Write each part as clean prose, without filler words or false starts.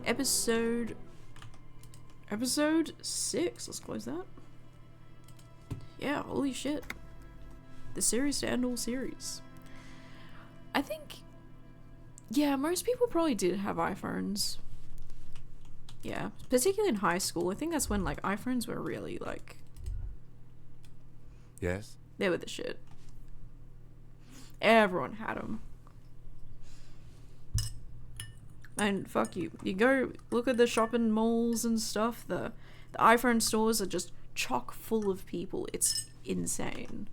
Episode 6. Let's close that. Yeah, holy shit. The series to end all series. I think, yeah, most people probably did have iPhones. Yeah, particularly in high school. I think that's when, like, iPhones were really, like... Yes? They were the shit. Everyone had them. And fuck you. You go look at the shopping malls and stuff. The iPhone stores are just chock full of people. It's insane.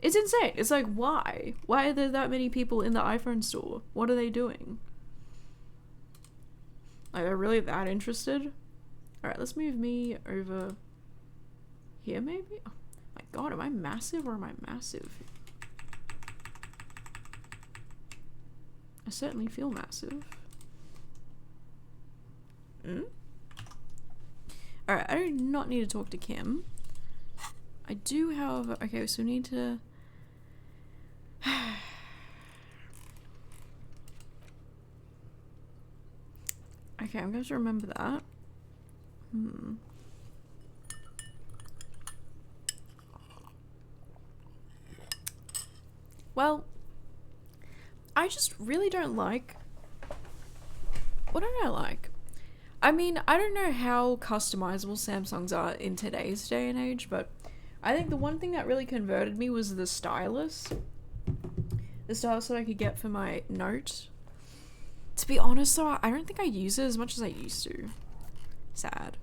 It's insane. It's like, why? Why are there that many people in the iPhone store? What are they doing? Like, they're really that interested? Alright, let's move me over here, maybe? Oh my god, am I massive or am I massive? I certainly feel massive. Alright, I do not need to talk to Kim. I do, however... Okay, so we need to... Okay, I'm going to remember that. Well, I just really don't like... What don't I like? I mean, I don't know how customizable Samsungs are in today's day and age, but I think the one thing that really converted me was the stylus. The stylus that I could get for my Note. To be honest though, I don't think I use it as much as I used to. Sad.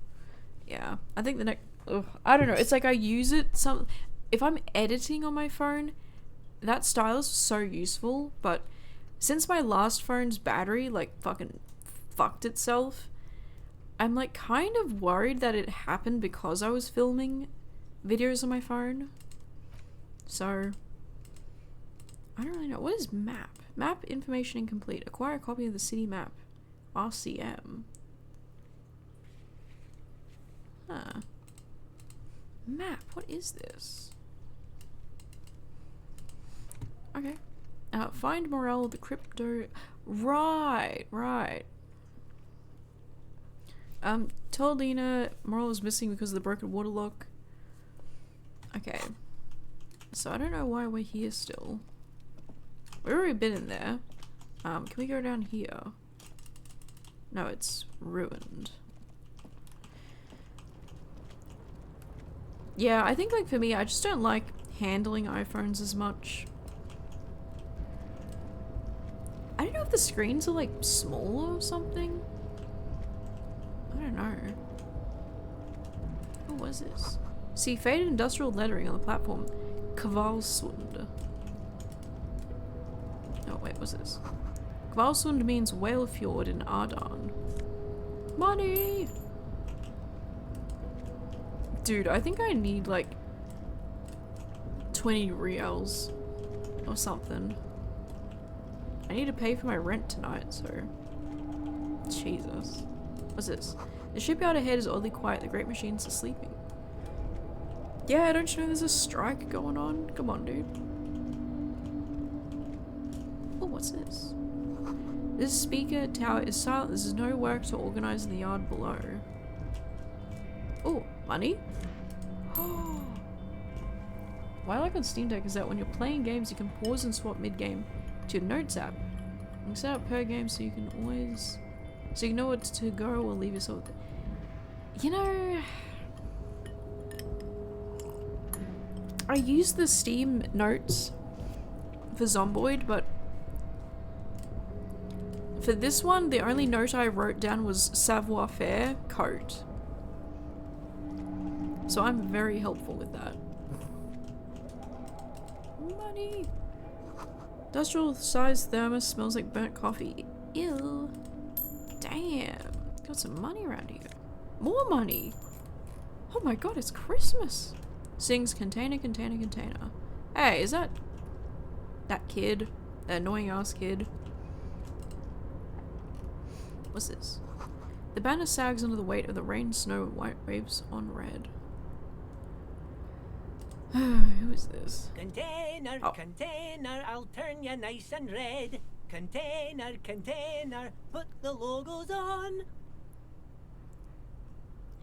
Yeah. I think the next... I don't know. It's like I use it some... If I'm editing on my phone, that stylus is so useful, but since my last phone's battery, like, fucking fucked itself, I'm, like, kind of worried that it happened because I was filming videos on my phone. So, I don't really know. What is map? Map information incomplete. Acquire a copy of the city map. RCM. Huh. Map. What is this? Okay. Find Morel, the crypto... Right. Tell Lena Morel is missing because of the broken water lock. Okay. So I don't know why we're here still. We've already been in there. Can we go down here? No, it's ruined. Yeah, I think, like, for me, I just don't like handling iPhones as much. I don't know if the screens are, like, smaller or something. I don't know. What was this? See faded industrial lettering on the platform. Kvalsund. Oh, wait, what's this? Kvalsund means whale fjord in Ardan. Money! Dude, I think I need, like, 20 reals or something. I need to pay for my rent tonight, so... Jesus. What's this? The shipyard ahead is oddly quiet. The great machines are sleeping. Yeah, don't you know there's a strike going on? Come on, dude. Oh, what's this? This speaker tower is silent. There's no work to organize in the yard below. Oh, money? What I like on Steam Deck is that when you're playing games, you can pause and swap mid-game to your Notes app. You can set up per game so you can always... So you know what to go or leave yourself... You know... I use the Steam Notes for Zomboid, but... For this one, the only note I wrote down was savoir-faire coat. So I'm very helpful with that. Money! Industrial sized thermos smells like burnt coffee. Ew. Damn. Got some money around here. More money! Oh my god, it's Christmas! Sings container, container, container. Hey, is that... that kid? That annoying ass kid? What's this? The banner sags under the weight of the rain, snow, and white waves on red. Who is this? Container, container, I'll turn you nice and red. Container, container, put the logos on.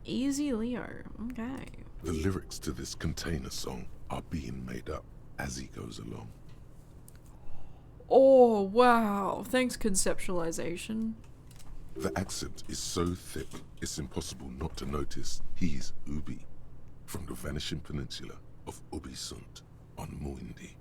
Easy Leo. Okay. The lyrics to this container song are being made up as he goes along. Oh, wow. Thanks, conceptualization. The accent is so thick, it's impossible not to notice he's Ubi, from the vanishing peninsula of Ubisunt on Muindi.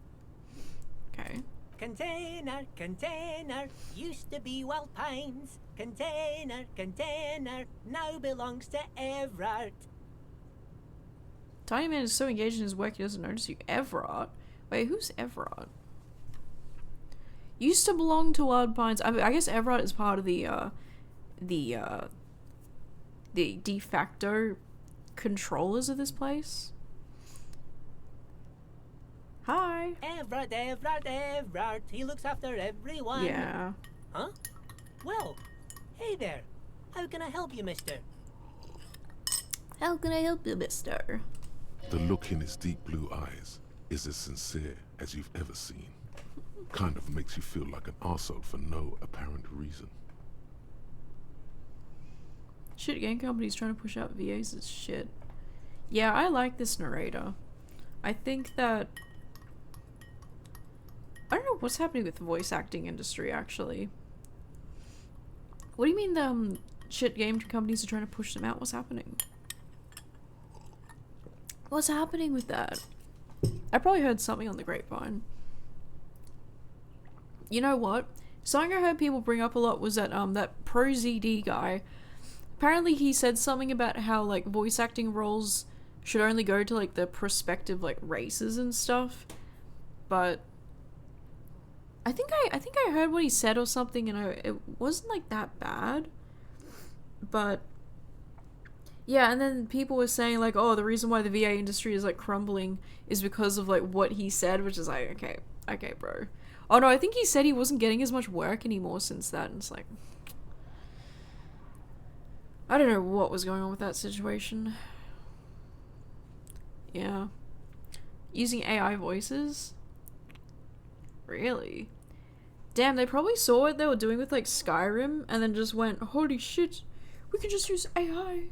Okay. Container, container, used to be Wild Pines. Container, container, now belongs to Everard. Tiny Man is so engaged in his work he doesn't notice you. Everard? Wait, who's Everard? Used to belong to Wild Pines. I guess Everard is part of the de facto controllers of this place. Hi. Everard, Everard, Everard, he looks after everyone. Yeah. Huh? Well, hey there. How can I help you, mister? How can I help you, mister? The look in his deep blue eyes is as sincere as you've ever seen. Kind of makes you feel like an arsehole for no apparent reason. Shit, game companies trying to push out VAs is shit. Yeah, I like this narrator. I think that... I don't know what's happening with the voice acting industry, actually. What do you mean the shit game companies are trying to push them out? What's happening? What's happening with that? I probably heard something on the grapevine. You know what? Something I heard people bring up a lot was that that Pro ZD guy. Apparently he said something about how like voice acting roles should only go to like the prospective like races and stuff. But I think I heard what he said or something, and it wasn't like that bad. But yeah, and then people were saying like, oh, the reason why the VA industry is like crumbling is because of like what he said, which is like, okay, bro. Oh no, I think he said he wasn't getting as much work anymore since that, and it's like, I don't know what was going on with that situation. Yeah. Using AI voices? Really? Damn, they probably saw what they were doing with like Skyrim and then just went, holy shit, we can just use AI.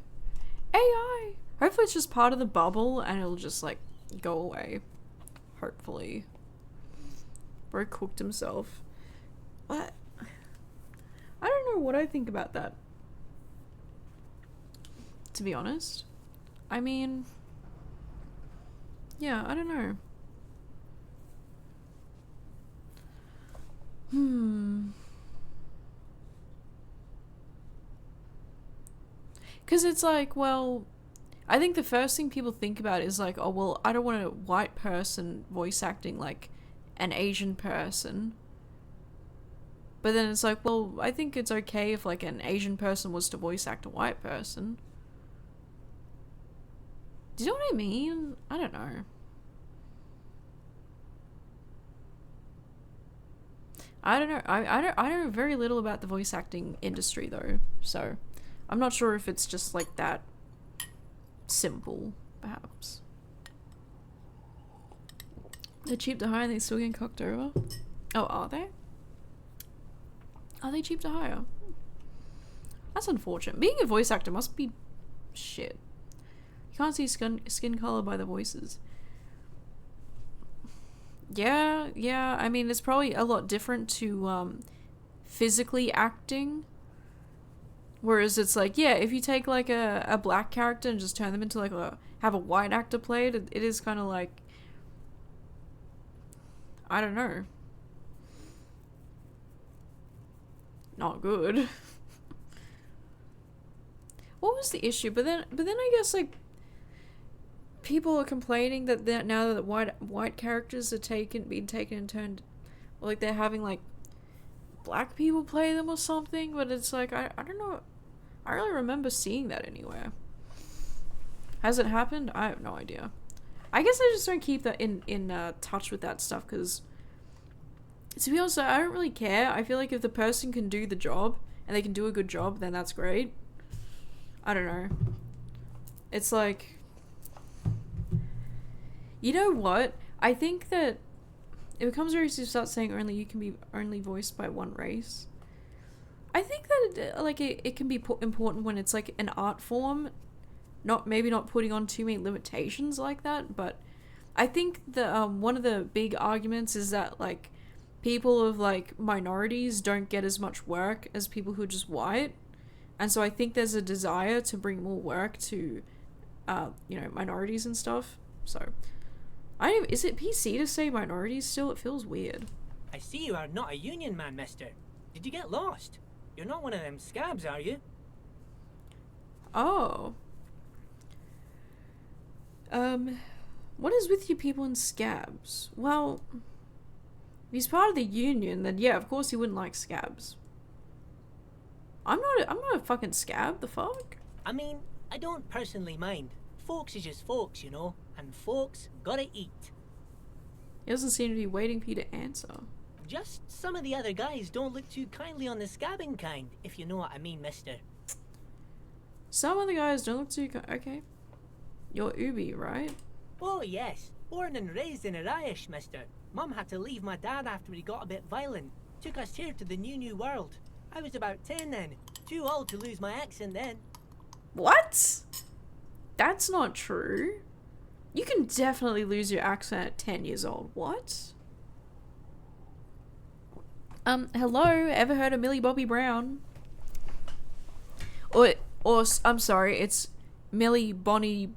AI! Hopefully it's just part of the bubble and it'll just like go away. Hopefully. Bro cooked himself. What? I don't know what I think about that. To be honest. I mean... yeah, I don't know. Because it's like, well, I think the first thing people think about is like, oh, well, I don't want a white person voice acting like an Asian person. But then it's like, well, I think it's okay if like an Asian person was to voice act a white person. Do you know what I mean? I don't know. I don't know. I know very little about the voice acting industry though, so I'm not sure if it's just like that simple, perhaps. They're cheap to hire and they're still getting cocked over. Oh, are they? Are they cheap to hire? That's unfortunate. Being a voice actor must be shit. You can't see skin color by the voices. Yeah, I mean, it's probably a lot different to physically acting. Whereas it's like, yeah, if you take like a black character and just turn them into like have a white actor play it, it is kind of like, I don't know, not good. What was the issue? But then I guess like people are complaining that now that white characters are being taken and turned, well, like they're having like black people play them or something. But it's like I don't know. I really remember seeing that anywhere. Has it happened? I have no idea. I guess I just don't keep that in touch with that stuff because, to be honest, I don't really care. I feel like if the person can do the job and they can do a good job, then that's great. I don't know. It's like, you know what? I think that it becomes racist if you start saying only you can be only voiced by one race. I think that it can be important when it's like an art form, maybe not putting on too many limitations like that. But I think the one of the big arguments is that like people of like minorities don't get as much work as people who are just white, and so I think there's a desire to bring more work to minorities and stuff. So is it PC to say minorities still? It feels weird. I see you are not a union man, mister. Did you get lost? You're not one of them scabs, are you? Oh. What is with you people in scabs? Well, if he's part of the union, then yeah, of course he wouldn't like scabs. I'm not a fucking scab, the fuck? I mean, I don't personally mind. Folks is just folks, you know, and folks gotta eat. He doesn't seem to be waiting for you to answer. Just some of the other guys don't look too kindly on the scabbing kind, if you know what I mean, mister. Some of the guys don't look too okay. You're Ubi, right? Oh yes, born and raised in Irish, mister. Mum had to leave my dad after he got a bit violent. Took us here to the new world. I was about 10 then. Too old to lose my accent then. What? That's not true. You can definitely lose your accent at 10 years old. What? Hello? Ever heard of Millie Bobby Brown? Or I'm sorry, it's Millie Bonnie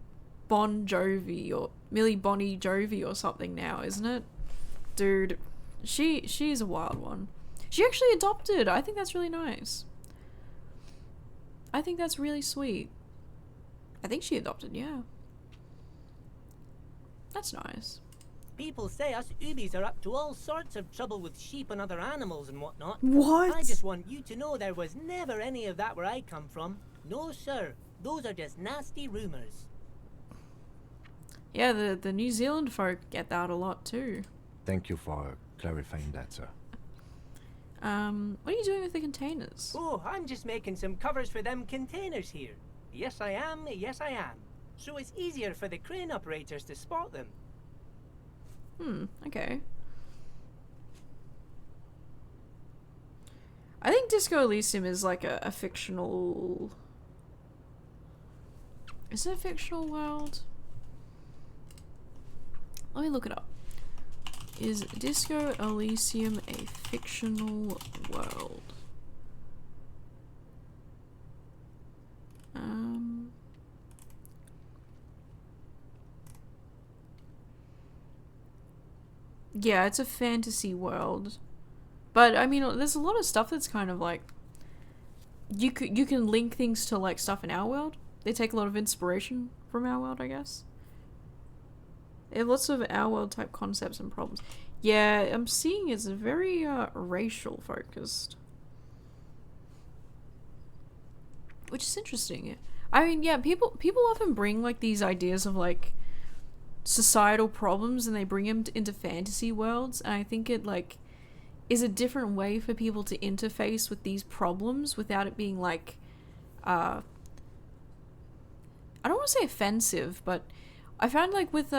Bon Jovi or Millie Bonnie Jovi or something now, isn't it? Dude, she's a wild one. She actually adopted. I think that's really nice. I think that's really sweet. I think she adopted, yeah. That's nice. People say us Ubis are up to all sorts of trouble with sheep and other animals and whatnot. What? I just want you to know there was never any of that where I come from. No, sir. Those are just nasty rumours. Yeah, the New Zealand folk get that a lot too. Thank you for clarifying that, sir. What are you doing with the containers? Oh, I'm just making some covers for them containers here. Yes, I am. Yes, I am. So it's easier for the crane operators to spot them. Okay. I think Disco Elysium is like a fictional... Is it a fictional world? Let me look it up. Is Disco Elysium a fictional world? Yeah, it's a fantasy world. But I mean, there's a lot of stuff that's kind of like you can link things to like stuff in our world. They take a lot of inspiration from our world, I guess. They have lots of our world type concepts and problems. Yeah, I'm seeing it's very racial focused. Which is interesting. I mean, yeah, people often bring like these ideas of like societal problems and they bring them into fantasy worlds, and I think it like is a different way for people to interface with these problems without it being like I don't want to say offensive, but I found like with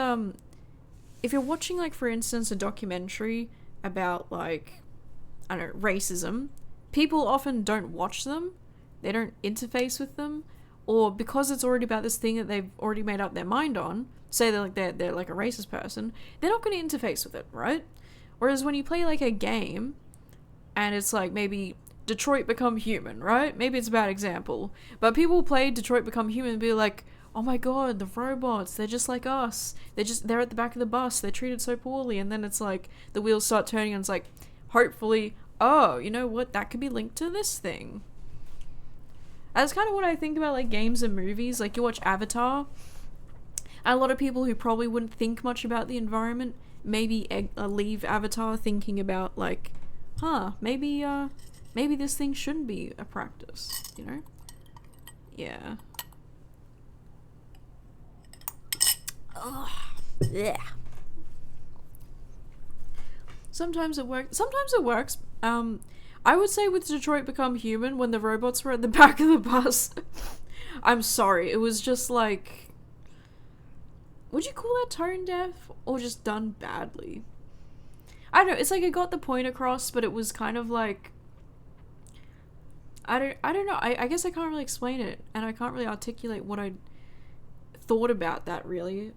if you're watching like for instance a documentary about like I don't know, racism, people often don't watch them. They don't interface with them, or because it's already about this thing that they've already made up their mind on, say they're like a racist person, they're not going to interface with it, right? Whereas when you play like a game and it's like maybe Detroit Become Human, right? Maybe it's a bad example, but people play Detroit Become Human and be like, oh my god, the robots, they're just like us. They're at the back of the bus, they're treated so poorly, and then it's like the wheels start turning and it's like, hopefully, oh, you know what, that could be linked to this thing. That's kind of what I think about like games and movies. Like you watch Avatar, and a lot of people who probably wouldn't think much about the environment maybe leave Avatar thinking about like, maybe this thing shouldn't be a practice, you know? Yeah. Ugh. Yeah. Sometimes it works. I would say with Detroit Become Human, when the robots were at the back of the bus, I'm sorry, it was just like, would you call that tone deaf or just done badly? I don't know, it's like it got the point across, but it was kind of like, I don't know. I guess I can't really explain it, and I can't really articulate what I thought about that, really.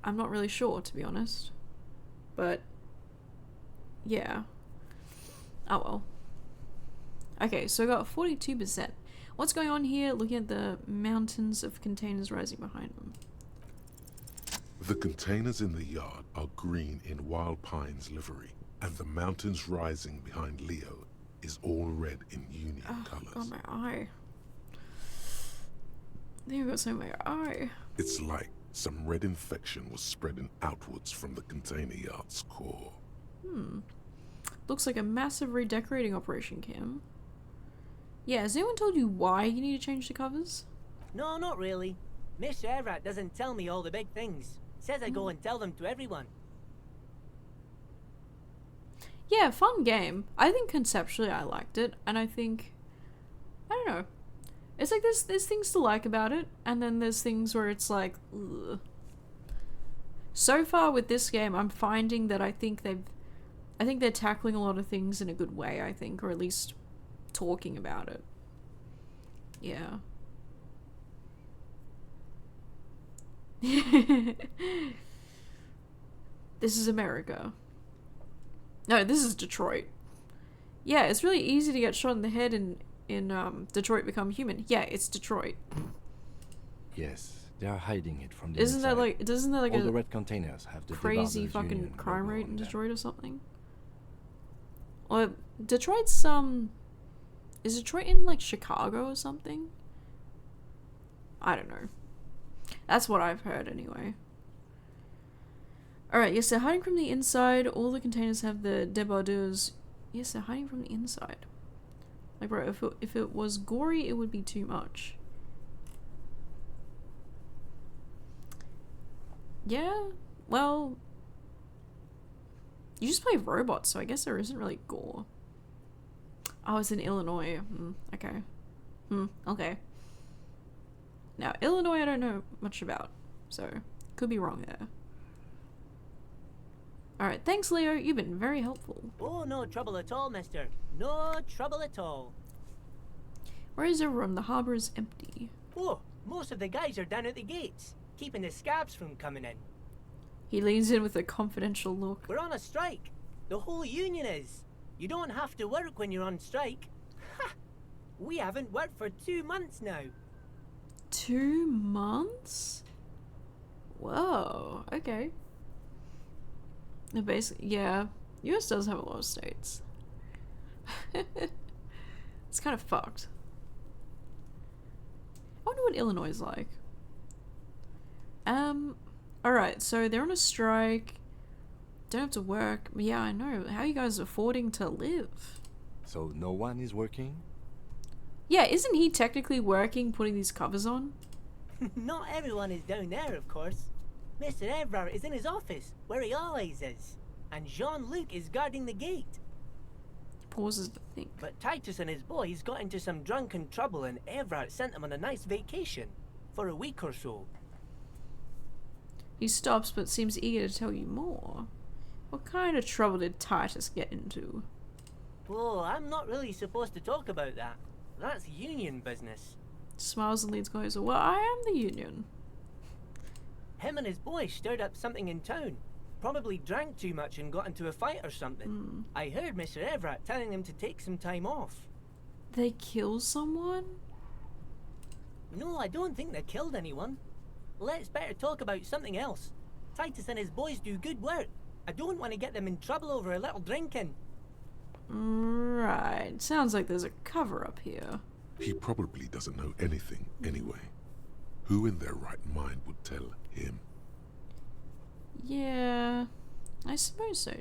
I'm not really sure, to be honest. But, yeah. Oh well. Okay, so I got 42%. What's going on here? Looking at the mountains of containers rising behind them. The containers in the yard are green in Wild Pine's livery, and the mountains rising behind Leo is all red in Union colors. Oh, my eye. I think I got something in my eye. It's like some red infection was spreading outwards from the container yard's core. Looks like a massive redecorating operation, Cam. Yeah, has anyone told you why you need to change the covers? No, not really. Mr. Everett doesn't tell me all the big things. Says I go and tell them to everyone. Yeah, fun game. I think conceptually I liked it, and I think, I don't know. It's like there's things to like about it, and then there's things where it's like, ugh. So far with this game, I'm finding that I think they're tackling a lot of things in a good way, I think, or at least talking about it. Yeah. This is America. No, this is Detroit. Yeah, it's really easy to get shot in the head in Detroit Become Human. Yeah, it's Detroit. Yes, they are hiding it from the Isn't inside. that like All a the red containers have the crazy Debarters fucking Union crime logo rate on in them. Detroit or something? Or Detroit's is Detroit in like Chicago or something? I don't know. That's what I've heard anyway. Alright, yes, they're hiding from the inside. All the containers have the debardeurs. Yes, they're hiding from the inside. Like, bro, if it was gory, it would be too much. Yeah, well, you just play robots, so I guess there isn't really gore. Oh, it's in Illinois. Okay. Okay. Now, Illinois I don't know much about, so could be wrong there. Alright, thanks Leo, you've been very helpful. Oh, no trouble at all, mister. No trouble at all. Where is everyone? The harbour is empty. Oh, most of the guys are down at the gates, keeping the scabs from coming in. He leans in with a confidential look. We're on a strike. The whole union is. You don't have to work when you're on strike. Ha! We haven't worked for 2 months now. 2 months? Whoa, okay. Basically, yeah. US does have a lot of states. It's kind of fucked. I wonder what Illinois is like. Alright, so they're on a strike. Don't have to work. Yeah, I know. How are you guys affording to live? So no one is working? Yeah, isn't he technically working putting these covers on? Not everyone is down there, of course. Mr. Everard is in his office, where he always is. And Jean-Luc is guarding the gate. Pauses to think. But Titus and his boys got into some drunken trouble and Everard sent them on a nice vacation. For a week or so. He stops but seems eager to tell you more. What kind of trouble did Titus get into? Oh, I'm not really supposed to talk about that. That's union business. Smiles and leads goes, well, I am the union. Him and his boys stirred up something in town. Probably drank too much and got into a fight or something. I heard Mr. Everett telling them to take some time off. They kill someone? No, I don't think they killed anyone. Let's better talk about something else. Titus and his boys do good work. I don't want to get them in trouble over a little drinking. Right. Sounds like there's a cover-up here. He probably doesn't know anything anyway. Who in their right mind would tell him? Yeah, I suppose so.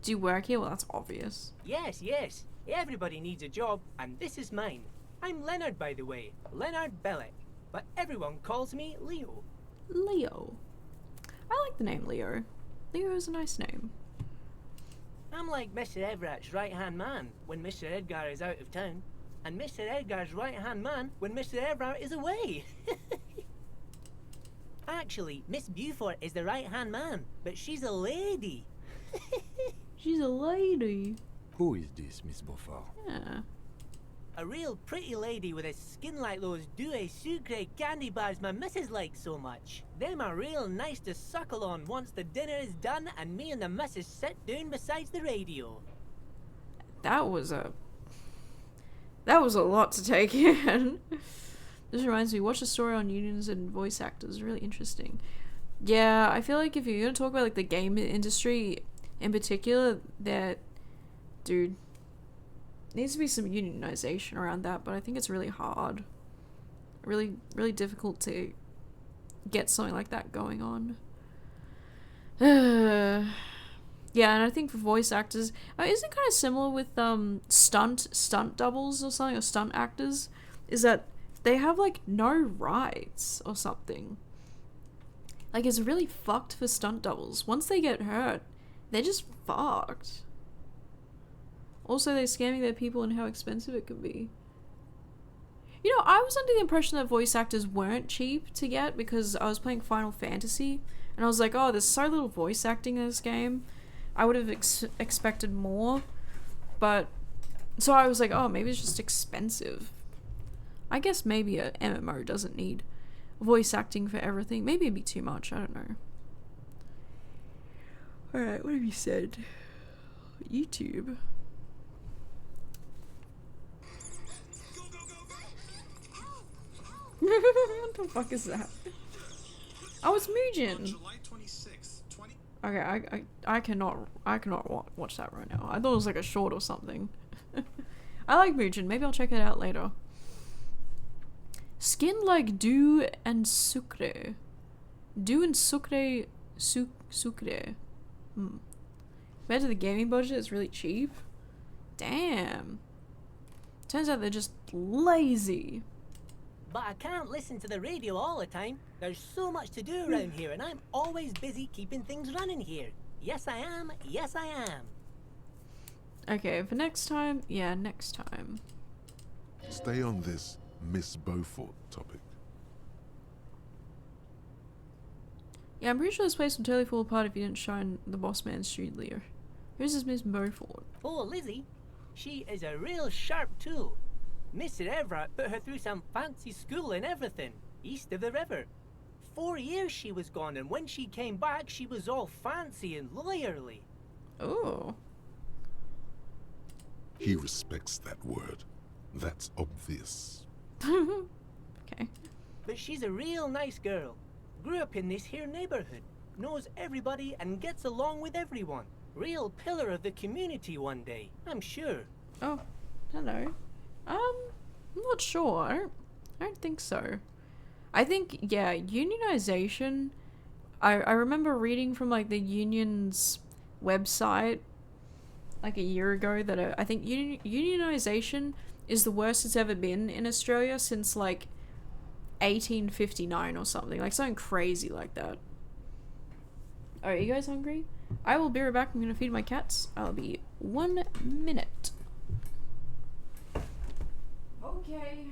Do you work here? Well, that's obvious. Yes, yes. Everybody needs a job, and this is mine. I'm Leonard, by the way. Leonard Bellick. But everyone calls me Leo. Leo. I like the name Leo. Leo is a nice name. I'm like Mr. Everett's right-hand man when Mr. Edgar is out of town, and Mr. Edgar's right-hand man when Mr. Everett is away. Actually, Miss Beaufort is the right-hand man, but she's a lady. She's a lady. Who is this, Miss Beaufort? Yeah. A real pretty lady with a skin like those Douai Sucre candy bars my missus likes so much. Them are real nice to suckle on once the dinner is done and me and the missus sit down beside the radio. That was a lot to take in. This reminds me, watch the story on unions and voice actors. Really interesting. Yeah, I feel like if you're gonna talk about like the game industry in particular, that dude needs to be some unionization around that, but I think it's really hard. Really, really difficult to get something like that going on. Yeah, and I think for voice actors, isn't it kind of similar with stunt doubles or something, or stunt actors? Is that they have like no rights or something. Like, it's really fucked for stunt doubles. Once they get hurt, they're just fucked. Also, they're scamming their people and how expensive it can be. You know, I was under the impression that voice actors weren't cheap to get because I was playing Final Fantasy and I was like, oh, there's so little voice acting in this game. I would have expected more. But, so I was like, oh, maybe it's just expensive. I guess maybe a MMO doesn't need voice acting for everything. Maybe it'd be too much, I don't know. Alright, what have you said? YouTube. What the fuck is that? Oh, it's Mugen. Okay, I cannot watch that right now. I thought it was like a short or something. I like Mugen. Maybe I'll check it out later. Skin like dew and sucre. Dew and sucre. Sucre. Compared to the gaming budget, it's really cheap. Damn. Turns out they're just lazy. But I can't listen to the radio all the time. There's so much to do around here, and I'm always busy keeping things running here. Yes, I am. Yes, I am. Okay, for next time, yeah, next time. Stay on this Miss Beaufort topic. Yeah, I'm pretty sure this place would totally fall apart if you didn't shine the boss man's studio. Who's this Miss Beaufort? Oh, Lizzie. She is a real sharp tool. Mr. Everett put her through some fancy school and everything, east of the river. 4 years she was gone, and when she came back, she was all fancy and lawyerly. Oh. He respects that word. That's obvious. Okay. But she's a real nice girl. Grew up in this here neighborhood. Knows everybody and gets along with everyone. Real pillar of the community one day, I'm sure. Oh, hello. I'm not sure. I don't think so. I think, yeah, unionization. I remember reading from like the union's website like a year ago that I think unionization is the worst it's ever been in Australia since like 1859 or something. Like something crazy like that. Alright, you guys hungry? I will be right back. I'm gonna feed my cats. I'll be 1 minute. Okay.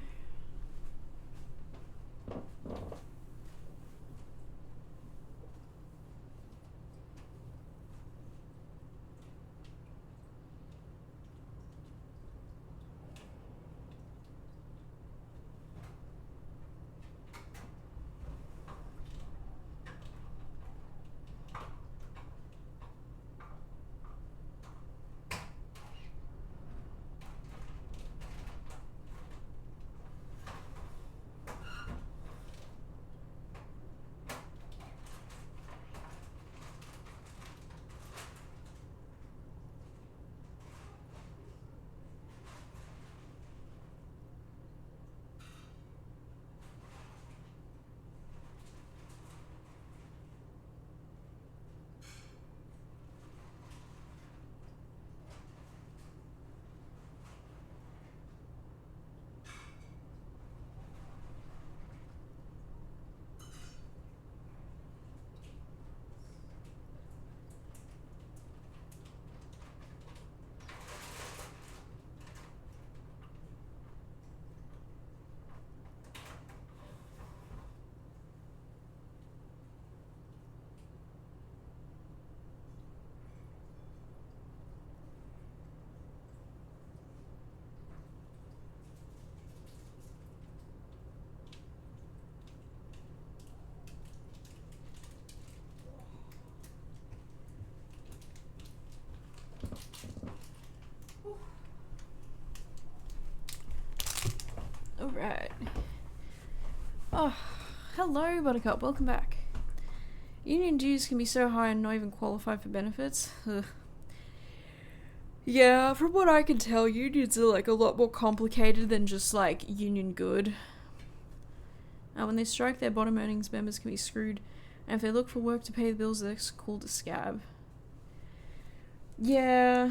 Alright. Oh, hello, Buttercup. Welcome back. Union dues can be so high and not even qualify for benefits. Ugh. Yeah, from what I can tell, unions are like a lot more complicated than just like union good. When they strike, their bottom earnings members can be screwed, and if they look for work to pay the bills, they're called a scab. Yeah.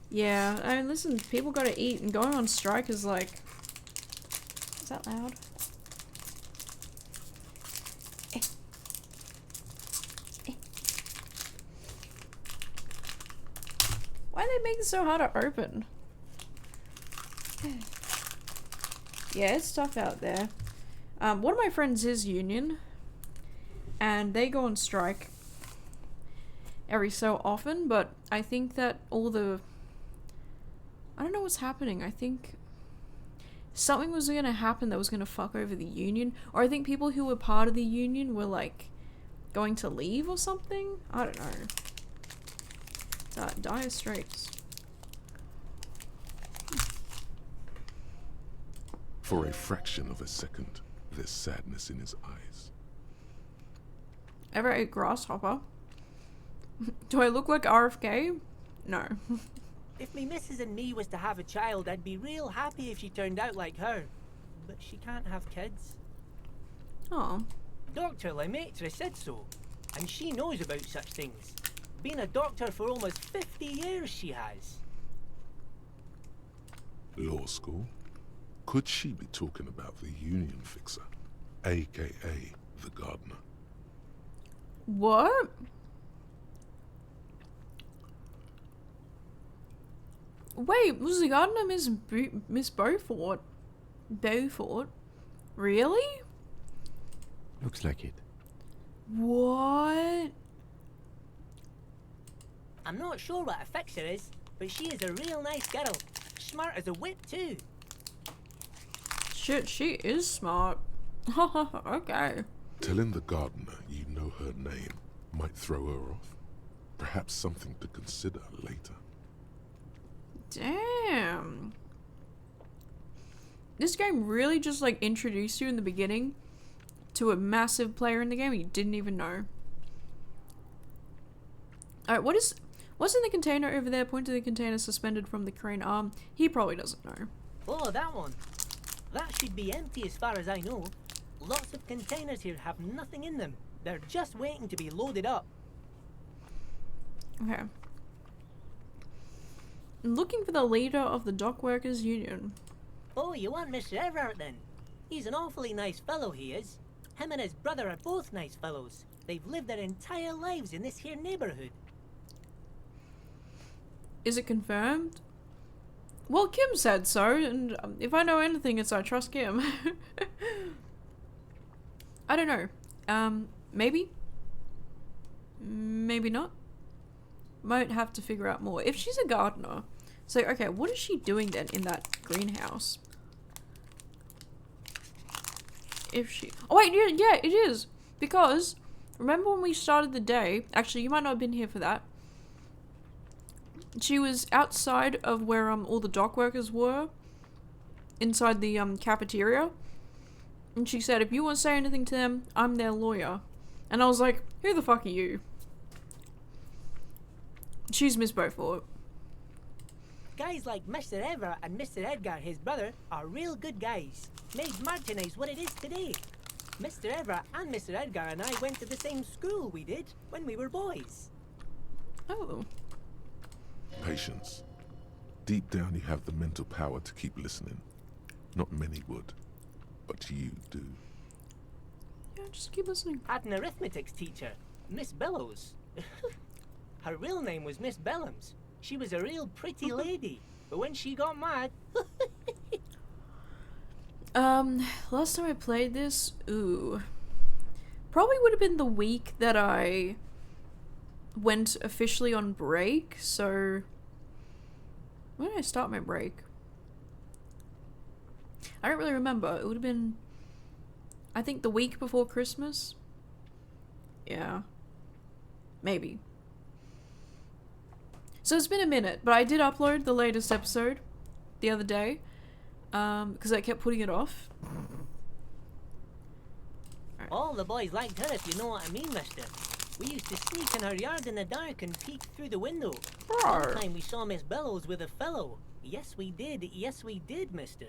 Yeah, I mean, listen, people gotta eat, and going on strike is like... Is that loud? Eh. Eh. Why are they making it so hard to open? Yeah, it's tough out there. One of my friends is union, and they go on strike every so often, but I think that all the... I don't know what's happening. I think something was gonna happen that was gonna fuck over the union, or I think people who were part of the union were like going to leave or something. I don't know. Dire Straits. For a fraction of a second, there's sadness in his eyes. Ever ate grasshopper? Do I look like RFK? No. If me missus and me was to have a child, I'd be real happy if she turned out like her. But she can't have kids. Oh. Dr. Lemaitre said so, and she knows about such things. Been a doctor for almost 50 years, she has. Law school? Could she be talking about the union fixer, aka the gardener? What? Wait, was the gardener Miss Beaufort? Beaufort? Really? Looks like it. What? I'm not sure what a fixer is, but she is a real nice girl. Smart as a whip, too. Shit, she is smart. Okay. Telling the gardener you know her name might throw her off. Perhaps something to consider later. Damn. This game really just like introduced you in the beginning to a massive player in the game you didn't even know. Alright, what's in the container over there? Point to the container suspended from the crane arm. He probably doesn't know. Oh, that one. That should be empty as far as I know. Lots of containers here have nothing in them. They're just waiting to be loaded up. Okay. I'm looking for the leader of the dock workers union. Oh, you want Mr. Everett then? He's an awfully nice fellow, he is. Him and his brother are both nice fellows. They've lived their entire lives in this here neighborhood. Is it confirmed? Well, Kim said so, and if I know anything, it's I trust Kim. I don't know. Maybe? Maybe not? Might have to figure out more. If she's a gardener, so, okay, what is she doing then in that greenhouse? If she... Oh, wait, yeah, it is. Because, remember when we started the day... Actually, you might not have been here for that. She was outside of where all the dock workers were. Inside the cafeteria. And she said, if you want to say anything to them, I'm their lawyer. And I was like, who the fuck are you? She's Miss Beaufort. Guys like Mr. Everett and Mr. Edgar, his brother, are real good guys. Made Martinez what it is today. Mr. Everett and Mr. Edgar and I went to the same school we did when we were boys. Oh. Patience. Deep down you have the mental power to keep listening. Not many would, but you do. Yeah, just keep listening. Had an arithmetics teacher, Miss Bellows. Her real name was Miss Bellams. She was a real pretty lady, but when she got mad... Last time I played this, probably would have been the week that I went officially on break, so... When did I start my break? I don't really remember. It would have been... I think the week before Christmas? Yeah. Maybe. So it's been a minute, but I did upload the latest episode the other day. Because I kept putting it off. All the boys liked her, if you know what I mean, mister. We used to sneak in her yard in the dark and peek through the window. One time we saw Miss Bellows with a fellow. Yes, we did, mister.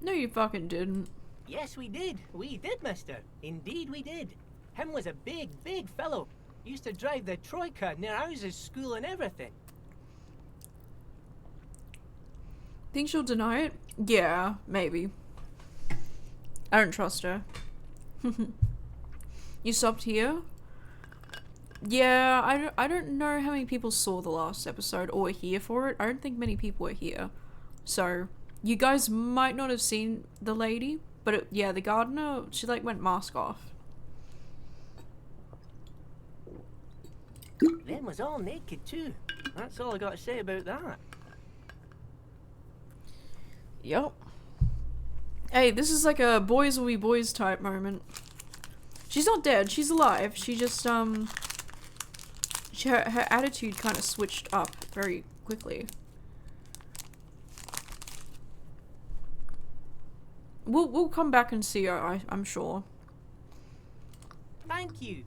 No, you fucking didn't. Yes, we did, mister. Indeed we did. Him was a big fellow. Used to drive the troika near ours' school and everything. Think she'll deny it? Yeah, maybe. I don't trust her. You stopped here? Yeah, I don't know how many people saw the last episode or were here for it. I don't think many people were here. So, you guys might not have seen the lady, but yeah, the gardener, she like went mask off. Them was all naked too. That's all I got to say about that. Yep. Hey, this is like a boys will be boys type moment. She's not dead, she's alive. She just, her attitude kind of switched up very quickly. We'll come back and see her, I'm sure. Thank you.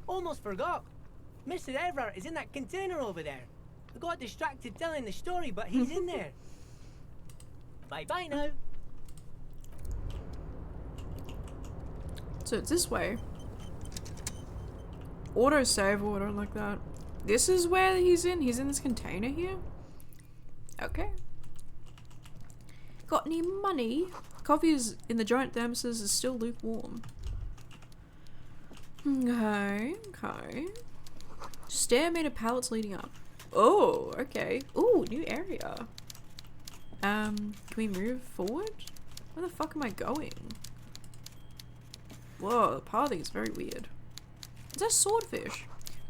Almost forgot. Mr. Everett is in that container over there. I got distracted telling the story, but he's in there. Bye-bye now. So it's this way. Autosave or whatever like that. This is where he's in? He's in this container here? Okay. Got any money? Coffee is in the giant thermoses is still lukewarm. Okay. Stair made of pallets leading up. Oh, okay. Ooh, new area. Can we move forward? Where the fuck am I going? Whoa, the pathing is very weird. It's a swordfish.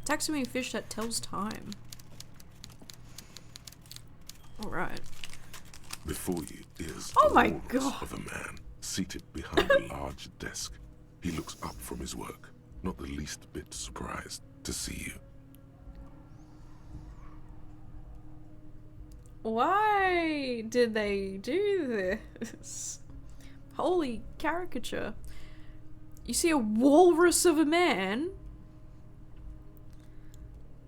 Taxidermy fish that tells time. Alright. Before you is Oh the my walrus God. of a man seated behind a large desk. He looks up from his work, not the least bit surprised to see you. Why did they do this? Holy caricature. You see a walrus of a man?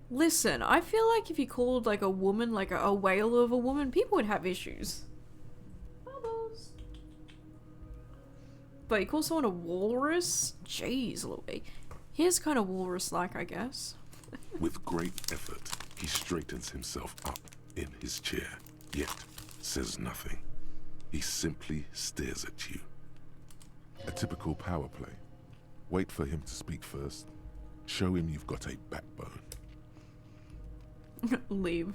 Listen, I feel like if you called like a woman like a whale of a woman, people would have issues. Bubbles. But you call someone a walrus? Jeez, Louis. He's kind of walrus-like, I guess. With great effort, he straightens himself up in his chair, yet says nothing. He simply stares at you. A typical power play. Wait for him to speak first. Show him you've got a backbone. Leave.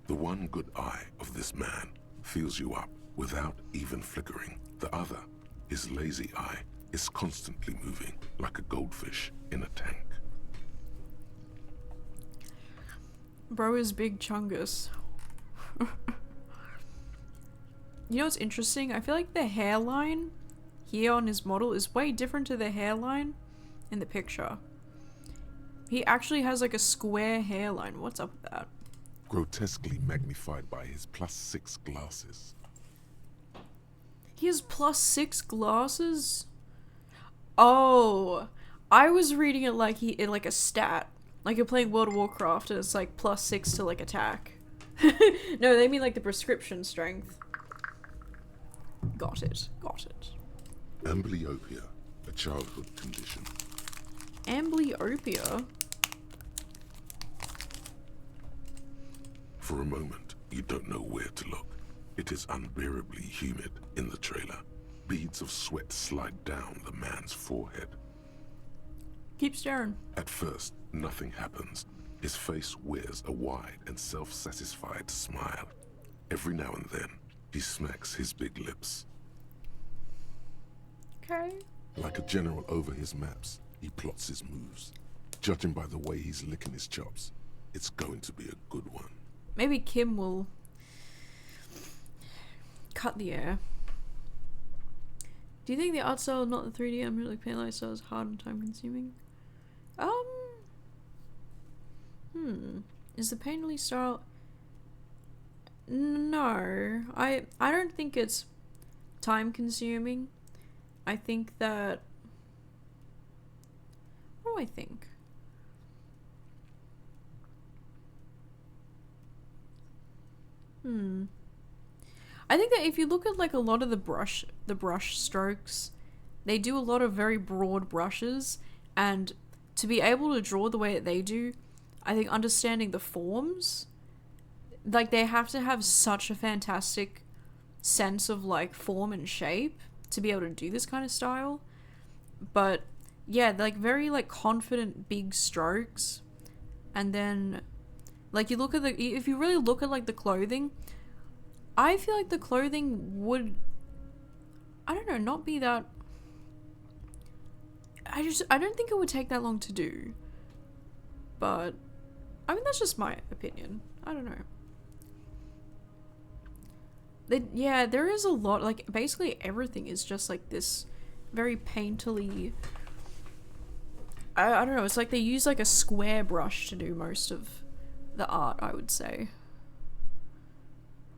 The one good eye of this man fills you up without even flickering. The other, his lazy eye, is constantly moving like a goldfish in a tank. Bro is big chungus. You know what's interesting? I feel like the hairline here on his model is way different to the hairline in the picture. He actually has like a square hairline. What's up with that? Grotesquely magnified by his +6 glasses. He has +6 glasses? Oh, I was reading it like like a stat. Like you're playing World of Warcraft and it's like +6 to like attack. No, they mean like the prescription strength. Got it. Amblyopia, a childhood condition. Amblyopia? For a moment, you don't know where to look. It is unbearably humid in the trailer. Beads of sweat slide down the man's forehead. Keep staring. At first, nothing happens. His face wears a wide and self-satisfied smile. Every now and then, he smacks his big lips. Okay. Like a general over his maps, he plots his moves. Judging by the way he's licking his chops, it's going to be a good one. Maybe Kim will cut the air. Do you think the art style, not the 3D unrealistic paint style, is hard and time consuming? Is the painterly style No, I don't think it's time consuming. I think that, what do I think? I think that if you look at like a lot of the brush strokes, they do a lot of very broad brushes, and to be able to draw the way that they do, I think understanding the forms, like they have to have such a fantastic sense of like form and shape to be able to do this kind of style. But yeah, like very like confident big strokes, and then like you look at if you really look at like the clothing, I feel like the clothing would, I don't know, not be that, I don't think it would take that long to do. But I mean, that's just my opinion. I don't know. Yeah, there is a lot, like basically everything is just like this very painterly, I don't know, it's like they use like a square brush to do most of the art, I would say.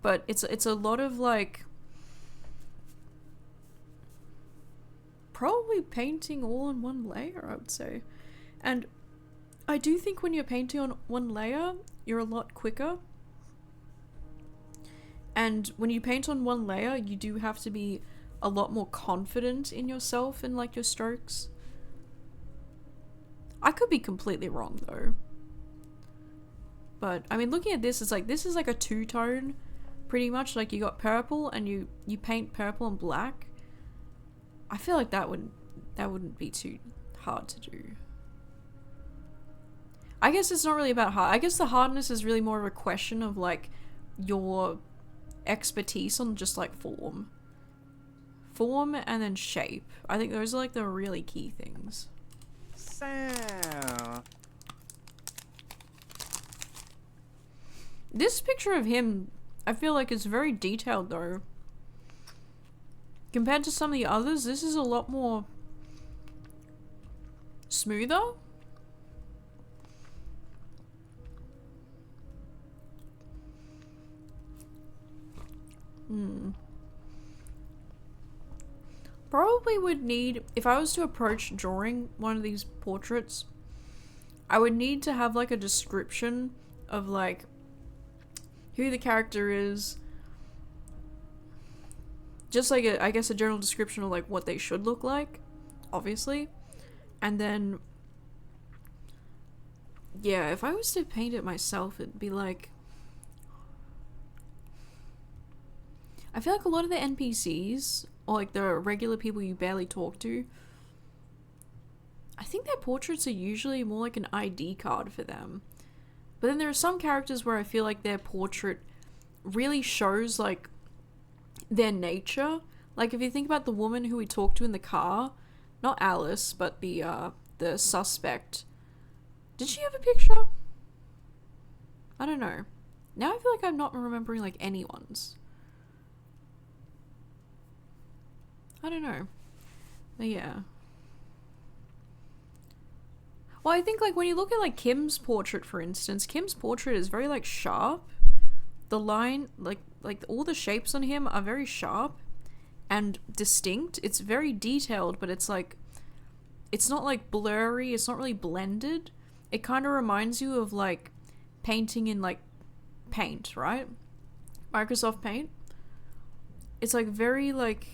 But it's a lot of like probably painting all in one layer, I would say. And I do think when you're painting on one layer, you're a lot quicker. And when you paint on one layer, you do have to be a lot more confident in yourself and like your strokes. I could be completely wrong though. But I mean, looking at this, it's like this is like a two-tone pretty much. Like you got purple and you paint purple and black. I feel like that wouldn't be too hard to do. I guess it's not really about hard. I guess the hardness is really more of a question of like your expertise on just like form and then shape. I think those are like the really key things. So, This picture of him, I feel like is very detailed though. Compared to some of the others, this is a lot more smoother. Probably would need, if I was to approach drawing one of these portraits, I would need to have like a description of like who the character is, just like I guess a general description of like what they should look like, obviously. And then yeah, if I was to paint it myself, it'd be like, I feel like a lot of the NPCs, or like the regular people you barely talk to, I think their portraits are usually more like an ID card for them. But then there are some characters where I feel like their portrait really shows like their nature. Like if you think about the woman who we talked to in the car, not Alice, but the suspect. Did she have a picture? I don't know. Now I feel like I'm not remembering like anyone's. I don't know. But yeah. Well, I think like when you look at like Kim's portrait, for instance, Kim's portrait is very like sharp. The line, like all the shapes on him are very sharp and distinct. It's very detailed, but it's like, it's not like blurry. It's not really blended. It kind of reminds you of like painting in like Paint, right? Microsoft Paint. It's like very like,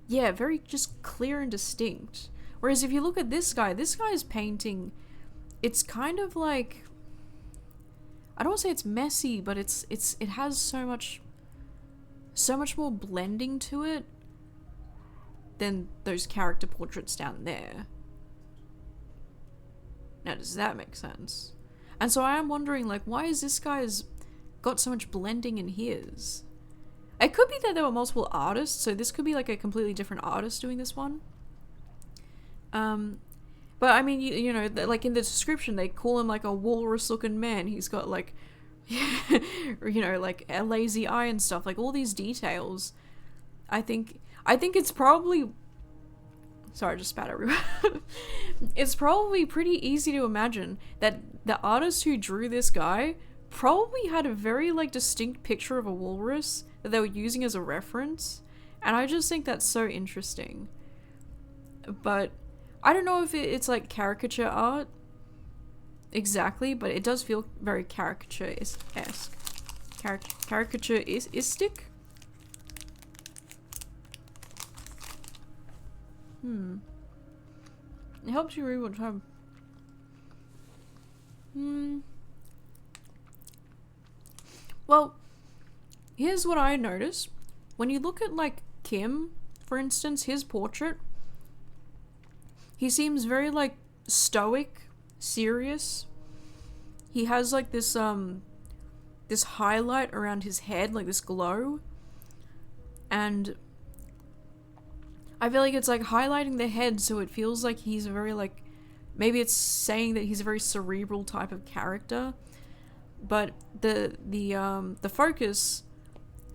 yeah, very just clear and distinct. Whereas if you look at this guy's painting, it's kind of like, I don't want to say it's messy, but it has so much more blending to it than those character portraits down there. Now, does that make sense? And so I am wondering, like, why is this guy's got so much blending in his? It could be that there were multiple artists, so this could be like a completely different artist doing this one. But I mean, you know, like in the description, they call him like a walrus-looking man. He's got like, you know, like a lazy eye and stuff. Like all these details. I think it's probably. Sorry, I just spat everywhere. It's probably pretty easy to imagine that the artist who drew this guy probably had a very like distinct picture of a walrus that they were using as a reference, and I just think that's so interesting. But I don't know if it's like caricature art exactly, but it does feel very caricature-esque. Caricature-istic? It helps you read what time. Well, here's what I noticed. When you look at like Kim, for instance, his portrait, he seems very like stoic, serious. He has like this this highlight around his head, like this glow. And I feel like it's like highlighting the head so it feels like he's a very like, maybe it's saying that he's a very cerebral type of character. But the focus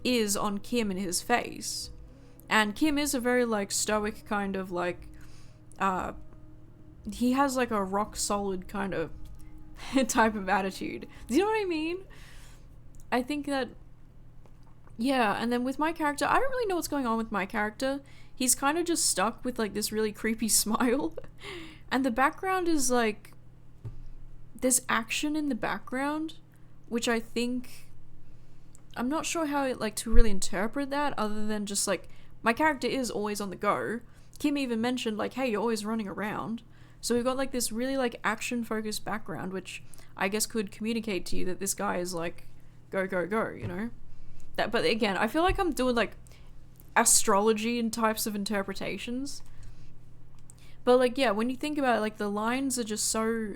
is on Kim and his face. And Kim is a very like stoic kind of like he has like a rock solid kind of type of attitude. Do you know what I mean? I think that, yeah, and then with my character, I don't really know what's going on with my character. He's kind of just stuck with like this really creepy smile. And the background is like, there's action in the background, which I think, I'm not sure how like to really interpret that other than just like, my character is always on the go. Kim even mentioned like, hey, you're always running around. So we've got like this really like action focused background, which I guess could communicate to you that this guy is like, go, go, go, you know? That, but again, I feel like I'm doing like astrology and types of interpretations. But like, yeah, when you think about it, like the lines are just so,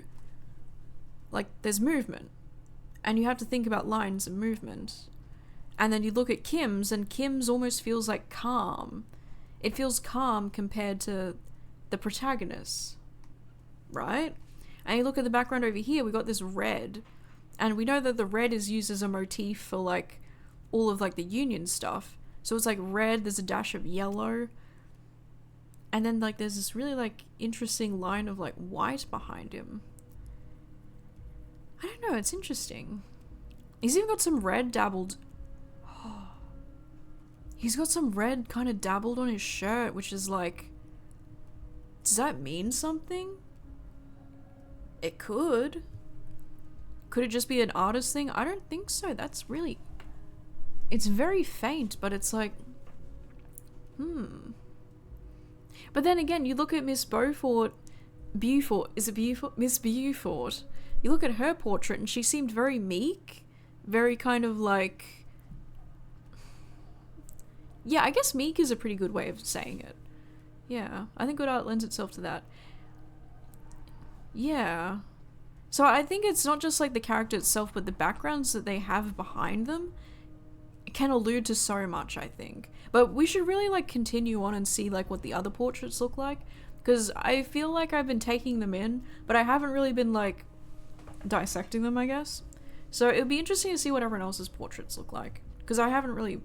like there's movement. And you have to think about lines and movement. And then you look at Kim's, and Kim's almost feels like calm. It feels calm compared to the protagonist, right? And you look at the background over here, we got this red. And we know that the red is used as a motif for like all of like the Union stuff. So it's like red, there's a dash of yellow. And then like there's this really like interesting line of like white behind him. I don't know, it's interesting. He's even got some red dabbled. He's got some red kind of dabbled on his shirt, which is like, does that mean something? It could. Could it just be an artist thing? I don't think so. That's really, it's very faint, but it's like, But then again, you look at Miss Beaufort, is it Beaufort? Miss Beaufort. You look at her portrait and she seemed very meek, very kind of like, yeah, I guess meek is a pretty good way of saying it. Yeah, I think good art lends itself to that. Yeah. So I think it's not just like the character itself, but the backgrounds that they have behind them can allude to so much, I think. But we should really like continue on and see like what the other portraits look like, because I feel like I've been taking them in, but I haven't really been like dissecting them, I guess. So it would be interesting to see what everyone else's portraits look like, because I haven't really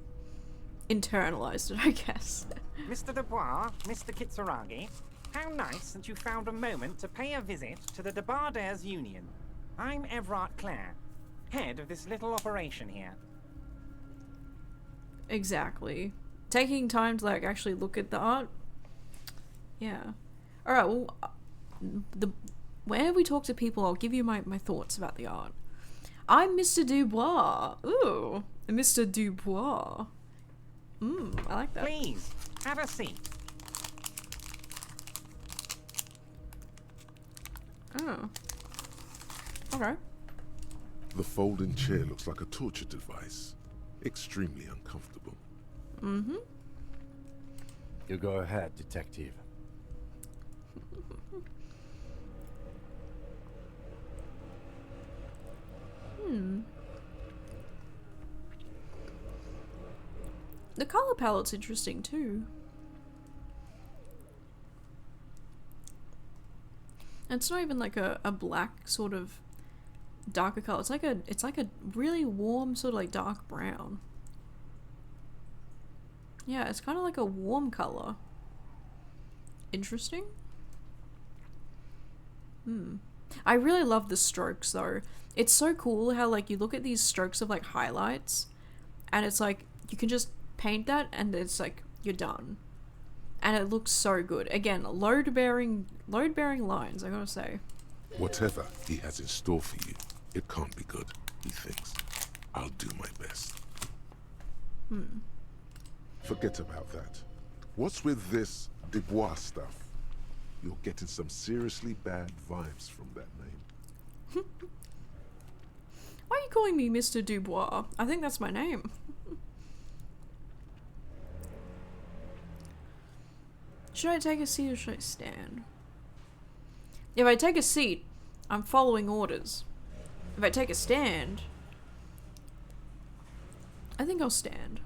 internalized it, I guess. Mr. Dubois, Mr. Kitsuragi, how nice that you found a moment to pay a visit to the Debardairs Union. I'm Everard Clare, head of this little operation here. Exactly. Taking time to like actually look at the art. Yeah. Alright, well, whenever we talk to people, I'll give you my thoughts about the art. I'm Mr. Dubois. Ooh, Mr. Dubois. I like that. Please, have a seat. Oh. Okay. The folding chair looks like a torture device. Extremely uncomfortable. You go ahead, detective. The color palette's interesting too. It's not even like a black sort of darker color. It's like a really warm sort of like dark brown. Yeah, it's kind of like a warm color. Interesting. I really love the strokes though. It's so cool how like you look at these strokes of like highlights and it's like you can just paint that and it's like you're done. And it looks so good. Again, load bearing lines, I gotta say. Whatever he has in store for you, it can't be good, he thinks. I'll do my best. Forget about that. What's with this Dubois stuff? You're getting some seriously bad vibes from that name. Why are you calling me Mr. Dubois? I think that's my name. Should I take a seat or should I stand? If I take a seat, I'm following orders. If I take a stand, I think I'll stand.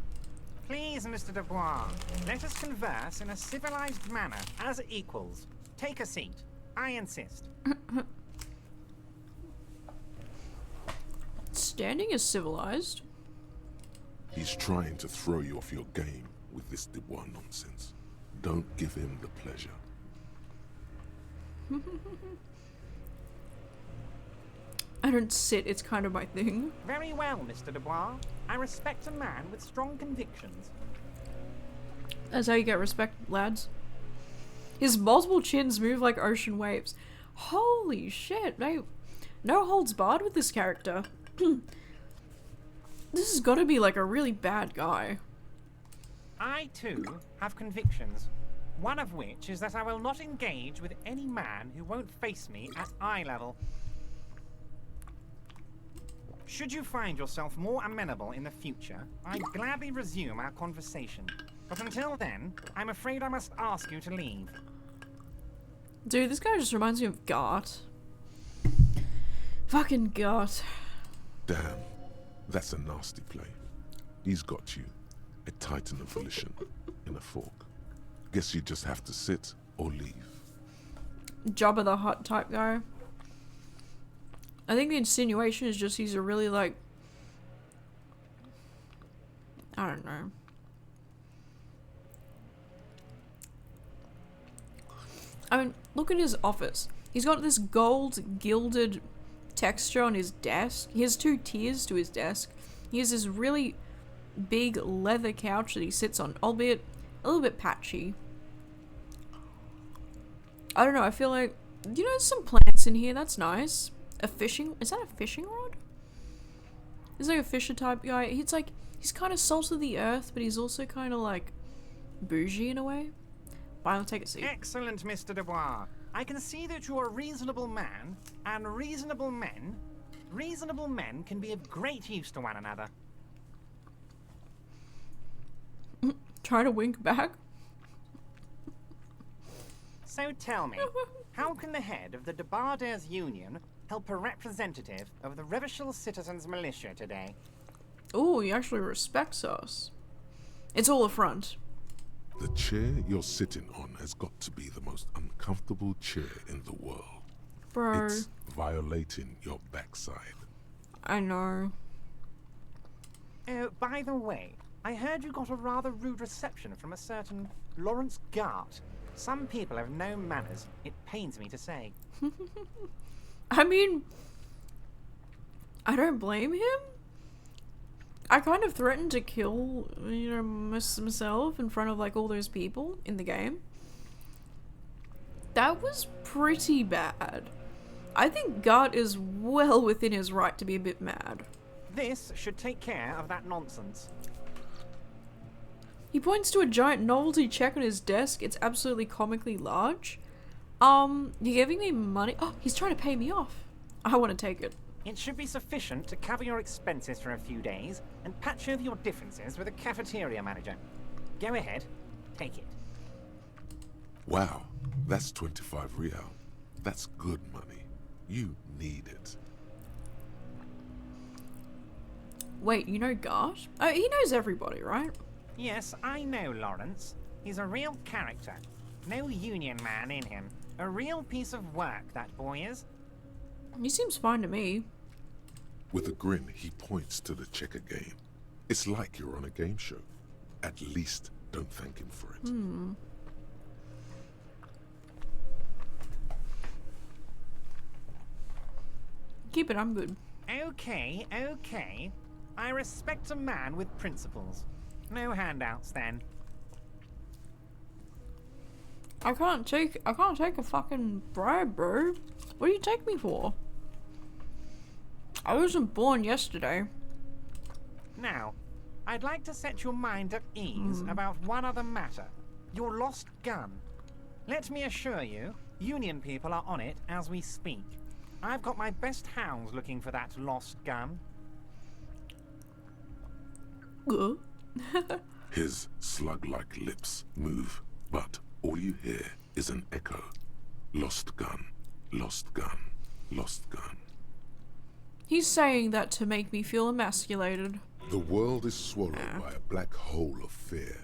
Please, Mr. Dubois, let us converse in a civilized manner, as equals. Take a seat. I insist. Standing is civilized. He's trying to throw you off your game with this Dubois nonsense. Don't give him the pleasure. I don't sit, it's kind of my thing. Very well, Mr. Dubois. I respect a man with strong convictions. That's how you get respect, lads. His multiple chins move like ocean waves. Holy shit, no holds barred with this character. This has got to be like a really bad guy. I, too, have convictions. One of which is that I will not engage with any man who won't face me at eye level. Should you find yourself more amenable in the future, I'd gladly resume our conversation. But until then, I'm afraid I must ask you to leave. Dude, this guy just reminds me of Gart. Fucking Gart. Damn, that's a nasty play. He's got you, a titan of volition, in a fork. Guess you just have to sit or leave. Jabba the Hutt type guy. I think the insinuation is just he's a really like... I don't know. I mean, look at his office. He's got this gold gilded texture on his desk. He has 2 tiers to his desk. He has this really big leather couch that he sits on, albeit a little bit patchy. I don't know, I feel like, you know, there's some plants in here, that's nice. Is that a fishing rod? He's like a fisher type guy. He's like, he's kind of salt of the earth, but he's also kind of like bougie in a way. Fine, I'll take a seat. Excellent, Mr. Dubois. I can see that you're a reasonable man, and reasonable men can be of great use to one another. Try to wink back. So tell me, how can the head of the Debarders Union help a representative of the Revachol Citizens Militia today? Oh, he actually respects us. It's all a front. The chair you're sitting on has got to be the most uncomfortable chair in the world. Bro. It's violating your backside. I know. Oh, by the way, I heard you got a rather rude reception from a certain Lawrence Gart. Some people have no manners, it pains me to say. I mean, I don't blame him. I kind of threatened to kill, you know, myself in front of like all those people in the game. That was pretty bad. I think Gart is well within his right to be a bit mad. This should take care of that nonsense. He points to a giant novelty check on his desk. It's absolutely comically large. You're giving me money? Oh, he's trying to pay me off. I want to take it. It should be sufficient to cover your expenses for a few days and patch over your differences with a cafeteria manager. Go ahead, take it. Wow, that's 25 real. That's good money. You need it. Wait, you know Gart? Oh, he knows everybody, right? Yes, I know Lawrence. He's a real character. No union man in him. A real piece of work, that boy is. He seems fine to me. With a grin, he points to the checker game. It's like you're on a game show. At least don't thank him for it. Keep it, I'm good. Okay, okay. I respect a man with principles. No handouts then. I can't take a fucking bribe, bro. What do you take me for? I wasn't born yesterday. Now, I'd like to set your mind at ease about one other matter. Your lost gun. Let me assure you, Union people are on it as we speak. I've got my best hounds looking for that lost gun. His slug-like lips move, but all you hear is an echo. Lost gun, lost gun, lost gun. He's saying that to make me feel emasculated. The world is swallowed by a black hole of fear.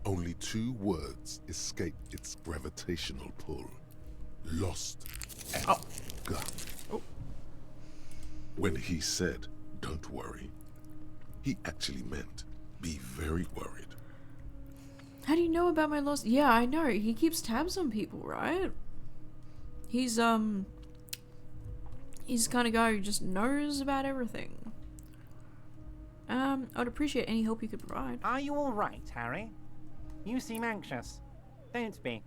Only 2 words escape its gravitational pull. Lost and gun. Oh. When he said, "Don't worry," he actually meant, be very worried. How do you know about my lost? Yeah, I know. He keeps tabs on people, right? He's the kind of guy who just knows about everything. I'd appreciate any help you could provide. Are you all right, Harry? You seem anxious. Don't be.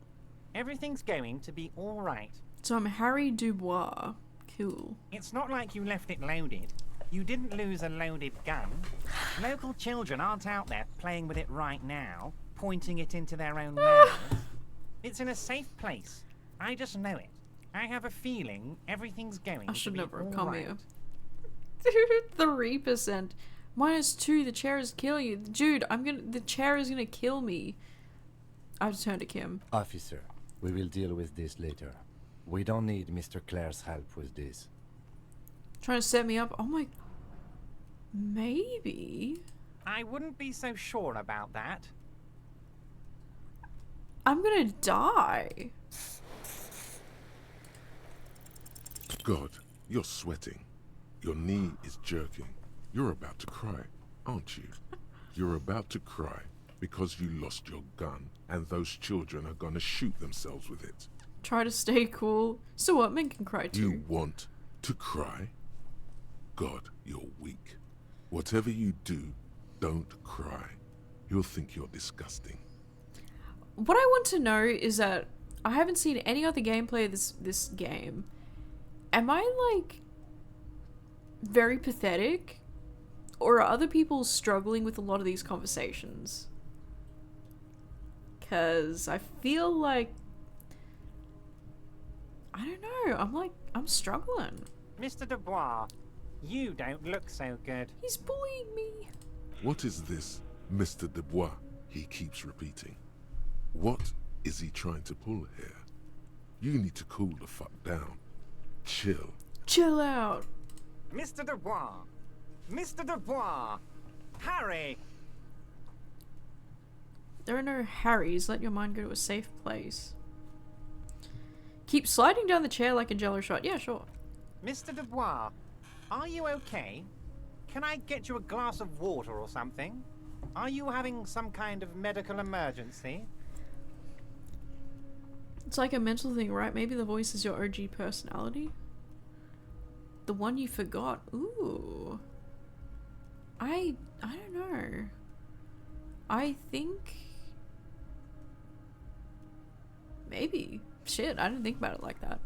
Everything's going to be all right. So I'm Harry Dubois. Cool. It's not like you left it loaded. You didn't lose a loaded gun. Local children aren't out there playing with it right now, pointing it into their own mouths. It's in a safe place. I just know it. I have a feeling everything's going I should to be never have all come right. here. 3%. -2, the chair is killing you. Dude, the chair is gonna kill me. I have to turn to Kim. Officer, we will deal with this later. We don't need Mr. Clare's help with this. Trying to set me up. Oh my... Maybe... I wouldn't be so sure about that. I'm gonna die. God, you're sweating. Your knee is jerking. You're about to cry, aren't you? You're about to cry because you lost your gun and those children are gonna shoot themselves with it. Try to stay cool. So what? Men can cry too. You want to cry? God, you're weak. Whatever you do, don't cry. He'll think you're disgusting. What I want to know is that I haven't seen any other gameplay of this game. Am I like very pathetic? Or are other people struggling with a lot of these conversations? Cause I feel like I don't know, I'm struggling. Mr. Dubois, you don't look so good. He's bullying me. What is this, Mr. Dubois? He keeps repeating. What is he trying to pull here? You need to cool the fuck down. Chill. Chill out. Mr. Dubois! Mr. Dubois! Harry! There are no Harrys. Let your mind go to a safe place. Keep sliding down the chair like a jello shot. Yeah, sure. Mr. Dubois, are you okay? Can I get you a glass of water or something? Are you having some kind of medical emergency? It's like a mental thing, right? Maybe the voice is your OG personality? The one you forgot. Ooh. I don't know. I think... Maybe. Shit, I didn't think about it like that.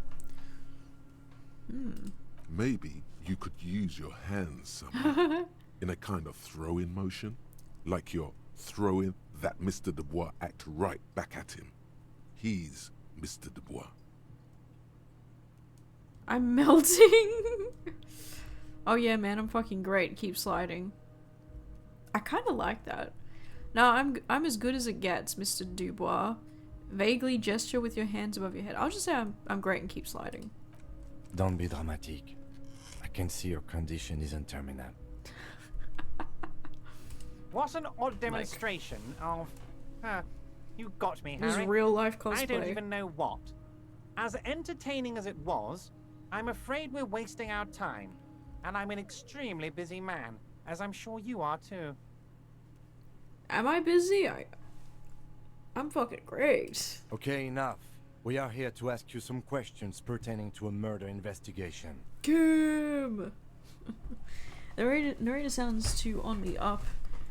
Maybe you could use your hands somehow in a kind of throw-in motion, like you're throwing that Mr. Dubois act right back at him. He's Mr. Dubois. I'm melting. Oh yeah, man, I'm fucking great. Keep sliding. I kind of like that. No, I'm as good as it gets, Mr. Dubois. Vaguely gesture with your hands above your head. I'll just say I'm great and keep sliding. Don't be dramatic. I can see your condition isn't terminal. What an odd demonstration of... you got me, This Harry. real life cosplay. I don't even know what. As entertaining as it was, I'm afraid we're wasting our time. And I'm an extremely busy man, as I'm sure you are too. Am I busy? I'm fucking great. Okay, enough. We are here to ask you some questions pertaining to a murder investigation. Kim! The narrator sounds too on the up.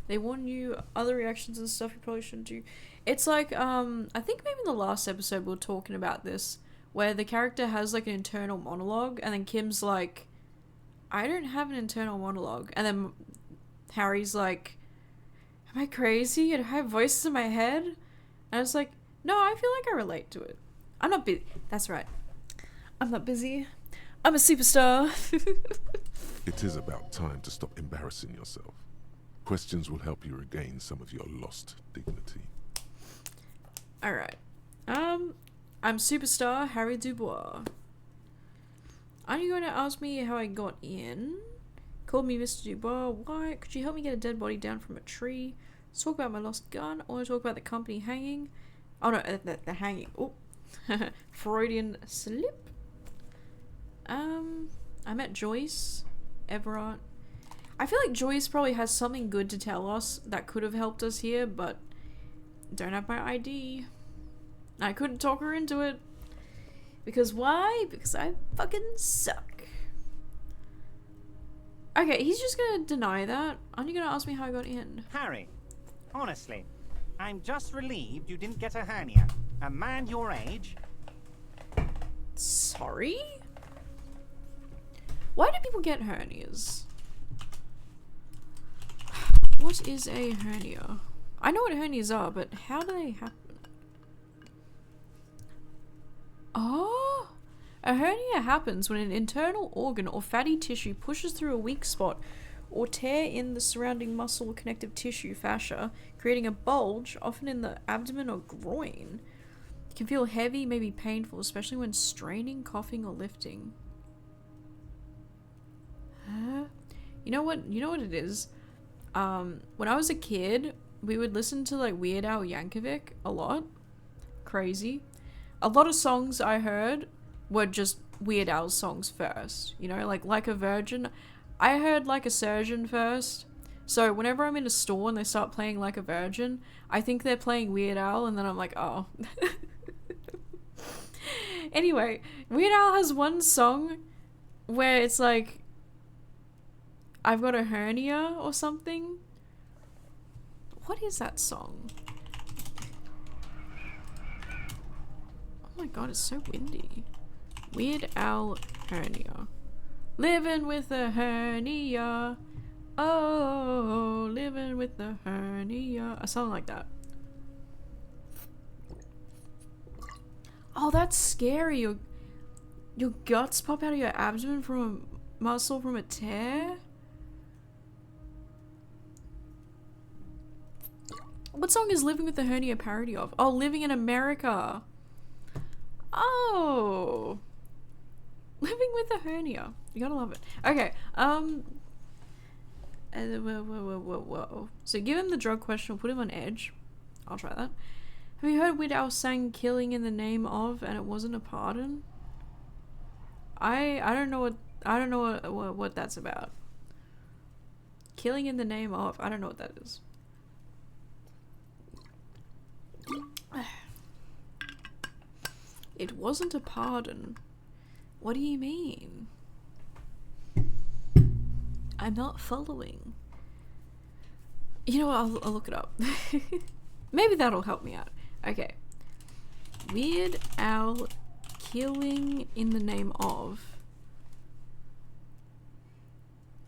They warn you other reactions and stuff you probably shouldn't do. It's like, I think maybe in the last episode we were talking about this, where the character has like an internal monologue, and then Kim's like, I don't have an internal monologue. And then Harry's like, am I crazy? I have voices in my head? And I was like, no, I feel like I relate to it. I'm not busy. That's right. I'm not busy. I'm a superstar. It is about time to stop embarrassing yourself. Questions will help you regain some of your lost dignity. Alright. I'm superstar Harry Dubois. Are you going to ask me how I got in? Called me Mr. Dubois. Why? Could you help me get a dead body down from a tree? Let's talk about my lost gun. I want to talk about the company hanging. Oh no, the hanging. Oh. Freudian slip. I met Joyce. Everett. I feel like Joyce probably has something good to tell us that could have helped us here, but don't have my ID. I couldn't talk her into it. Because why? Because I fucking suck. Okay, he's just gonna deny that. Aren't you gonna ask me how I got in? Harry, honestly, I'm just relieved you didn't get a hernia. A man your age. Sorry? Why do people get hernias? What is a hernia? I know what hernias are, but how do they happen? Oh! A hernia happens when an internal organ or fatty tissue pushes through a weak spot or tear in the surrounding muscle or connective tissue fascia, creating a bulge, often in the abdomen or groin. It can feel heavy, may be painful, especially when straining, coughing, or lifting. Huh? You know what it is? When I was a kid, we would listen to like Weird Al Yankovic a lot. Crazy. A lot of songs I heard were just Weird Al's songs first. You know, like a Virgin. I heard Like a Surgeon first. So whenever I'm in a store and they start playing Like a Virgin, I think they're playing Weird Al, and then I'm like, oh. Anyway, Weird Al has one song where it's like, I've got a hernia or something. What is that song? Oh my god, it's so windy. Weird Al hernia. Living with a hernia. Oh, living with a hernia. Or something like that. Oh, that's scary. Your guts pop out of your abdomen from a muscle from a tear? What song is Living with a Hernia a parody of? Oh, Living in America. Oh. Living with a Hernia. You gotta love it. Okay, whoa. So give him the drug question, we'll put him on edge. I'll try that. Have you heard Weird Al sang Killing in the Name of and it wasn't a pardon? I don't know what that's about. Killing in the Name of, I don't know what that is. It wasn't a pardon. What do you mean? I'm not following. You know what, I'll look it up. Maybe that'll help me out. Okay. Weird Al Killing in the Name of.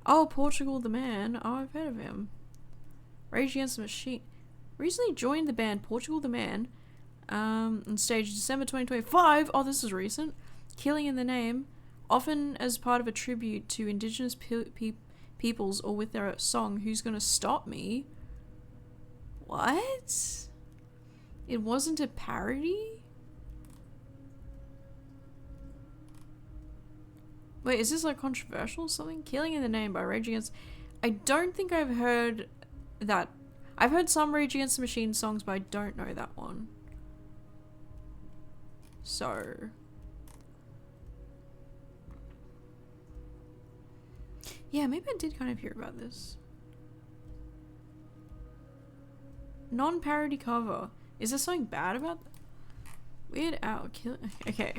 Oh, Portugal the Man. Oh, I've heard of him. Rage Against the Machine. Recently joined the band Portugal the Man. On stage December 2025. Oh, this is recent. Killing in the Name. Often as part of a tribute to indigenous peoples or with their song Who's Gonna Stop Me? What? It wasn't a parody? Wait, is this like controversial or something? Killing in the Name by Rage Against... I don't think I've heard that. I've heard some Rage Against the Machine songs, but I don't know that one. So... yeah, maybe I did kind of hear about this. Non-parody cover. Is there something bad about that? Weird Al kill. Okay.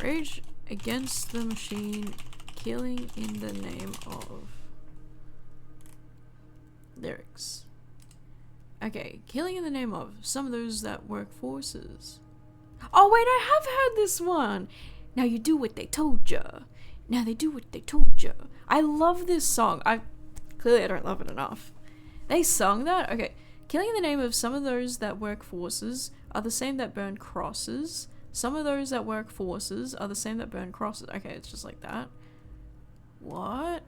Rage Against the Machine, killing in the name of. Lyrics. Okay, killing in the name of some of those that work forces. Oh wait, I have heard this one. Now you do what they told ya. Now they do what they told ya. I love this song. I don't love it enough. They sung that? Okay. Killing in the name of some of those that work forces are the same that burn crosses. Some of those that work forces are the same that burn crosses. Okay, it's just like that. What?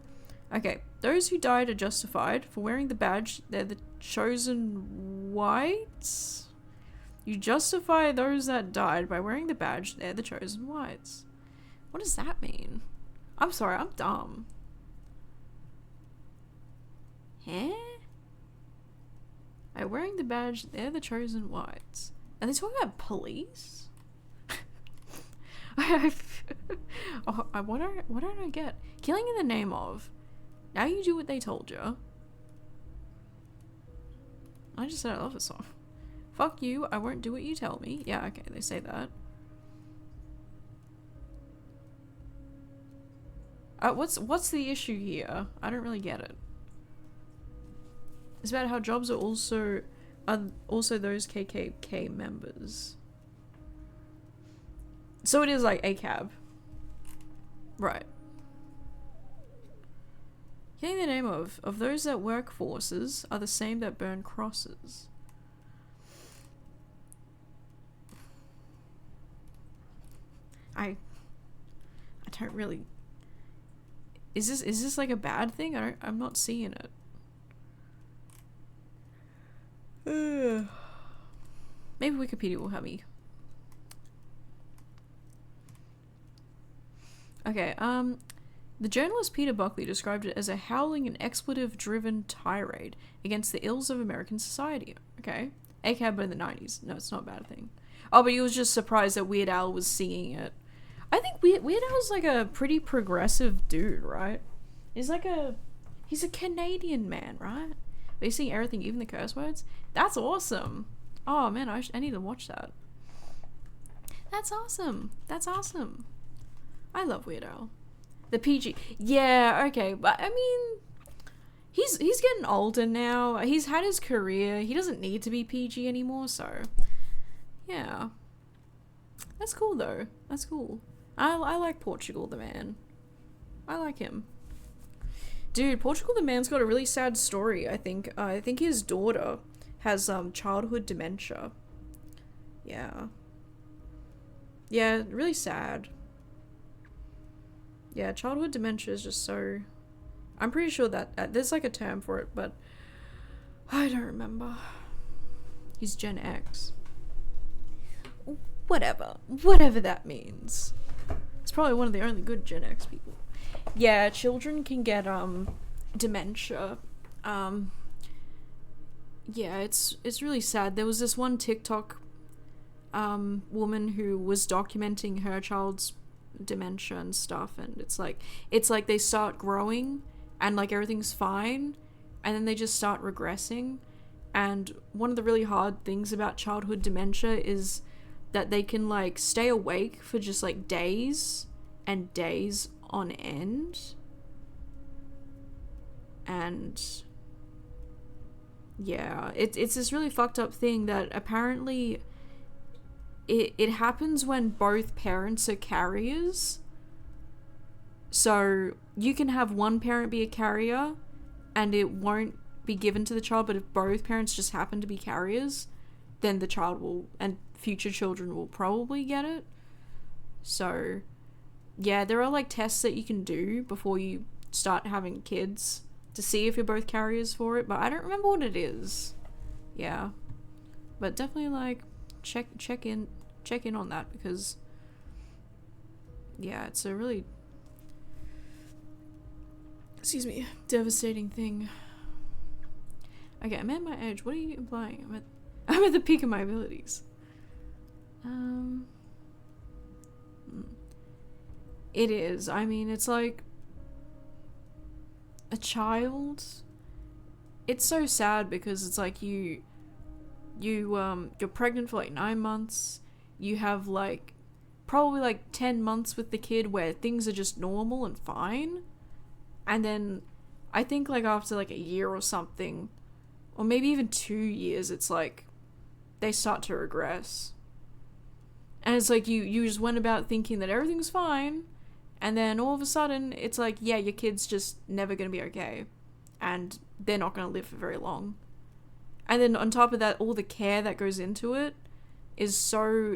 Okay. Those who died are justified for wearing the badge. They're the chosen whites. You justify those that died by wearing the badge. They're the chosen whites. What does that mean? I'm sorry, I'm dumb. Huh? By wearing the badge, they're the chosen whites. Are they talking about police? What don't I get? Killing in the name of. Now you do what they told you. I just said I love this song. Fuck you, I won't do what you tell me. Yeah, okay, they say that. What's the issue here? I don't really get it. It's about how jobs are also those KKK members. So it is like ACAB. Right. Killing the name of those that work forces are the same that burn crosses. I don't really. Is this like a bad thing? I'm not seeing it. Maybe Wikipedia will help me. Okay, the journalist Peter Buckley described it as a howling and expletive-driven tirade against the ills of American society. Okay. ACAB in the 90s. No, it's not a bad thing. Oh, but he was just surprised that Weird Al was singing it. I think Weird Al's like a pretty progressive dude, right? He's a Canadian man, right? They sing everything, even the curse words. That's awesome. Oh man, I need to watch that. That's awesome. That's awesome. I love Weird Al. The PG. Yeah, okay, but I mean, he's getting older now. He's had his career. He doesn't need to be PG anymore, so yeah. That's cool though. That's cool. I like Portugal the Man. I like him. Dude, Portugal the Man's got a really sad story, I think. I think his daughter has childhood dementia. Yeah. Yeah, really sad. Yeah, childhood dementia is just so... I'm pretty sure that there's like a term for it, but I don't remember. He's Gen X. Whatever that means. It's probably one of the only good Gen X people. Yeah, children can get dementia. Yeah, it's really sad. There was this one TikTok woman who was documenting her child's dementia and stuff, and it's like they start growing and like everything's fine, and then they just start regressing. And one of the really hard things about childhood dementia is that they can like stay awake for just like days and days on end. And yeah, it's this really fucked up thing that apparently it happens when both parents are carriers. So you can have one parent be a carrier and it won't be given to the child, but if both parents just happen to be carriers, then the child will, and future children will probably get it. So yeah, there are like tests that you can do before you start having kids to see if you're both carriers for it, but I don't remember what it is. Yeah, but definitely like check in on that, because yeah, it's a really, excuse me, devastating thing. Okay, I'm at my edge. What are you implying? I'm at the peak of my abilities. It is. I mean, it's like a child. It's so sad because it's like you're pregnant for like 9 months, you have like probably like 10 months with the kid where things are just normal and fine. And then I think like after like a year or something, or maybe even 2 years, it's like they start to regress. And it's like you just went about thinking that everything's fine, and then all of a sudden it's like, yeah, your kid's just never going to be okay, and they're not going to live for very long. And then on top of that, all the care that goes into it is so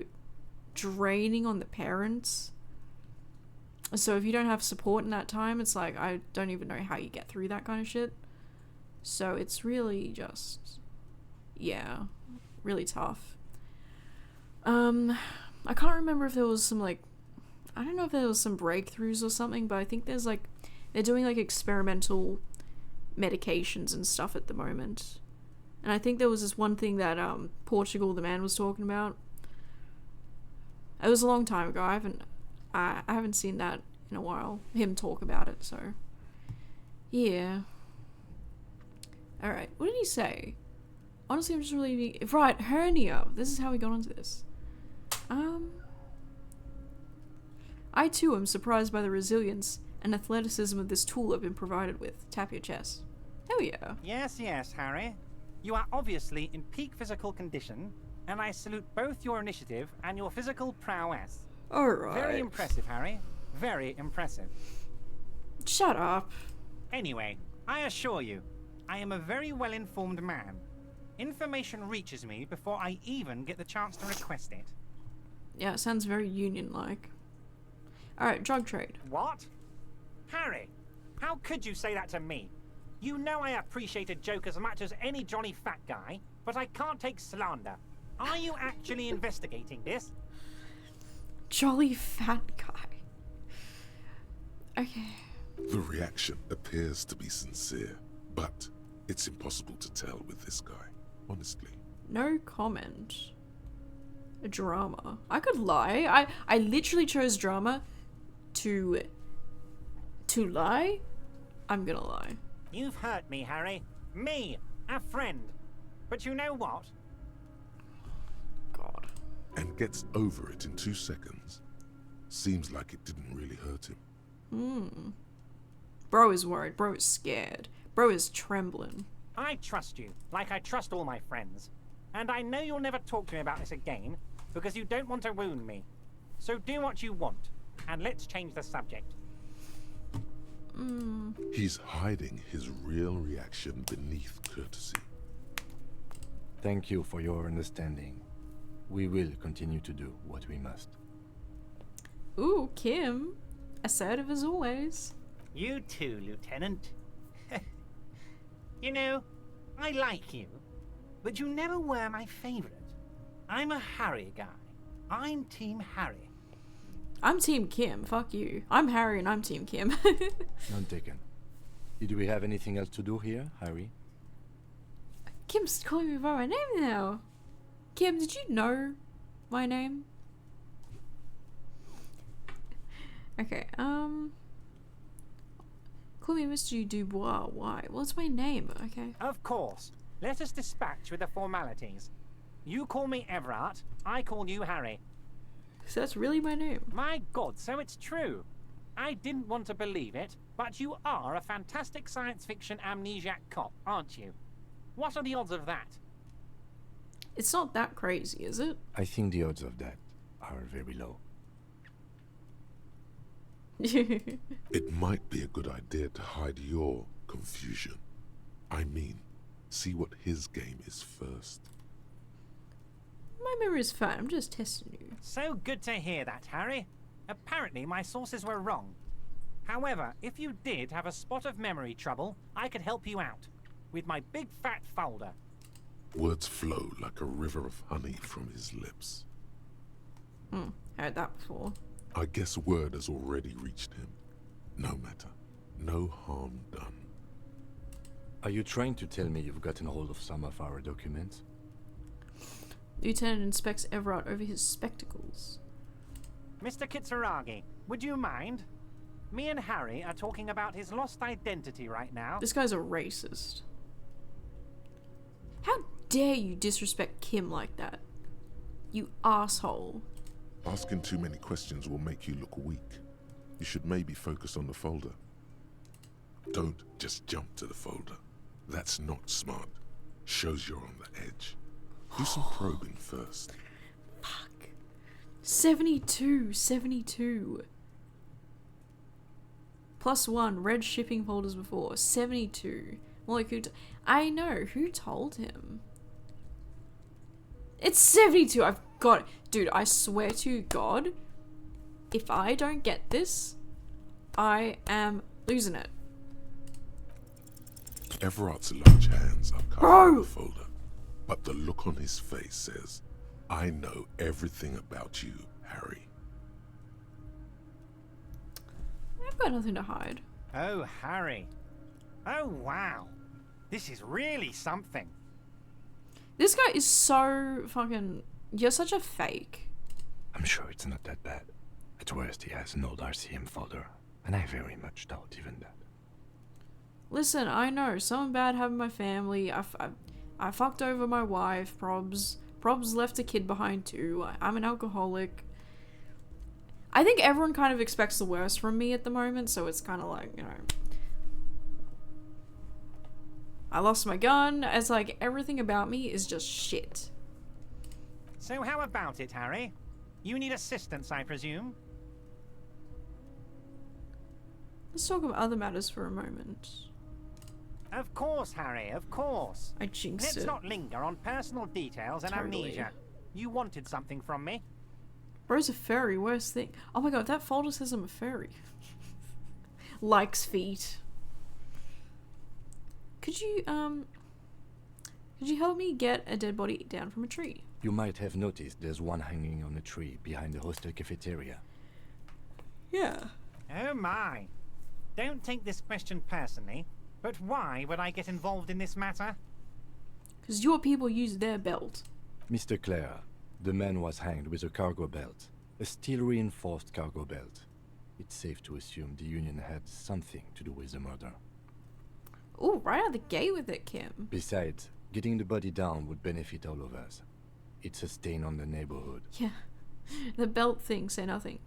draining on the parents. So if you don't have support in that time, it's like, I don't even know how you get through that kind of shit. So it's really just, yeah, really tough. I can't remember if there was some like, I don't know if there was some breakthroughs or something, but I think there's like, they're doing like experimental medications and stuff at the moment. And I think there was this one thing that Portugal the man was talking about. It was a long time ago. I haven't seen that in a while. Him talk about it, so yeah. All right, what did he say? Honestly, I'm just really right, hernia. This is how we got onto this. I too am surprised by the resilience and athleticism of this tool I've been provided with. Tap your chest. Hell yeah. Yes, yes, Harry. You are obviously in peak physical condition, and I salute both your initiative and your physical prowess. Alright. Very impressive, Harry. Very impressive. Shut up. Anyway, I assure you, I am a very well-informed man. Information reaches me before I even get the chance to request it. Yeah, it sounds very union-like. Alright, drug trade. What? Harry, how could you say that to me? You know I appreciate a joke as much as any jolly fat guy, but I can't take slander. Are you actually investigating this? Jolly fat guy. Okay. The reaction appears to be sincere, but it's impossible to tell with this guy, honestly. No comment. Drama. I could lie. I literally chose drama to lie. I'm gonna lie. You've hurt me, Harry. Me, a friend. But you know what? God. And gets over it in 2 seconds. Seems like it didn't really hurt him. Bro is worried. Bro is scared. Bro is trembling. I trust you, like I trust all my friends. And I know you'll never talk to me about this again, because you don't want to wound me. So do what you want, and let's change the subject. He's hiding his real reaction beneath courtesy. Thank you for your understanding. We will continue to do what we must. Ooh, Kim. Assertive as always. You too, Lieutenant. You know, I like you, but you never were my favorite. I'm a Harry guy. I'm Team Harry. I'm Team Kim. Fuck you. I'm Harry and I'm Team Kim. None taken. Do we have anything else to do here, Harry? Kim's calling me by my name now. Kim, did you know my name? Okay, call me Mr. Dubois. Why? Well, it's my name, okay? Of course. Let us dispatch with the formalities. You call me Everett, I call you Harry. So that's really my name. My God, so it's true. I didn't want to believe it, but you are a fantastic science fiction amnesiac cop, aren't you? What are the odds of that? It's not that crazy, is it? I think the odds of that are very low. It might be a good idea to hide your confusion. I mean, see what his game is first. My memory's fine. I'm just testing you. So good to hear that, Harry. Apparently my sources were wrong. However, if you did have a spot of memory trouble, I could help you out. With my big fat folder. Words flow like a river of honey from his lips. Heard that before. I guess word has already reached him. No matter. No harm done. Are you trying to tell me you've gotten hold of some of our documents? Lieutenant inspects Everett over his spectacles. Mr. Kitsuragi, would you mind? Me and Harry are talking about his lost identity right now. This guy's a racist. How dare you disrespect Kim like that? You asshole. Asking too many questions will make you look weak. You should maybe focus on the folder. Don't just jump to the folder. That's not smart. Shows you're on the edge. Do some probing first. Fuck. 72. 72. +1. Read shipping folders before. 72. Well, like, I know. Who told him? It's 72. I've got it. Dude, I swear to God, if I don't get this, I am losing it. Everart's large hands are Bro! covering the folder, but the look on his face says, I know everything about you, Harry. I've got nothing to hide. Oh, Harry. Oh, wow. This is really something. This guy is so fucking... You're such a fake. I'm sure it's not that bad. At worst, he has an old RCM folder, and I very much doubt even that. Listen, I know. Something bad happened to my family. I fucked over my wife, Probs. Probs left a kid behind too. I'm an alcoholic. I think everyone kind of expects the worst from me at the moment, so it's kind of like, you know... I lost my gun. It's like, everything about me is just shit. So how about it, Harry? You need assistance, I presume? Let's talk about other matters for a moment. Of course, Harry, of course. I jinxed Let's it. not linger on personal details and Totally. amnesia. You wanted something from me. Bro's a furry, worst thing. Oh my god, that folder says I'm a furry. Likes feet. Could you help me get a dead body down from a tree? You might have noticed there's one hanging on a tree behind the hostel cafeteria. Yeah. Oh my. Don't take this question personally, but why would I get involved in this matter? Because your people use their belt. Mr. Clare, the man was hanged with a cargo belt. A steel-reinforced cargo belt. It's safe to assume the Union had something to do with the murder. Ooh, right out the gate with it, Kim. Besides, getting the body down would benefit all of us. It's a stain on the neighborhood. Yeah. The belt thing, say nothing.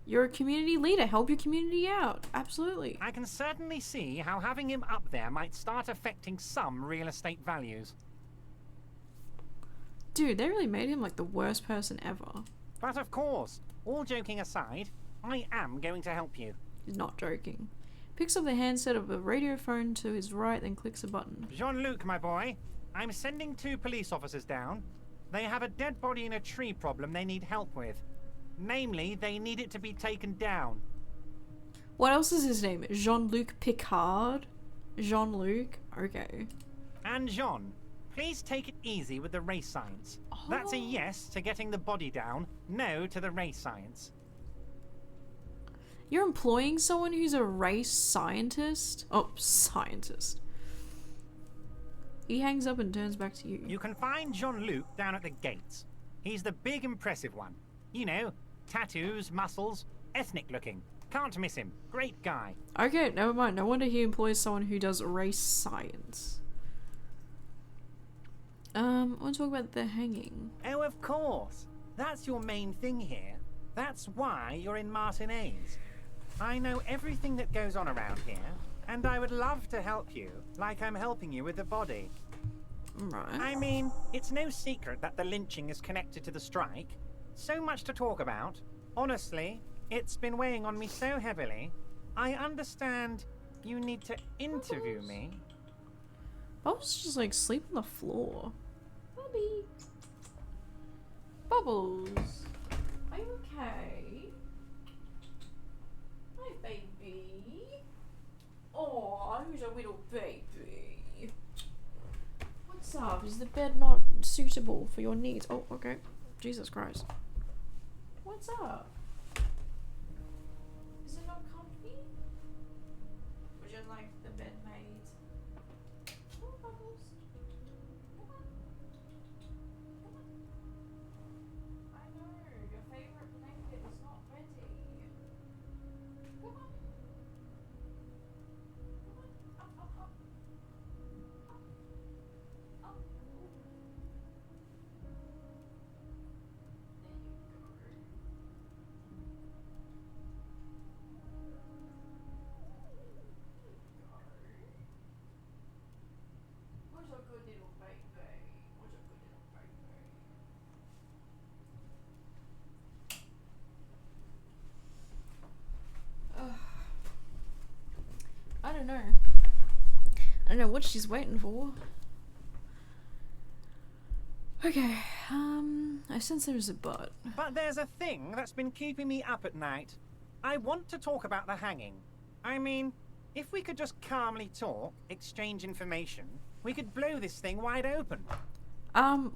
You're a community leader. Help your community out. Absolutely. I can certainly see how having him up there might start affecting some real estate values. Dude, they really made him like the worst person ever. But of course, all joking aside, I am going to help you. He's not joking. Picks up the handset of a radio phone to his right, then clicks a button. Jean-Luc, my boy, I'm sending 2 police officers down. They have a dead body in a tree problem they need help with. Namely, they need it to be taken down. What else is his name? Jean-Luc Picard? Jean-Luc? Okay. And Jean, please take it easy with the race science. That's a yes to getting the body down, no to the race science. You're employing someone who's a race scientist? Oh, scientist. He hangs up and turns back to you. You can find Jean-Luc down at the gates. He's the big impressive one. You know, tattoos, muscles, ethnic looking. Can't miss him. Great guy. Okay, never mind. No wonder he employs someone who does race science. I want to talk about the hanging. Oh, of course. That's your main thing here. That's why you're in Martinez. I know everything that goes on around here, and I would love to help you, like I'm helping you with the body. Right. I mean, it's no secret that the lynching is connected to the strike. So much to talk about. Honestly, it's been weighing on me so heavily. I understand you need to interview me. Bubbles just like sleep on the floor. Bubby. Bubbles. Are you okay? Hi, baby. Oh, who's a little baby? What's up? Is the bed not suitable for your needs? Oh, okay. Jesus Christ. What's up? Is it not comfy? Would you like the bed made? Oh, Bubbles. Come on. Come on. I know, your favorite blanket is not ready. Come on. Come on. Up, up, up. Up. Up. Ooh. There you go. I don't know what she's waiting for. Okay, I sense there's a but. But there's a thing that's been keeping me up at night. I want to talk about the hanging. I mean, if we could just calmly talk, exchange information, we could blow this thing wide open.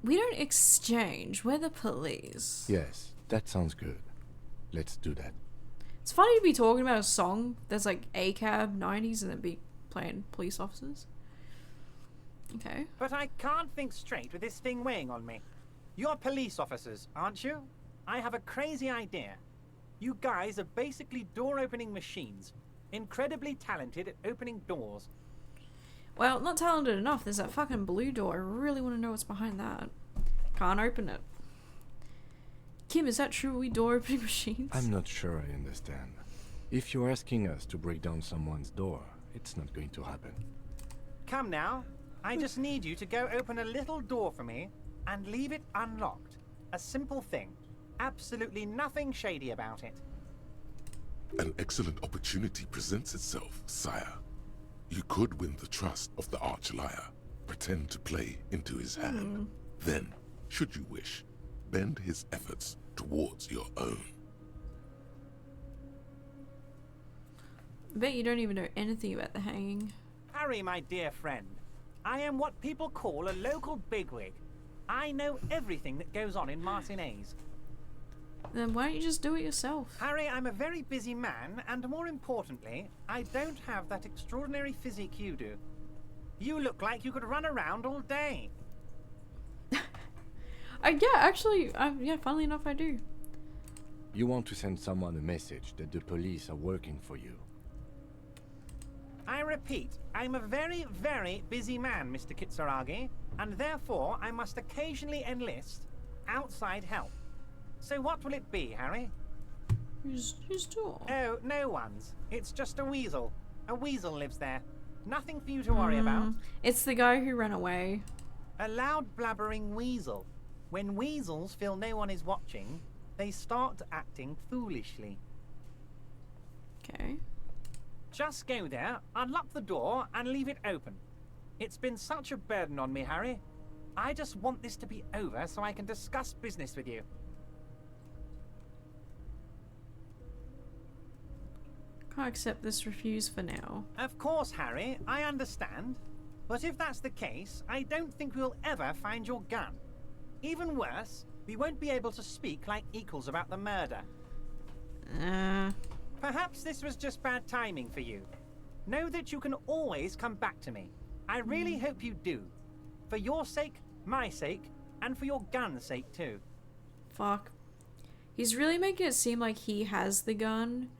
We don't exchange. We're the police. Yes, that sounds good. Let's do that. It's funny to be talking about a song that's like ACAB 90s and then be playing police officers. Okay. But I can't think straight with this thing weighing on me. You're police officers, aren't you? I have a crazy idea. You guys are basically door-opening machines. Incredibly talented at opening doors. Well, not talented enough. There's that fucking blue door. I really want to know what's behind that. Can't open it. Kim, is that true? Are we door opening machines? I'm not sure I understand. If you're asking us to break down someone's door, it's not going to happen. Come now. I just need you to go open a little door for me and leave it unlocked. A simple thing. Absolutely nothing shady about it. An excellent opportunity presents itself, sire. You could win the trust of the arch-liar, pretend to play into his hand. Then, should you wish, bend his efforts towards your own. I bet you don't even know anything about the hanging. Harry, my dear friend, I am what people call a local bigwig. I know everything that goes on in Martinez. Then why don't you just do it yourself? Harry, I'm a very busy man, and more importantly, I don't have that extraordinary physique you do. You look like you could run around all day. Yeah, actually, yeah, funnily enough, I do. You want to send someone a message that the police are working for you. I repeat, I'm a very, very busy man, Mr. Kitsuragi, and therefore I must occasionally enlist outside help. So what will it be, Harry? Whose door? Oh, no one's. It's just a weasel. A weasel lives there. Nothing for you to worry about. It's the guy who ran away. A loud blabbering weasel. When weasels feel no one is watching, they start acting foolishly. Okay. Just go there, unlock the door, and leave it open. It's been such a burden on me, Harry. I just want this to be over so I can discuss business with you. Can't accept this refuse for now. Of course, Harry, I understand. But if that's the case, I don't think we'll ever find your gun. Even worse, we won't be able to speak like equals about the murder. Perhaps this was just bad timing for you. Know that you can always come back to me. I really hope you do. For your sake, my sake, and for your gun's sake too. Fuck. He's really making it seem like he has the gun.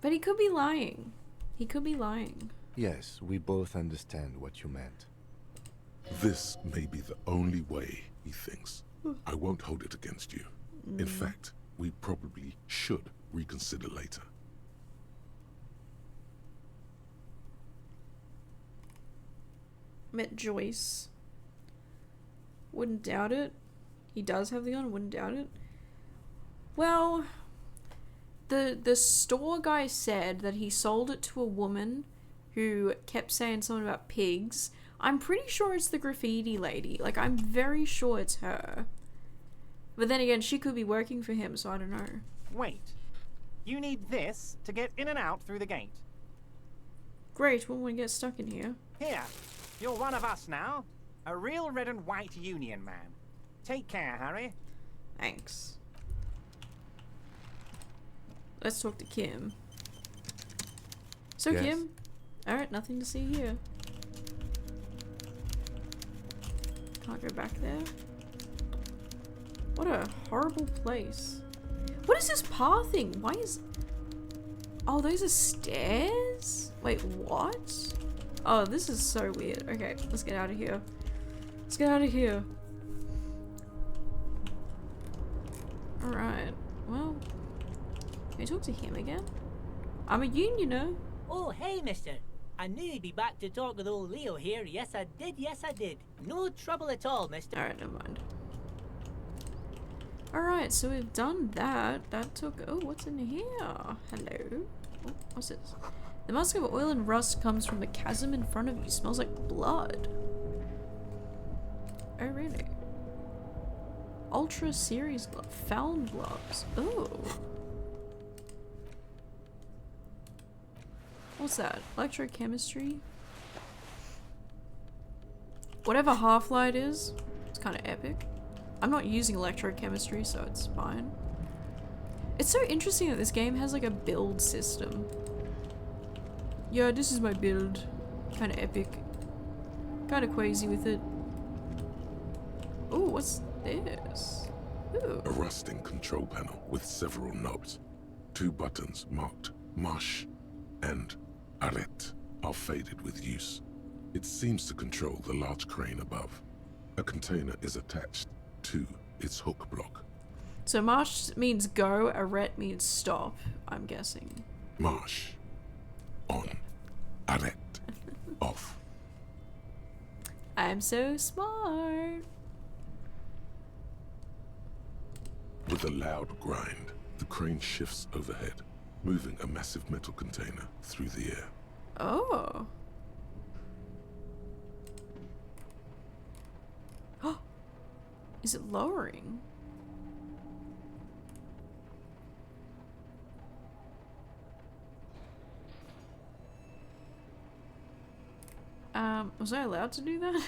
But he could be lying. He could be lying. Yes, we both understand what you meant. This may be the only way, he thinks. I won't hold it against you. In fact, we probably should reconsider later. Met Joyce. Wouldn't doubt it. He does have the gun, wouldn't doubt it. Well, the store guy said that he sold it to a woman who kept saying something about pigs. I'm pretty sure it's the graffiti lady. Like, I'm very sure it's her. But then again, she could be working for him, so I don't know. Wait. You need this to get in and out through the gate. Great, when we get stuck in here. Here, you're one of us now. A real red and white union man. Take care, Harry. Thanks. Let's talk to Kim. So, Yes. Kim? Alright, nothing to see here. Can't go back there. What a horrible place. What is this pathing? Why is... Oh, those are stairs? Wait, what? Oh, this is so weird. Okay, let's get out of here. Let's get out of here. Alright, well... Can we talk to him again? I'm a unioner. Oh, hey, mister. I knew you'd be back to talk with old Leo here. Yes, I did. Yes, I did. No trouble at all, mister. Alright, never mind. Alright, so we've done that. That took... Oh, what's in here? Hello? Oh, what's this? The musk of oil and rust comes from the chasm in front of you. Smells like blood. Oh, really? Ultra series glove. Found gloves. Oh. What's that? Electrochemistry? Whatever half-light is, it's kind of epic. I'm not using electrochemistry, so it's fine. It's so interesting that this game has like a build system. Yeah, this is my build. Kind of epic. Kind of crazy with it. Ooh, what's this? Ooh. A rusting control panel with several knobs. 2 buttons marked Marsh and Arrête are faded with use. It seems to control the large crane above. A container is attached to its hook block. So marsh means go, arrête means stop, I'm guessing. Marsh. On. Arrête. Off. I'm so smart. With a loud grind, the crane shifts overhead, moving a massive metal container through the air. Oh. Is it lowering? Was I allowed to do that?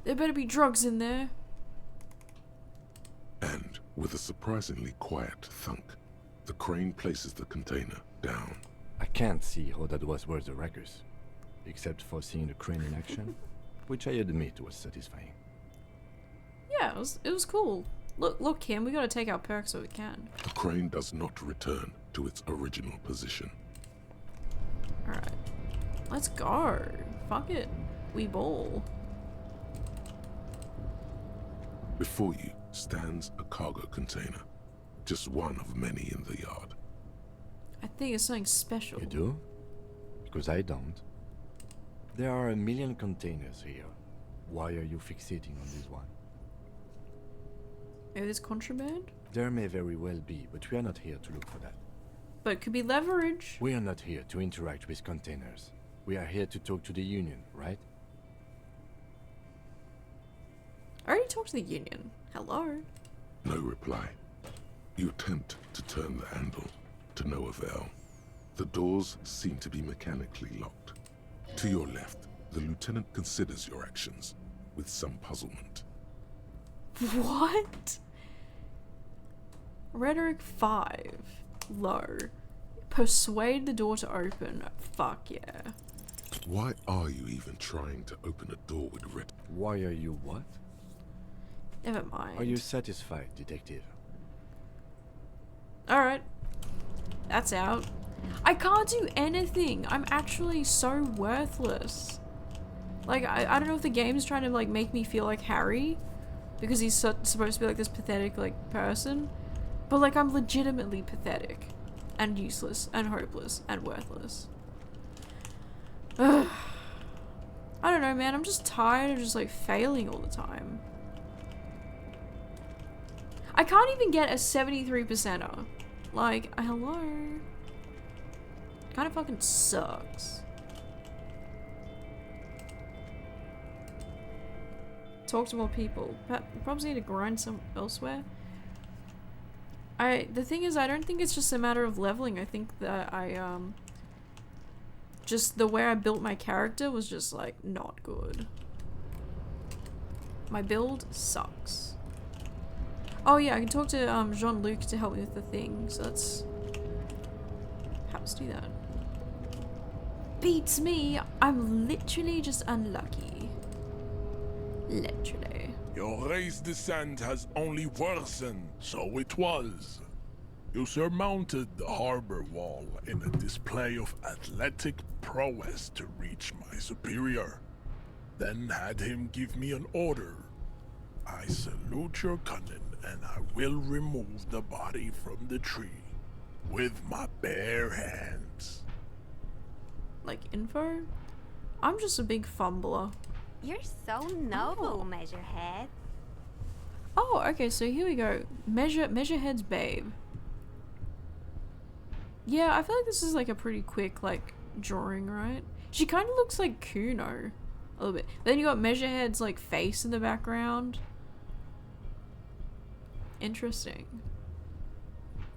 There better be drugs in there. And, with a surprisingly quiet thunk, the crane places the container down. I can't see how that was worth the wreckers, except for seeing the crane in action, which I admit was satisfying. Yeah, it was cool. Look, Kim, we gotta take our perks so we can. The crane does not return to its original position. Alright. Let's go. Fuck it. We ball. Before you stands a cargo container, just one of many in the yard. I think it's something special. You do? Because I don't. There are a million containers here. Why are you fixating on this one? Maybe it's contraband? There may very well be, but we are not here to look for that. But it could be leverage. We are not here to interact with containers. We are here to talk to the Union, right? I already talked to the Union. Hello? No reply. You attempt to turn the handle, to no avail. The doors seem to be mechanically locked. To your left, the lieutenant considers your actions with some puzzlement. What? Rhetoric 5. Low. Persuade the door to open. Fuck yeah. Why are you even trying to open a door with red? Why are you what? Never mind. Are you satisfied, detective? Alright. That's out. I can't do anything. I'm actually so worthless. Like, I don't know if the game's trying to, like, make me feel like Harry. Because he's supposed to be, like, this pathetic, like, person. But, like, I'm legitimately pathetic. And useless. And hopeless. And worthless. Ugh. I don't know, man. I'm just tired of just, like, failing all the time. I can't even get a 73%er. Like, hello? Kind of fucking sucks. Talk to more people. Probably need to grind some elsewhere. The thing is, I don't think it's just a matter of leveling. I think that just the way I built my character was just, like, not good. My build sucks. Oh yeah, I can talk to Jean-Luc to help me with the thing, so let's perhaps do that. Beats me! I'm literally just unlucky. Literally. Your race descent has only worsened, so it was. You surmounted the harbor wall in a display of athletic prowess to reach my superior, then had him give me an order. I salute your cunning, and I will remove the body from the tree with my bare hands. Like info? I'm just a big fumbler. You're so noble, Measurehead. Oh, okay, so here we go. Measurehead's babe. Yeah, I feel like this is like a pretty quick like drawing, right? She kind of looks like Kuno a little bit. Then you got Measurehead's like face in the background. Interesting.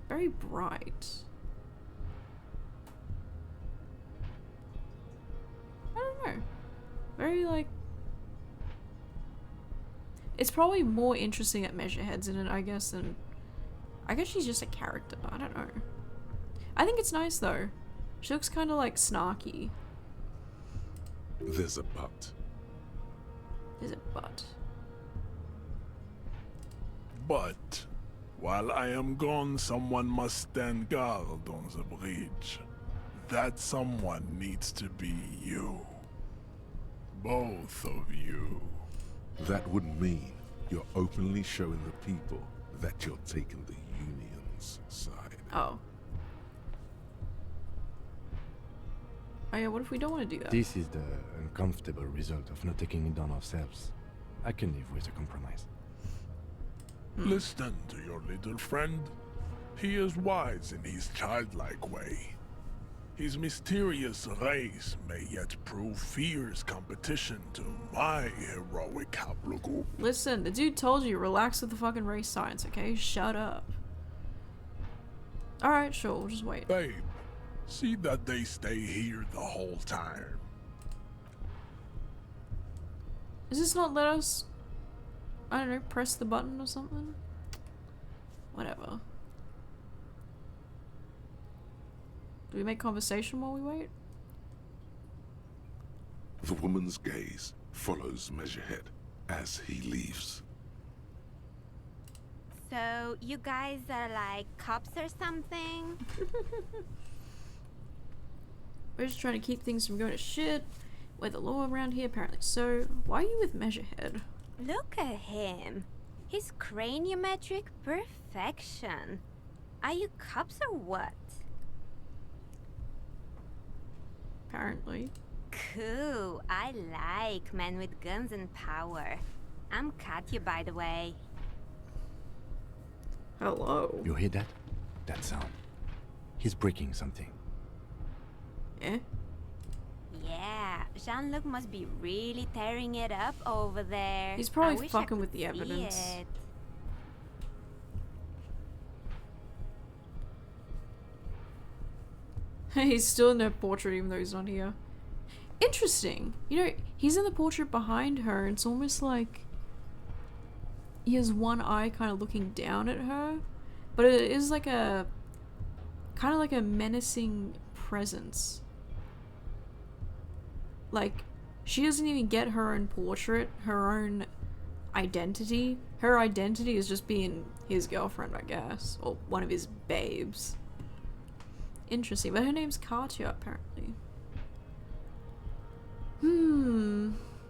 Very bright. I don't know. Very like. It's probably more interesting that Measurehead's in it, I guess, than. I guess she's just a character. I don't know. I think it's nice though. She looks kind of like snarky. There's a but. There's a but. But while I am gone, someone must stand guard on the bridge. That someone needs to be you. Both of you. That would mean you're openly showing the people that you're taking the Union's side. Oh. Oh yeah, what if we don't want to do that? This is the uncomfortable result of not taking it on ourselves. I can live with a compromise. Listen to your little friend. He is wise in his childlike way. His mysterious race may yet prove fierce competition to my heroic haplogroup. Listen, the dude told you, relax with the fucking race science, okay? Shut up. Alright, sure, we'll just wait. Babe, see that they stay here the whole time. Does this not let us, I don't know, press the button or something? Whatever. Do we make conversation while we wait? The woman's gaze follows Measurehead as he leaves. So, you guys are like cops or something? We're just trying to keep things from going to shit. We're the law around here, apparently. So, why are you with Measurehead? Look at him. His craniometric perfection. Are you cops or what? Apparently. Cool. I like men with guns and power. I'm Katya, by the way. Hello. You hear that? That sound. He's breaking something. Eh? Yeah, Jean-Luc must be really tearing it up over there. He's I probably wish I fucking could with the see evidence. it. He's still in her portrait even though he's not here. Interesting. You know, he's in the portrait behind her. It's almost like he has one eye kind of looking down at her. But it is like a kind of like a menacing presence. Like, she doesn't even get her own portrait, her own identity. Her identity is just being his girlfriend, I guess. Or one of his babes. Interesting, but her name's Katya, apparently.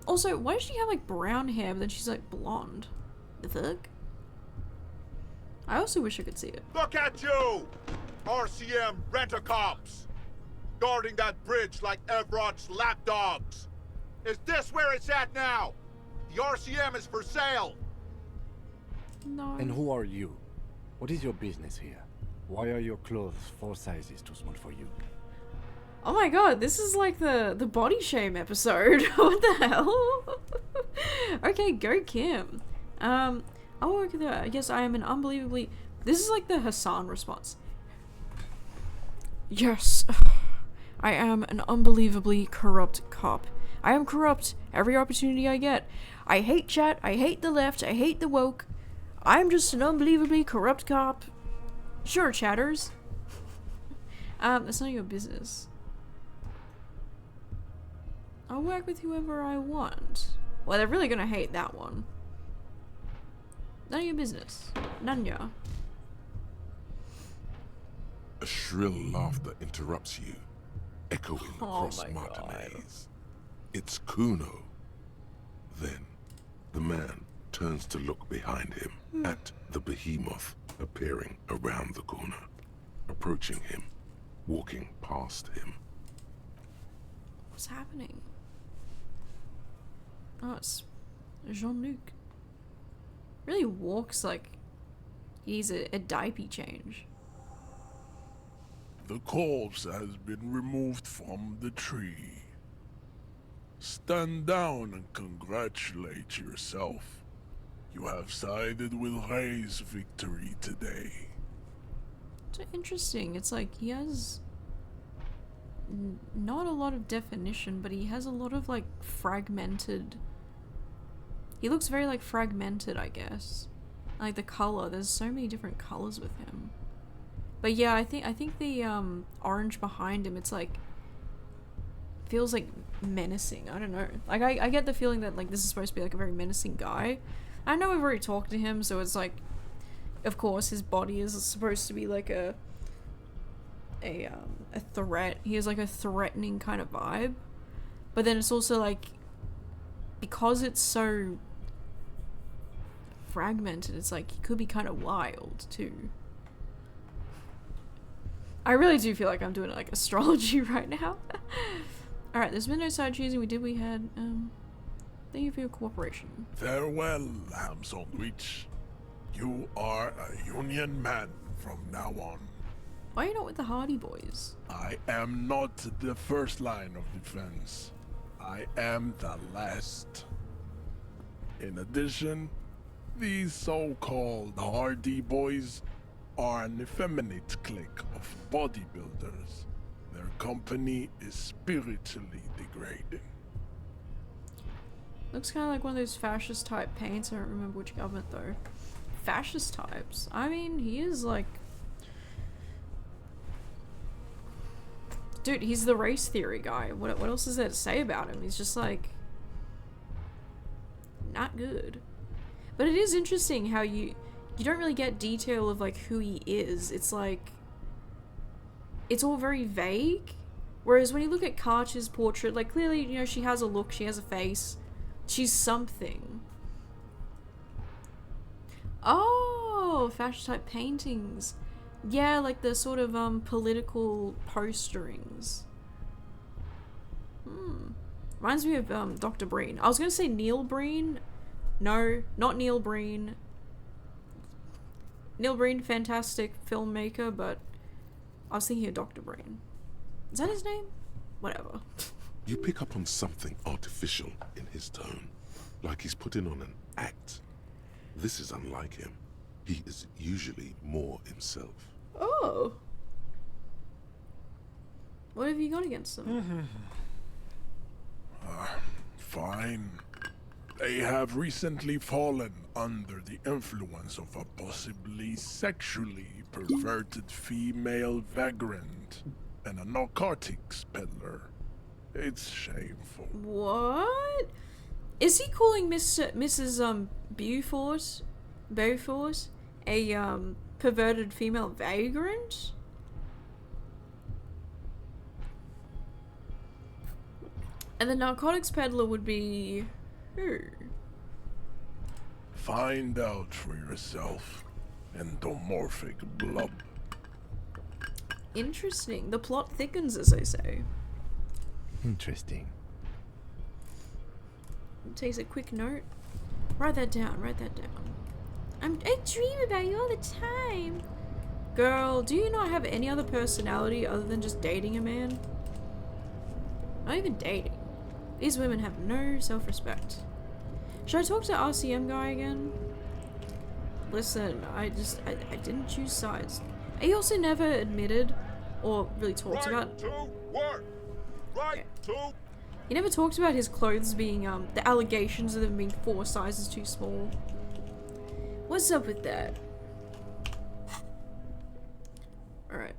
Also, why does she have, like, brown hair, but then she's, like, blonde? The fuck? I also wish I could see it. Look at you! RCM rent-a-cops! Guarding that bridge like Evron's lapdogs! Is this where it's at now? The RCM is for sale! No. And who are you? What is your business here? Why are your clothes 4 sizes too small for you? Oh my god, this is like the body shame episode. What the hell? Okay, go Kim. I'll work with her. Yes, I am an unbelievably... This is like the Hassan response. Yes, I am an unbelievably corrupt cop. I am corrupt every opportunity I get. I hate chat, I hate the left, I hate the woke. I'm just an unbelievably corrupt cop. Sure, chatters. That's not your business. I'll work with whoever I want. Well, they're really gonna hate that one. None of your business. None ya. A shrill laughter interrupts you, echoing across my God. Martinez. It's Kuno. Then, the man turns to look behind him at the behemoth appearing around the corner, approaching him, walking past him. What's happening? Oh, it's Jean-Luc. Really walks like he needs a diaper change. The corpse has been removed from the tree. Stand down and congratulate yourself. You have sided with Ray's victory today. It's interesting. It's like he has not a lot of definition, but he has a lot of like fragmented. He looks very like fragmented, I guess. Like the color. There's so many different colors with him. But yeah, I think the orange behind him, it's like feels like menacing. I don't know. Like I get the feeling that like this is supposed to be like a very menacing guy. I know we've already talked to him, so it's like, of course, his body is supposed to be like a threat. He has like a threatening kind of vibe, but then it's also like, because it's so fragmented, it's like he could be kind of wild too. I really do feel like I'm doing like astrology right now. All right, there's been no side choosing. We had. Thank you for your cooperation. Farewell, ham sandwich. You are a Union man from now on. Why are you not with the Hardy Boys? I am not the first line of defense. I am the last. In addition, these so-called Hardy Boys are an effeminate clique of bodybuilders. Their company is spiritually degrading. Looks kind of like one of those fascist type paints. I don't remember which government though. Fascist types. I mean, he is like... Dude, he's the race theory guy. What else is there to say about him? He's just like... not good. But it is interesting how you don't really get detail of like who he is. It's like... it's all very vague. Whereas when you look at Karch's portrait, like clearly, you know, she has a look, she has a face. She's something. Oh, fashion type paintings. Yeah, like the sort of political posterings. Reminds me of Dr. Breen. I was gonna say Neil Breen. No, not Neil Breen. Neil Breen, fantastic filmmaker, but I was thinking of Dr. Breen. Is that his name? Whatever. You pick up on something artificial in his tone, like he's putting on an act. This is unlike him. He is usually more himself. Oh. What have you got against them? Fine. They have recently fallen under the influence of a possibly sexually perverted female vagrant and a narcotics peddler. It's shameful. What? Is he calling Mrs. Beaufort a perverted female vagrant? And the narcotics peddler would be who? Find out for yourself, endomorphic blub. Interesting. The plot thickens, as they say. Interesting. Takes a quick note. Write that down. Write that down. I dream about you all the time. Girl, do you not have any other personality other than just dating a man? Not even dating. These women have no self-respect. Should I talk to RCM guy again? Listen, I didn't choose sides. He also never admitted or really talked about... To work. Right to... He never talked about his clothes being, the allegations of them being 4 sizes too small. What's up with that? Alright,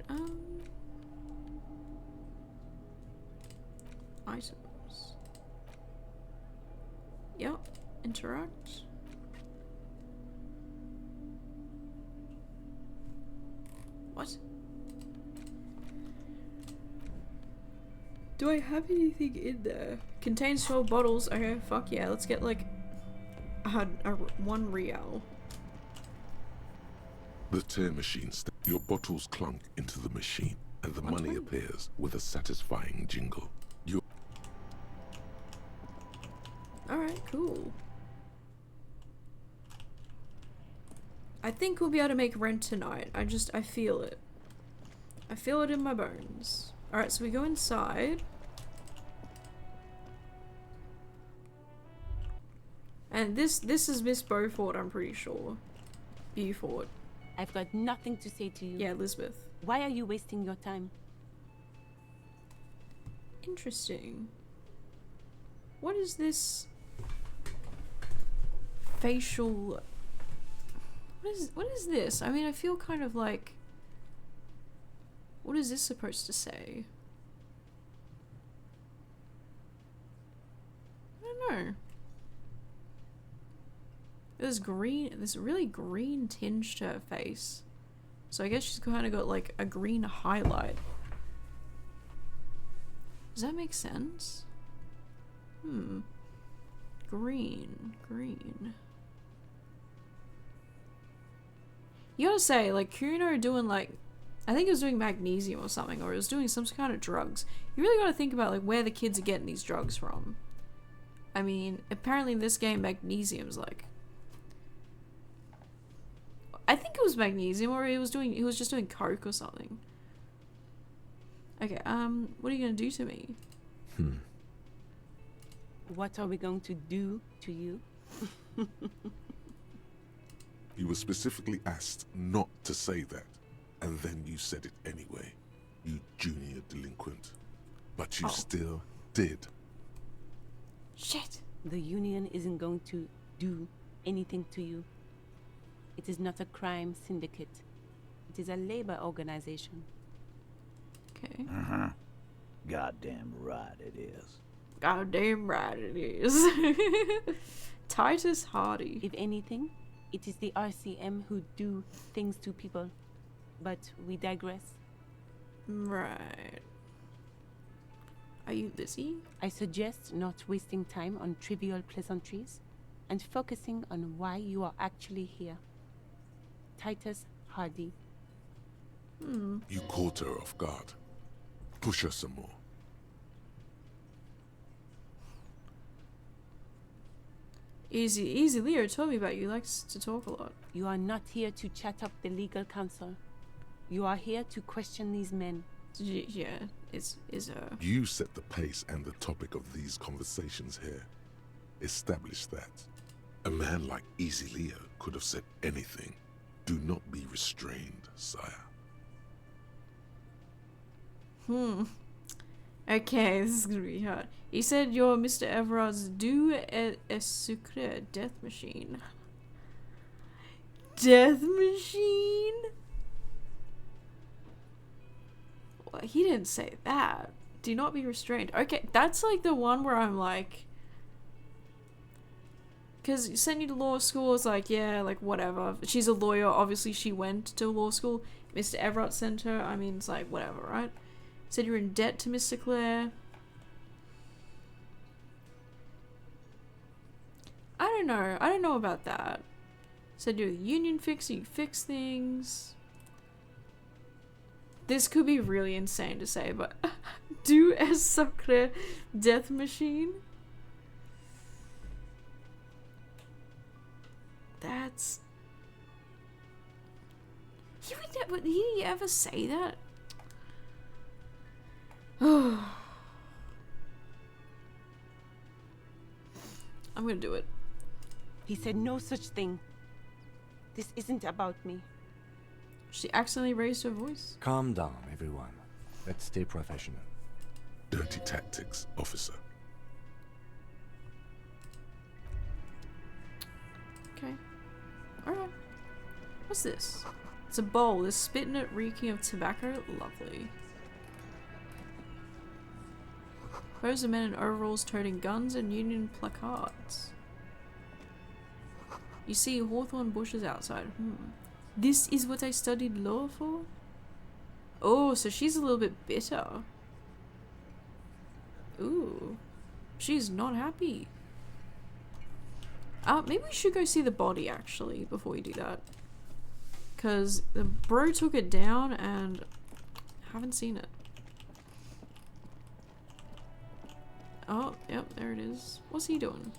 items. Yep, interact. What? Do I have anything in there? Contains 12 bottles. Okay, fuck yeah. Let's get like a 1 real. The tear machine your bottles clunk into the machine, and the money appears with a satisfying jingle. Alright, cool. I think we'll be able to make rent tonight. I feel it. I feel it in my bones. Alright, so we go inside. And this is Miss Beaufort, I'm pretty sure. Beaufort. I've got nothing to say to you. Yeah, Elizabeth. Why are you wasting your time? Interesting. What is this facial... What is this? I mean, I feel kind of like... What is this supposed to say? I don't know. There's green, this really green tinge to her face. So I guess she's kind of got like a green highlight. Does that make sense? Green. You gotta say, like, Kuno doing like, I think it was doing magnesium or something, or it was doing some kind of drugs. You really gotta think about like where the kids are getting these drugs from. I mean, apparently in this game magnesium's like, I think it was magnesium, or he was just doing coke or something. Okay, what are you gonna do to me? What are we going to do to you? You were specifically asked not to say that, and then you said it anyway, you junior delinquent. But you still did. Shit. The union isn't going to do anything to you. It is not a crime syndicate. It is a labor organization. Okay. Goddamn right it is. Goddamn right it is. Titus Hardy. If anything, it is the RCM who do things to people. But we digress. Right. Are you Lizzie? I suggest not wasting time on trivial pleasantries and focusing on why you are actually here. Titus Hardy. You caught her off guard. Push her some more. Easy Leo told me about you. Likes to talk a lot. You are not here to chat up the legal counsel. You are here to question these men. Yeah, is You set the pace and the topic of these conversations here. Establish that. A man like Easy Leo could have said anything. Do not be restrained, sire. Okay, this is gonna be hard. He said you're Mr. Everard's a secret death machine. Death machine? Well, he didn't say that. Do not be restrained. Okay, that's like the one where I'm like... Because send you to law school is like, yeah, like whatever. She's a lawyer, obviously she went to law school. Mr. Everard sent her, I mean, it's like whatever, right? Said you're in debt to Mr. Clare. I don't know about that. Said you're the union fixer, you fix things. This could be really insane to say, but do a sacre death machine? That's... Would he ever say that? I'm gonna do it. He said no such thing. This isn't about me. She accidentally raised her voice. Calm down, everyone. Let's stay professional. Dirty tactics, officer. Okay. Alright. What's this? It's a bowl. There's spit in it, reeking of tobacco. Lovely. Photos of men in overalls toting guns and union placards. You see hawthorn bushes outside. This is what I studied law for? Oh, so she's a little bit bitter. Ooh. She's not happy. Maybe we should go see the body, actually, before we do that. Because the bro took it down and haven't seen it. Oh, yep, there it is. What's he doing?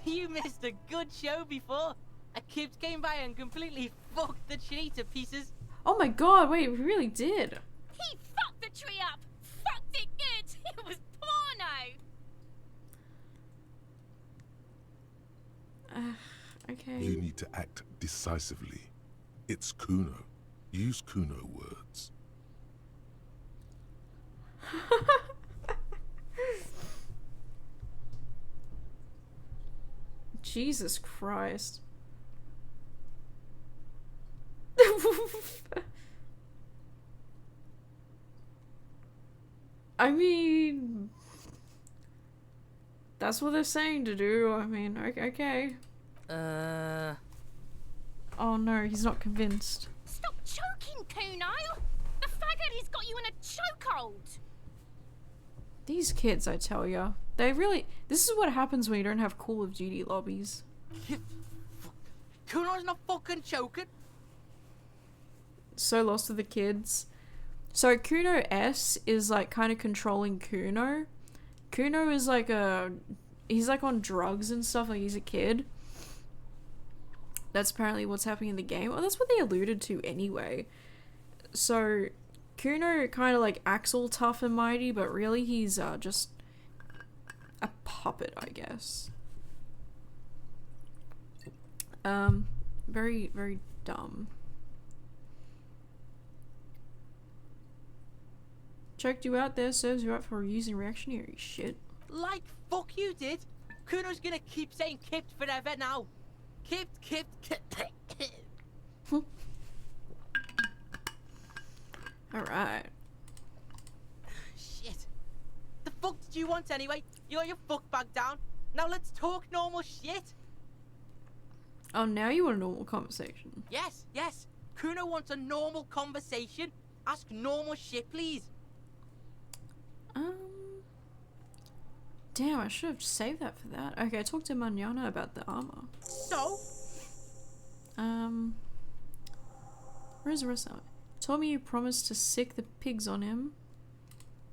You missed a good show before. A kid came by and completely fucked the tree to pieces. Oh my god, wait, we really did. He fucked the tree up! Fucked it good! It was porno! Okay. You need to act decisively. It's Kuno. Use Kuno words. Jesus Christ. I mean, that's what they're saying to do. I mean, okay. Oh no, he's not convinced. Stop choking, Kuno! The faggot has got you in a chokehold! These kids, I tell ya. They really... This is what happens when you don't have Call of Duty lobbies. Kuno's not fucking choking. So lost with the kids. So Kuno S is like kind of controlling Kuno. Kuno is like he's like on drugs and stuff, like he's a kid. That's apparently what's happening in the game. Well, that's what they alluded to anyway. So Kuno kind of like acts all tough and mighty, but really he's just a puppet, I guess. Very, very dumb. Checked you out there, serves you up for using reactionary shit. Like fuck you did. Kuno's gonna keep saying kipped forever now. Kipped. Alright. Shit. The fuck did you want anyway? You got your fuck back down. Now let's talk normal shit. Oh, now you want a normal conversation. Yes. Kuno wants a normal conversation. Ask normal shit, please. Damn, I should have saved that for that. Okay, I talked to Manana about the armor. So? Where's the rest of it? Told me you promised to sick the pigs on him.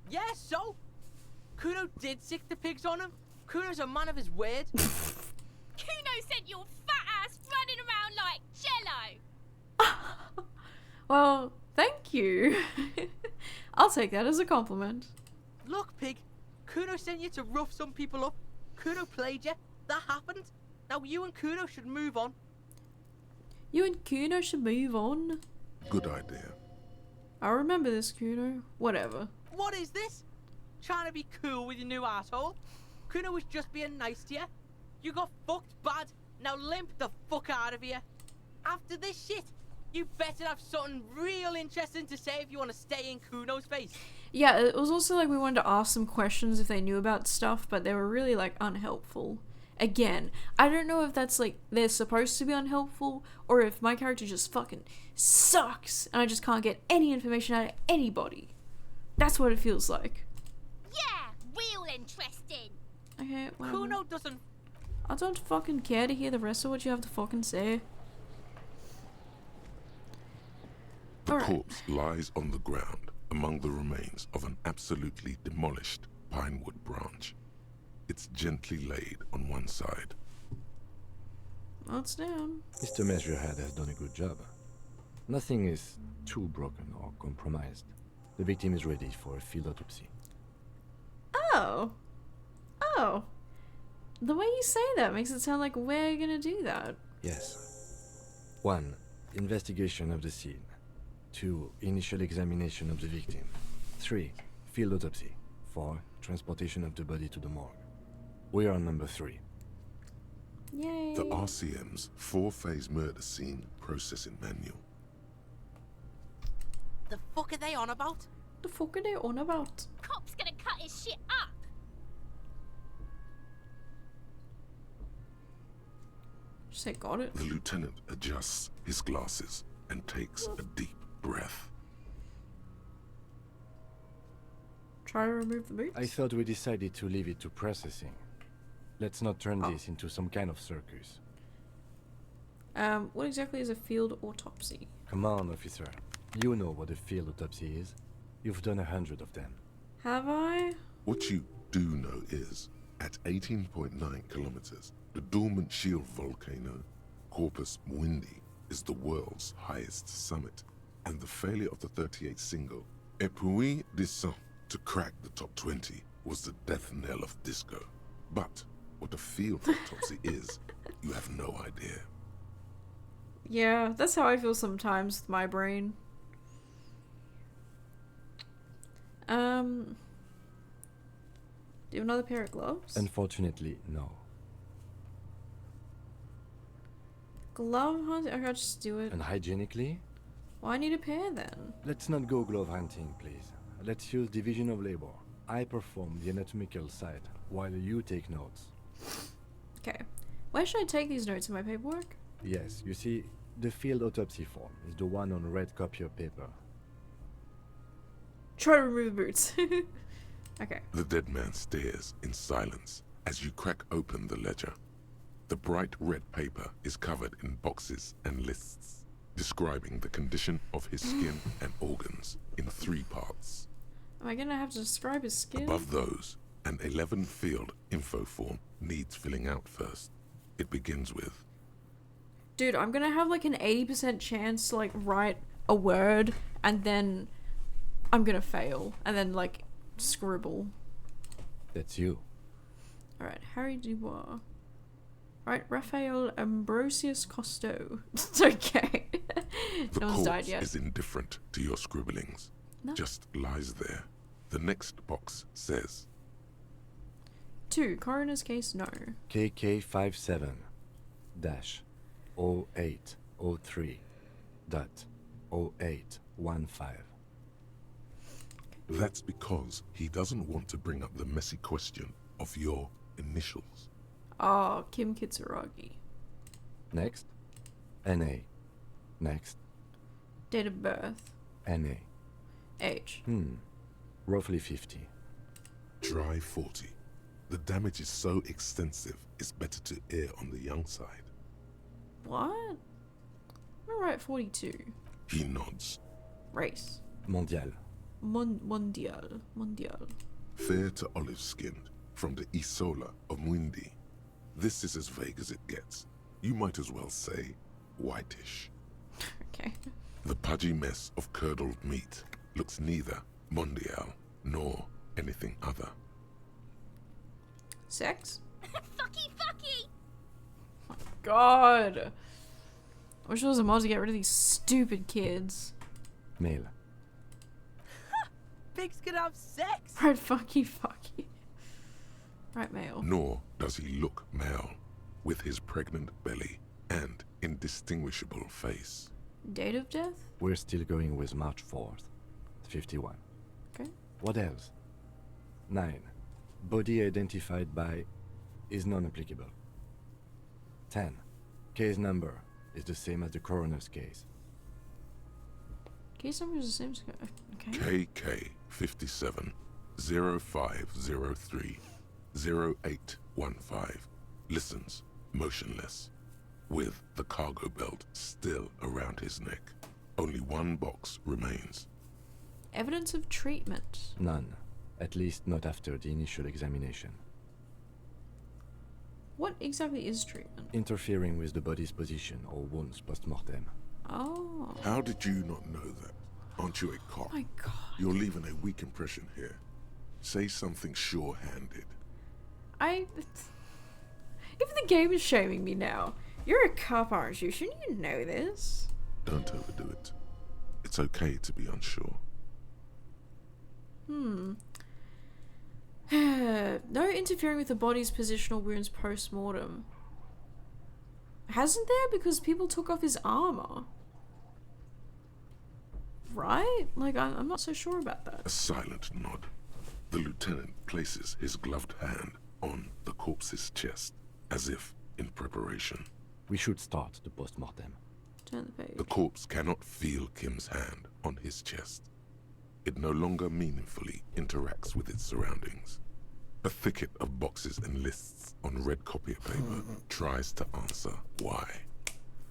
Yeah, so? Kuno did sick the pigs on him. Kuno's a man of his word. Kuno sent your fat ass running around like Jello! Well, thank you. I'll take that as a compliment. Look, pig. Kuno sent you to rough some people up. Kuno played you. That happened. Now you and Kuno should move on. You and Kuno should move on. Good idea. I remember this, Kuno. Whatever. What is this? Trying to be cool with your new asshole? Kuno was just being nice to you. You got fucked bad. Now limp the fuck out of here. After this shit, you better have something real interesting to say if you want to stay in Kuno's face. Yeah, it was also like we wanted to ask some questions if they knew about stuff, but they were really like unhelpful. Again, I don't know if that's like they're supposed to be unhelpful or if my character just fucking sucks and I just can't get any information out of anybody. That's what it feels like. Yeah, real interesting. Okay, whatever. Kuno doesn't... I don't fucking care to hear the rest of what you have to fucking say. The corpse lies on the ground among the remains of an absolutely demolished pinewood branch. It's gently laid on one side. Oh, it's down. Mr. Measurehead has done a good job. Nothing is too broken or compromised. The victim is ready for a field autopsy. Oh. The way you say that makes it sound like we're gonna do that. Yes. 1. Investigation of the scene. 2. Initial examination of the victim. 3. Field autopsy. 4. Transportation of the body to the morgue. We are on number 3. Yay. The RCM's 4-phase murder scene processing manual. The fuck are they on about? The fuck are they on about? Cop's gonna cut his shit up. Just say got it. The lieutenant adjusts his glasses and takes a deep breath. Try to remove the boots? I thought we decided to leave it to processing. Let's not turn this into some kind of circus. What exactly is a field autopsy? Come on, officer. You know what a field autopsy is. You've done 100 of them. Have I? What you do know is, at 18.9 kilometers, the dormant shield volcano, Corpus Mundi, is the world's highest summit. And the failure of the 38 single, Et puis descend, to crack the top 20 was the death knell of disco. But what a field autopsy is, you have no idea. Yeah, that's how I feel sometimes with my brain. Do you have another pair of gloves? Unfortunately, no. Glove hunt? Okay, I'll just do it. And hygienically? Well, I need a pair then. Let's not go glove hunting, please. Let's use division of labor. I perform the anatomical side, while you take notes. Okay. Where should I take these notes in my paperwork? Yes, you see, the field autopsy form is the one on red copier paper. Try to remove the boots. Okay. The dead man stares in silence as you crack open the ledger. The bright red paper is covered in boxes and lists, describing the condition of his skin and organs in 3 parts. Am I gonna have to describe his skin? Above those, an 11-field info form needs filling out first. It begins with, Dude, I'm gonna have like an 80% chance to like write a word and then I'm gonna fail and then like scribble. That's you. Alright, Harry Dubois. Right, Raphael Ambrosius Cousteau. It's okay. the No one's died corpse yet. is indifferent to your scribblings. No. Just lies there. The next box says, 2. Coroner's case, no. KK57 dash 0803 dot 0815. that's because he doesn't want to bring up the messy question of your initials. Oh, Kim Kitsuragi. Next, NA. Next, Date of birth. NA. Age. Roughly 50. Dry 40. The damage is so extensive, it's better to err on the young side. What? I'm gonna write 42. He nods. Race. Mondial. Mondial. Fair to olive-skinned, from the Isola of Mwindi. This is as vague as it gets. You might as well say whitish. Okay. The pudgy mess of curdled meat looks neither mondial nor anything other. Sex? Fucky! God. I wish there was a mod to get rid of these stupid kids. Male. Pigs can have sex. Right, fucky. Right, male. Nor does he look male, with his pregnant belly and indistinguishable face. Date of death? We're still going with March 4th. 51. Okay. What else? 9. Body identified by is non-applicable. 10. Case number is the same as the coroner's case. Case number is the same. Okay. KK 57 0503 0815 listens motionless, with the cargo belt still around his neck. Only one box remains. Evidence of treatment. None. At least not after the initial examination. What exactly is treatment? Interfering with the body's position or wounds post-mortem. Oh. How did you not know that? Aren't you a cop? My God. You're leaving a weak impression here. Say something sure-handed. Even the game is shaming me now. You're a cop, aren't you? Shouldn't you know this? Don't overdo it. It's okay to be unsure. No interfering with the body's positional wounds post-mortem. Hasn't there? Because people took off his armor. Right? Like, I'm not so sure about that. A silent nod. The lieutenant places his gloved hand on the corpse's chest, as if in preparation. We should start the post-mortem. Turn the page. The corpse cannot feel Kim's hand on his chest. It no longer meaningfully interacts with its surroundings. A thicket of boxes and lists on red copy paper tries to answer why.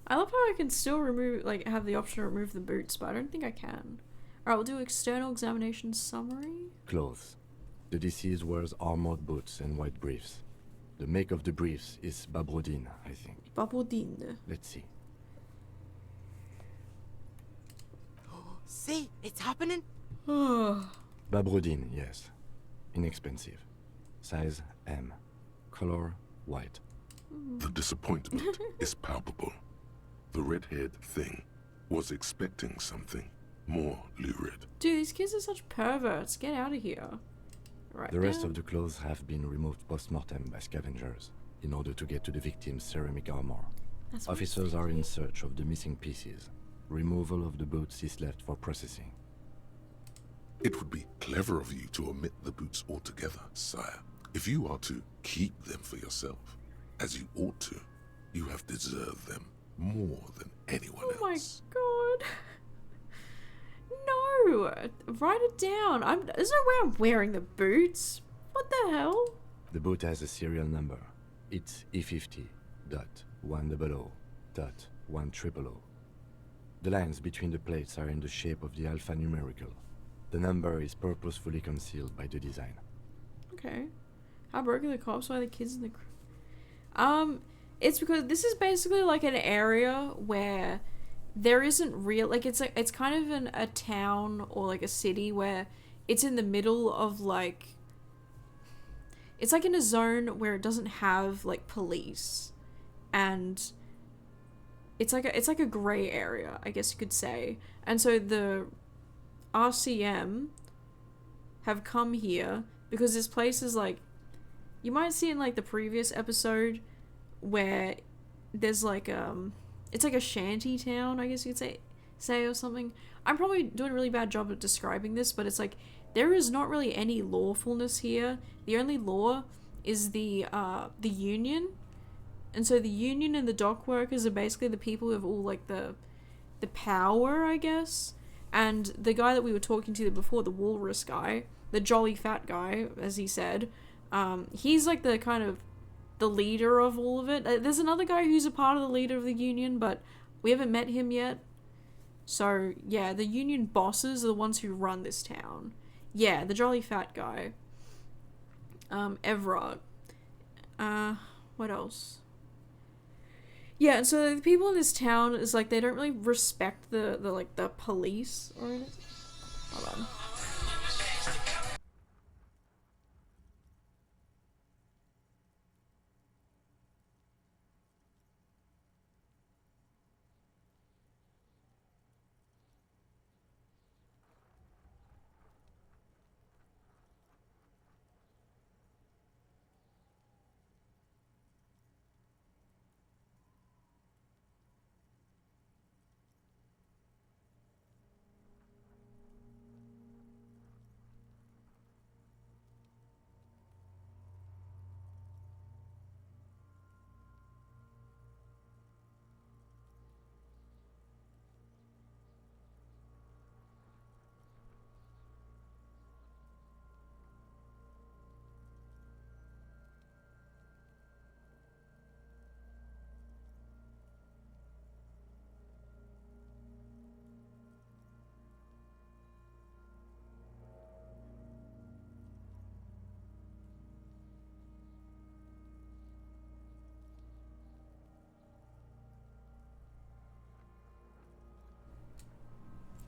I love how I can still remove, like, have the option to remove the boots, but I don't think I can. Alright, we'll do external examination summary. Clothes. The deceased wears armored boots and white briefs. The make of the briefs is Babrodine, I think. Babodine. Let's see. See, it's happening. Babrudine, yes. Inexpensive. Size M. Color white. The disappointment is palpable. The red-haired thing was expecting something more lurid. Dude, these kids are such perverts. Get out of here. Right. The rest of the clothes have been removed post-mortem by scavengers in order to get to the victim's ceramic armor. That's what Officers are in search of the missing pieces. Removal of the boots is left for processing. It would be clever of you to omit the boots altogether, sire. If you are to keep them for yourself, as you ought to, you have deserved them more than anyone else. Oh my god. No! Write it down. There's no way I'm wearing the boots. What the hell? The boot has a serial number. It's E50.100.100. The lines between the plates are in the shape of the alphanumerical. The number is purposefully concealed by the design. Okay. How broke are the cops? Why are the kids in the... It's because this is basically like an area where there isn't real... Like, it's kind of a town or like a city where it's in the middle of like... It's like in a zone where it doesn't have like police. And it's like a grey area, I guess you could say. And so the RCM have come here because this place is like... You might see in like the previous episode where there's like it's like a shanty town, I guess you could say or something. I'm probably doing a really bad job of describing this, but it's like there is not really any lawfulness here. The only law is the union. And so the union and the dock workers are basically the people who have all like the power, I guess. And the guy that we were talking to before, the walrus guy, the jolly fat guy, as he said, he's like the kind of the leader of all of it. There's another guy who's a part of the leader of the union, but we haven't met him yet. So yeah, the union bosses are the ones who run this town. Yeah, the jolly fat guy. Everard. What else? Yeah, and so the people in this town is like they don't really respect the police or anything. Hold on.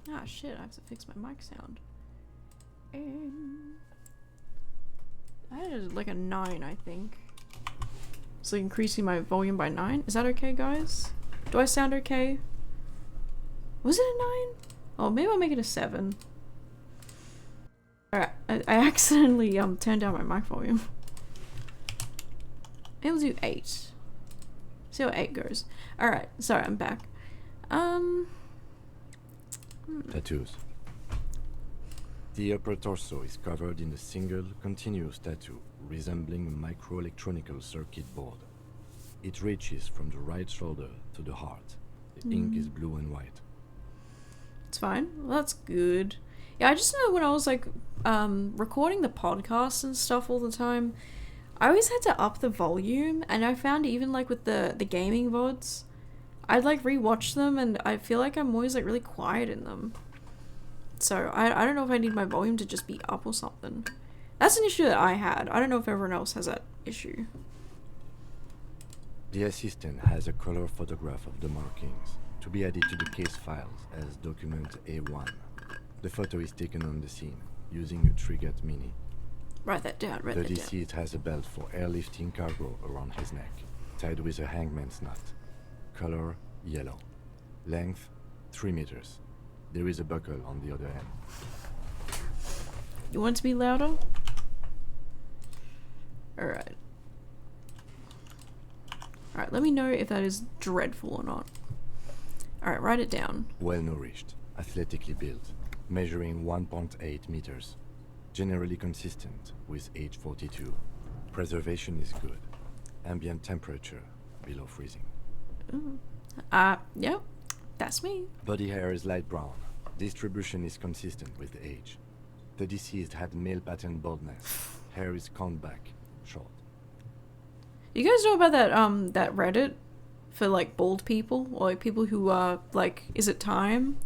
Ah, shit, I have to fix my mic sound. I had like a 9, I think. So increasing my volume by 9. Is that okay, guys? Do I sound okay? Was it a 9? Oh, maybe I'll make it a 7. Alright, I accidentally turned down my mic volume. Maybe we'll do 8. See how 8 goes. Alright, sorry, I'm back. Tattoos. The upper torso is covered in a single, continuous tattoo resembling a microelectronical circuit board. It reaches from the right shoulder to the heart. The ink is blue and white. It's fine. Well, that's good. Yeah, I just know when I was like recording the podcast and stuff all the time, I always had to up the volume, and I found even like with the gaming VODs, I'd like rewatch them and I feel like I'm always like really quiet in them. So I don't know if I need my volume to just be up or something. That's an issue that I had. I don't know if everyone else has that issue. The assistant has a color photograph of the markings to be added to the case files as document A1. The photo is taken on the scene using a Trigat Mini. Write that down, write The that down. deceased has a belt for airlifting cargo around his neck, tied with a hangman's knot. Color, yellow. Length, 3 meters. There is a buckle on the other end. You want it to be louder? Alright. Alright, let me know if that is dreadful or not. Alright, write it down. Well nourished, athletically built, measuring 1.8 meters. Generally consistent with age 42. Preservation is good. Ambient temperature below freezing. Yep. That's me. Body hair is light brown. Distribution is consistent with the age. The deceased had male pattern baldness. Hair is combed back, short. You guys know about that Reddit for like bald people, or like people who like, is it time?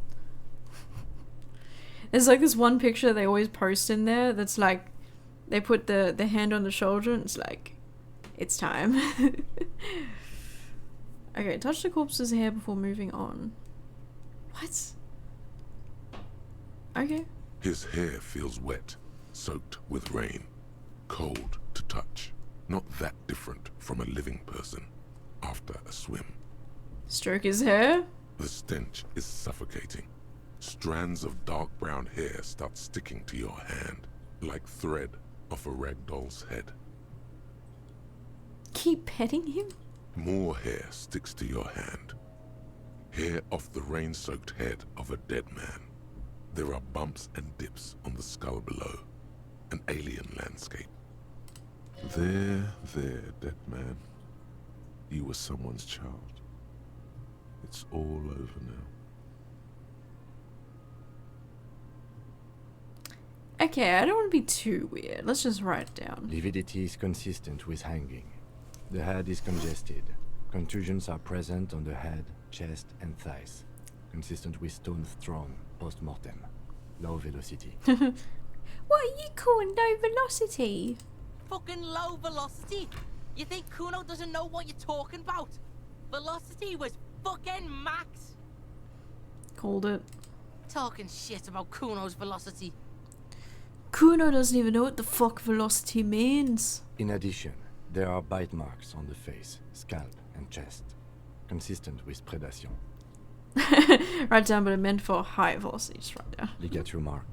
There's like this one picture they always post in there that's like, they put the hand on the shoulder and it's like, it's time. Okay, touch the corpse's hair before moving on. What? Okay. His hair feels wet, soaked with rain, cold to touch. Not that different from a living person after a swim. Stroke his hair? The stench is suffocating. Strands of dark brown hair start sticking to your hand, like thread off a rag doll's head. Keep petting him? More hair sticks to your hand. Hair off the rain-soaked head of a dead man. There are bumps and dips on the skull below. An alien landscape. There, dead man. You were someone's child. It's all over now. Okay, I don't want to be too weird. Let's just write it down. Lividity is consistent with hanging. The head is congested. Contusions are present on the head, chest, and thighs. Consistent with stones thrown post-mortem. Low velocity. What are you calling low velocity? Fucking low velocity? You think Kuno doesn't know what you're talking about? Velocity was fucking max. Called it. Talking shit about Kuno's velocity. Kuno doesn't even know what the fuck velocity means. In addition, there are bite marks on the face, scalp, and chest. Consistent with predation. Write down, but it meant for high velocity. Just write down. Ligature mark.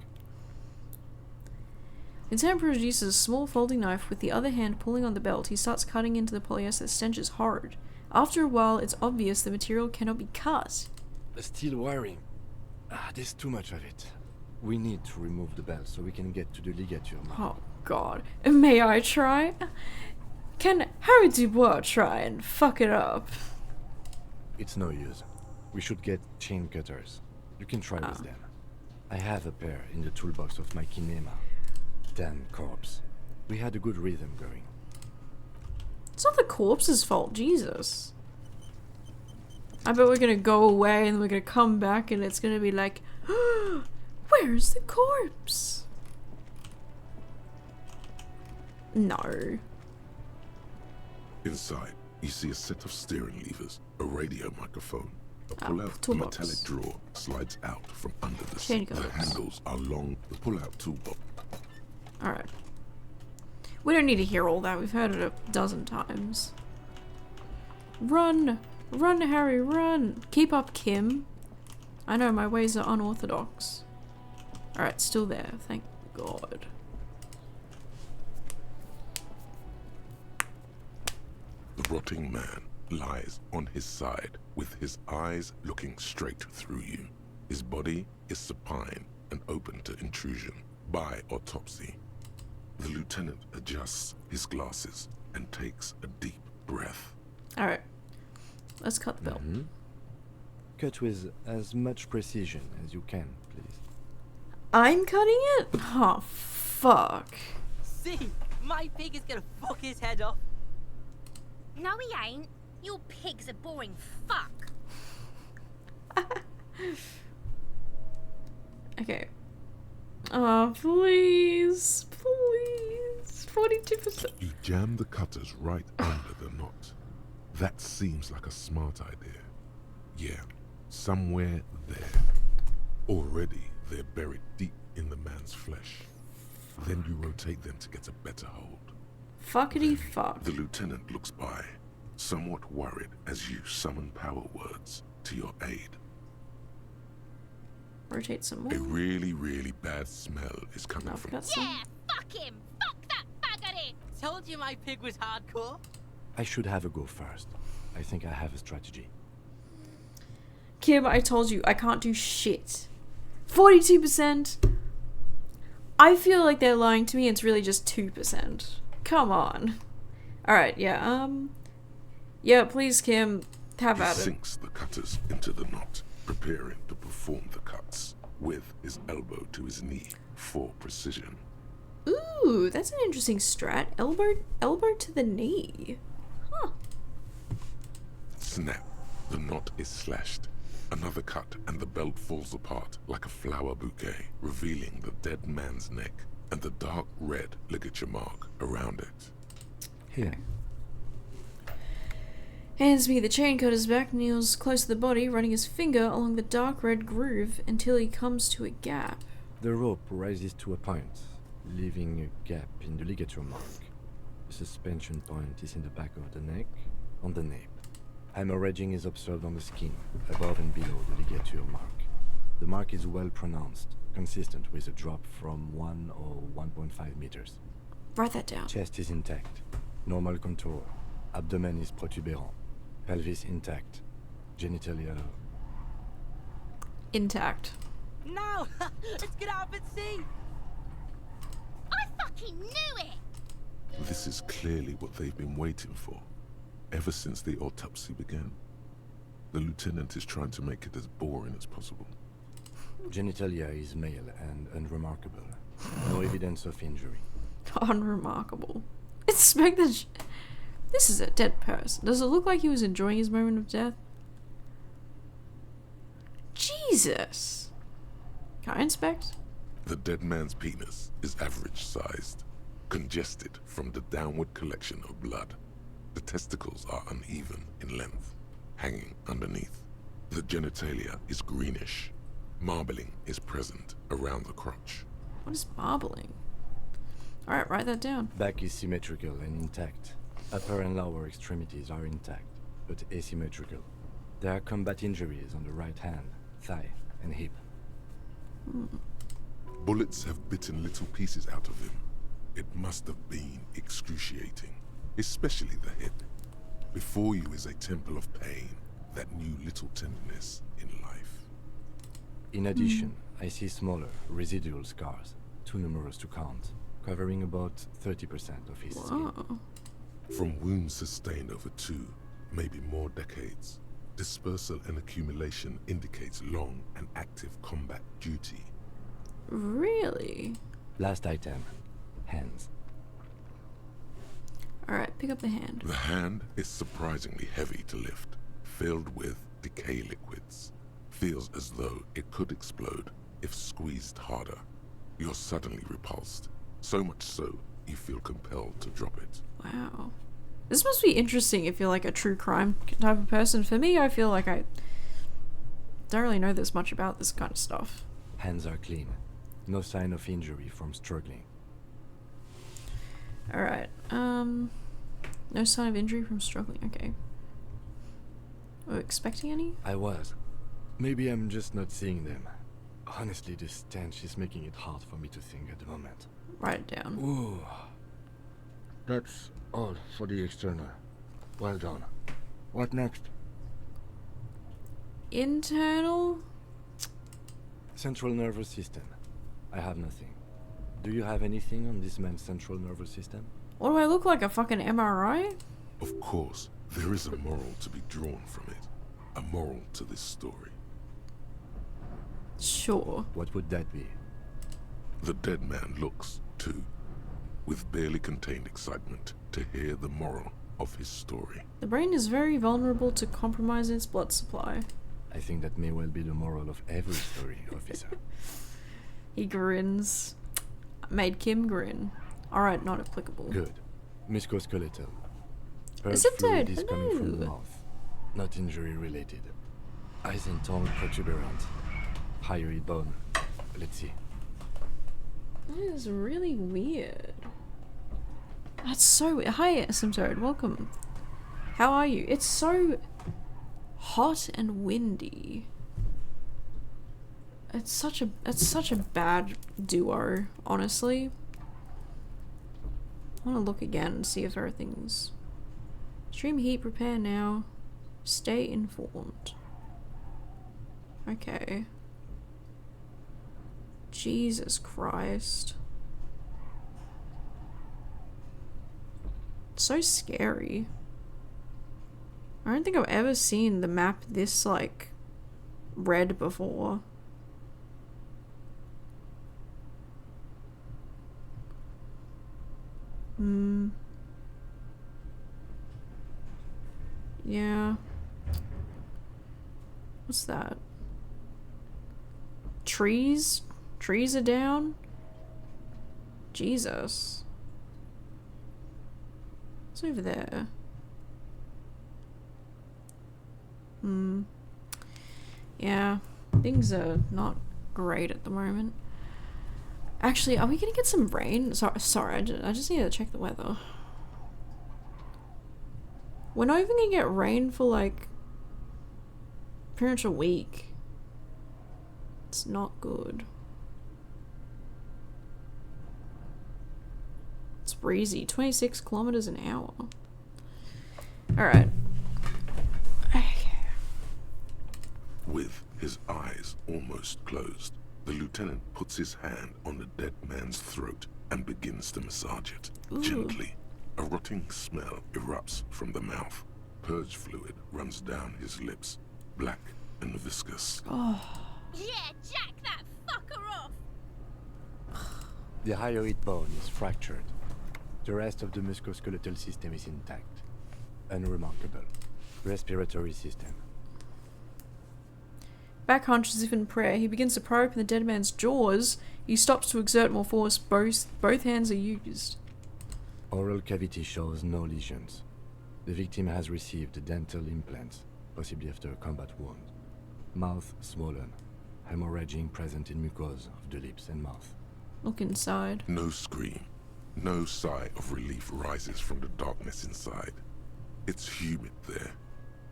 The Lieutenant produces a small folding knife with the other hand pulling on the belt. He starts cutting into the polyester. The stench is horrid. After a while, it's obvious the material cannot be cut. Steel wiring. There's too much of it. We need to remove the belt so we can get to the ligature mark. Oh god. May I try? Can Harry Dubois try and fuck it up? It's no use. We should get chain cutters. You can try with them. I have a pair in the toolbox of my kinema. Damn corpse. We had a good rhythm going. It's not the corpse's fault, Jesus. I bet we're gonna go away and we're gonna come back and it's gonna be like, where's the corpse? No. Inside, you see a set of steering levers, a radio microphone. A pull-out toolbox. metallic drawer slides out from under the Chain seat. The codes. handles are long. The pull-out toolbox. Alright. We don't need to hear all that. We've heard it a dozen times. Run! Run, Harry, run! Keep up, Kim. I know, my ways are unorthodox. Alright, still there. Thank God. The rotting man lies on his side with his eyes looking straight through you. His body is supine and open to intrusion by autopsy. The lieutenant adjusts his glasses and takes a deep breath. Alright. Let's cut the belt. Cut with as much precision as you can, please. I'm cutting it? Oh, fuck. See, my pig is gonna fuck his head off. No, he ain't. Your pig's a boring fuck. Okay. Oh, please. Please. 42%. You jam the cutters right under the knot. That seems like a smart idea. Yeah, Somewhere there. Already, they're buried deep in the man's flesh. Then you rotate them to get a better hold. Fuckity fuck. The lieutenant looks by, somewhat worried as you summon power words to your aid. Rotate some more. A really, really bad smell is coming I've from... got some. Yeah, fuck him! Fuck that faggot in! Told you my pig was hardcore. I should have a go first. I think I have a strategy. Kim, I told you, I can't do shit. 42%? I feel like they're lying to me, it's really just 2%. Come on. Alright, yeah, yeah, please, Kim, have He at it. sinks the cutters into the knot, preparing to perform the cuts, with his elbow to his knee for precision. Ooh, that's an interesting strat. Elbow to the knee. Huh. Snap. The knot is slashed. Another cut and the belt falls apart like a flower bouquet, revealing the dead man's neck and the dark red ligature mark around it. Here. Hands me the chain cutter's back, kneels close to the body, running his finger along the dark red groove until he comes to a gap. The rope rises to a point, leaving a gap in the ligature mark. The suspension point is in the back of the neck, on the nape. Hemorrhaging is observed on the skin, above and below the ligature mark. The mark is well pronounced, consistent with a drop from 1 or 1.5 meters. Write that down. Chest is intact, normal contour. Abdomen is protuberant. Pelvis intact. Genitalia... Intact. No! Let's get out and see! I fucking knew it! This is clearly what they've been waiting for, ever since the autopsy began. The lieutenant is trying to make it as boring as possible. Genitalia is male and unremarkable. No evidence of injury. Unremarkable. Expect that. This is a dead person. Does it look like he was enjoying his moment of death? Jesus. Can I inspect? The dead man's penis is average-sized, congested from the downward collection of blood. The testicles are uneven in length, hanging underneath. The genitalia is greenish. Marbling is present around the crotch. What is marbling? Alright, write that down. Back is symmetrical and intact. Upper and lower extremities are intact, but asymmetrical. There are combat injuries on the right hand, thigh, and hip. Bullets have bitten little pieces out of him. It must have been excruciating, especially the head. Before you is a temple of pain that knew little tenderness in life. In addition, I see smaller, residual scars, too numerous to count, covering about 30% of his skin. Wow. From wounds sustained over 2, maybe more decades, dispersal and accumulation indicates long and active combat duty. Really? Last item, hands. Alright, pick up the hand. The hand is surprisingly heavy to lift, filled with decay liquids. Feels as though it could explode if squeezed harder. You're suddenly repulsed, so much so you feel compelled to drop it. Wow. This must be interesting if you're like a true crime type of person. For me, I feel like I don't really know this much about this kind of stuff. Hands are clean. No sign of injury from struggling. Alright, no sign of injury from struggling, okay. Were you expecting any? I was. Maybe I'm just not seeing them. Honestly, this stench is making it hard for me to think at the moment. Write it down. Ooh. That's all for the external. Well done. What next? Internal? Central nervous system. I have nothing. Do you have anything on this man's central nervous system? What do I look like, a fucking MRI? Of course, there is a moral to be drawn from it. A moral to this story. Sure. What would that be? The dead man looks, too, with barely contained excitement to hear the moral of his story. The brain is very vulnerable to compromise its blood supply. I think that may well be the moral of every story, officer. He grins. Made Kim grin. Alright, not applicable. Good. Musculoskeletal. Is it Fluid dead? is coming from the Hello. mouth. Not injury related. Eyes and tongue protuberant. Hyoid bone. Let's see. That is really weird. That's so... Hi, Asymptote. Welcome. How are you? It's so hot and windy. It's such a bad duo, honestly. I want to look again and see if everything's... Stream heat, prepare now. Stay informed. Okay. Jesus Christ. So scary. I don't think I've ever seen the map this, like, red before. Yeah. What's that? Trees? Trees are down? Jesus. What's over there? Yeah. Things are not great at the moment. Actually, are we gonna get some rain? Sorry, I just need to check the weather. We're not even gonna get rain for like pretty much a week. It's not good. It's breezy. 26 kilometers an hour. Alright. With his eyes almost closed, the lieutenant puts his hand on the dead man's throat and begins to massage it. Ooh. Gently. A rotting smell erupts from the mouth. Purge fluid runs down his lips, black and viscous. Oh. Yeah, jack that fucker off! The hyoid bone is fractured. The rest of the musculoskeletal system is intact. Unremarkable. Respiratory system. Back hunch as if in prayer, he begins to pry open the dead man's jaws. He stops to exert more force. Both hands are used. Oral cavity shows no lesions. The victim has received dental implants, possibly after a combat wound. Mouth swollen. Hemorrhaging present in mucosa of the lips and mouth. Look inside. No scream. No sigh of relief rises from the darkness inside. It's humid there.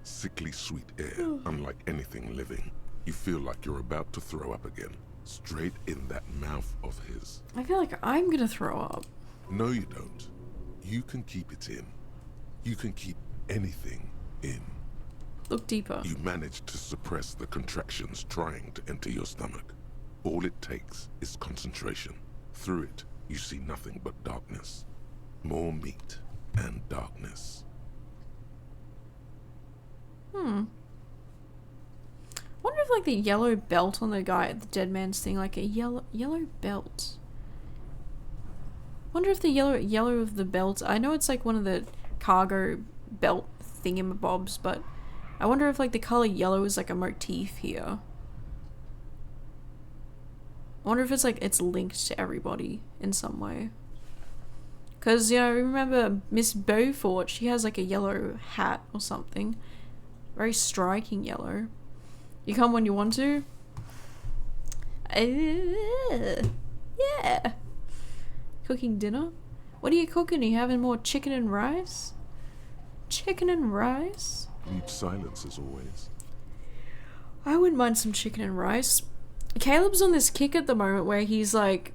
Sickly sweet air, unlike anything living. You feel like you're about to throw up again. Straight in that mouth of his. I feel like I'm gonna throw up. No, you don't. You can keep it in. You can keep anything in. Look deeper. You manage to suppress the contractions trying to enter your stomach. All it takes is concentration. Through it, you see nothing but darkness. More meat and darkness. Wonder if like the yellow belt on the guy at the dead man's thing, like a yellow belt. Wonder if the yellow of the belt. I know it's like one of the cargo belt thingamabobs, but I wonder if like the color yellow is like a motif here. I wonder if it's like it's linked to everybody in some way. Cause you know, remember Miss Beaufort? She has like a yellow hat or something. Very striking yellow. You come when you want to. Yeah. Cooking dinner? What are you cooking? Are you having more chicken and rice? Chicken and rice? Need silence as always. I wouldn't mind some chicken and rice. Caleb's on this kick at the moment where he's like...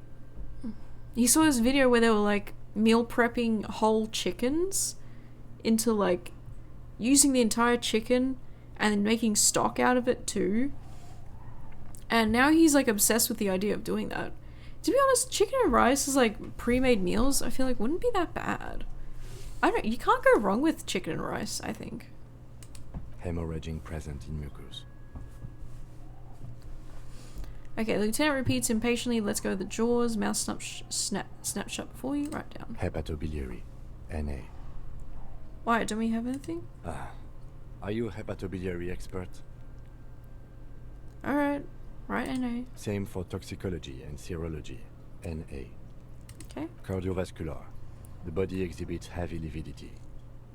He saw this video where they were like meal prepping whole chickens into like... using the entire chicken and then making stock out of it too. And now he's like obsessed with the idea of doing that. To be honest, chicken and rice is like pre-made meals. I feel like wouldn't be that bad. You can't go wrong with chicken and rice, I think. Hemorrhaging present in mucus. Okay, the lieutenant repeats impatiently, let's go to the jaws. Mouth snap shut before you. Write down. Hepatobiliary. NA. Why, don't we have anything? Are you a hepatobiliary expert? Alright. Right, NA. Same for toxicology and serology. NA. Okay. Cardiovascular. The body exhibits heavy lividity.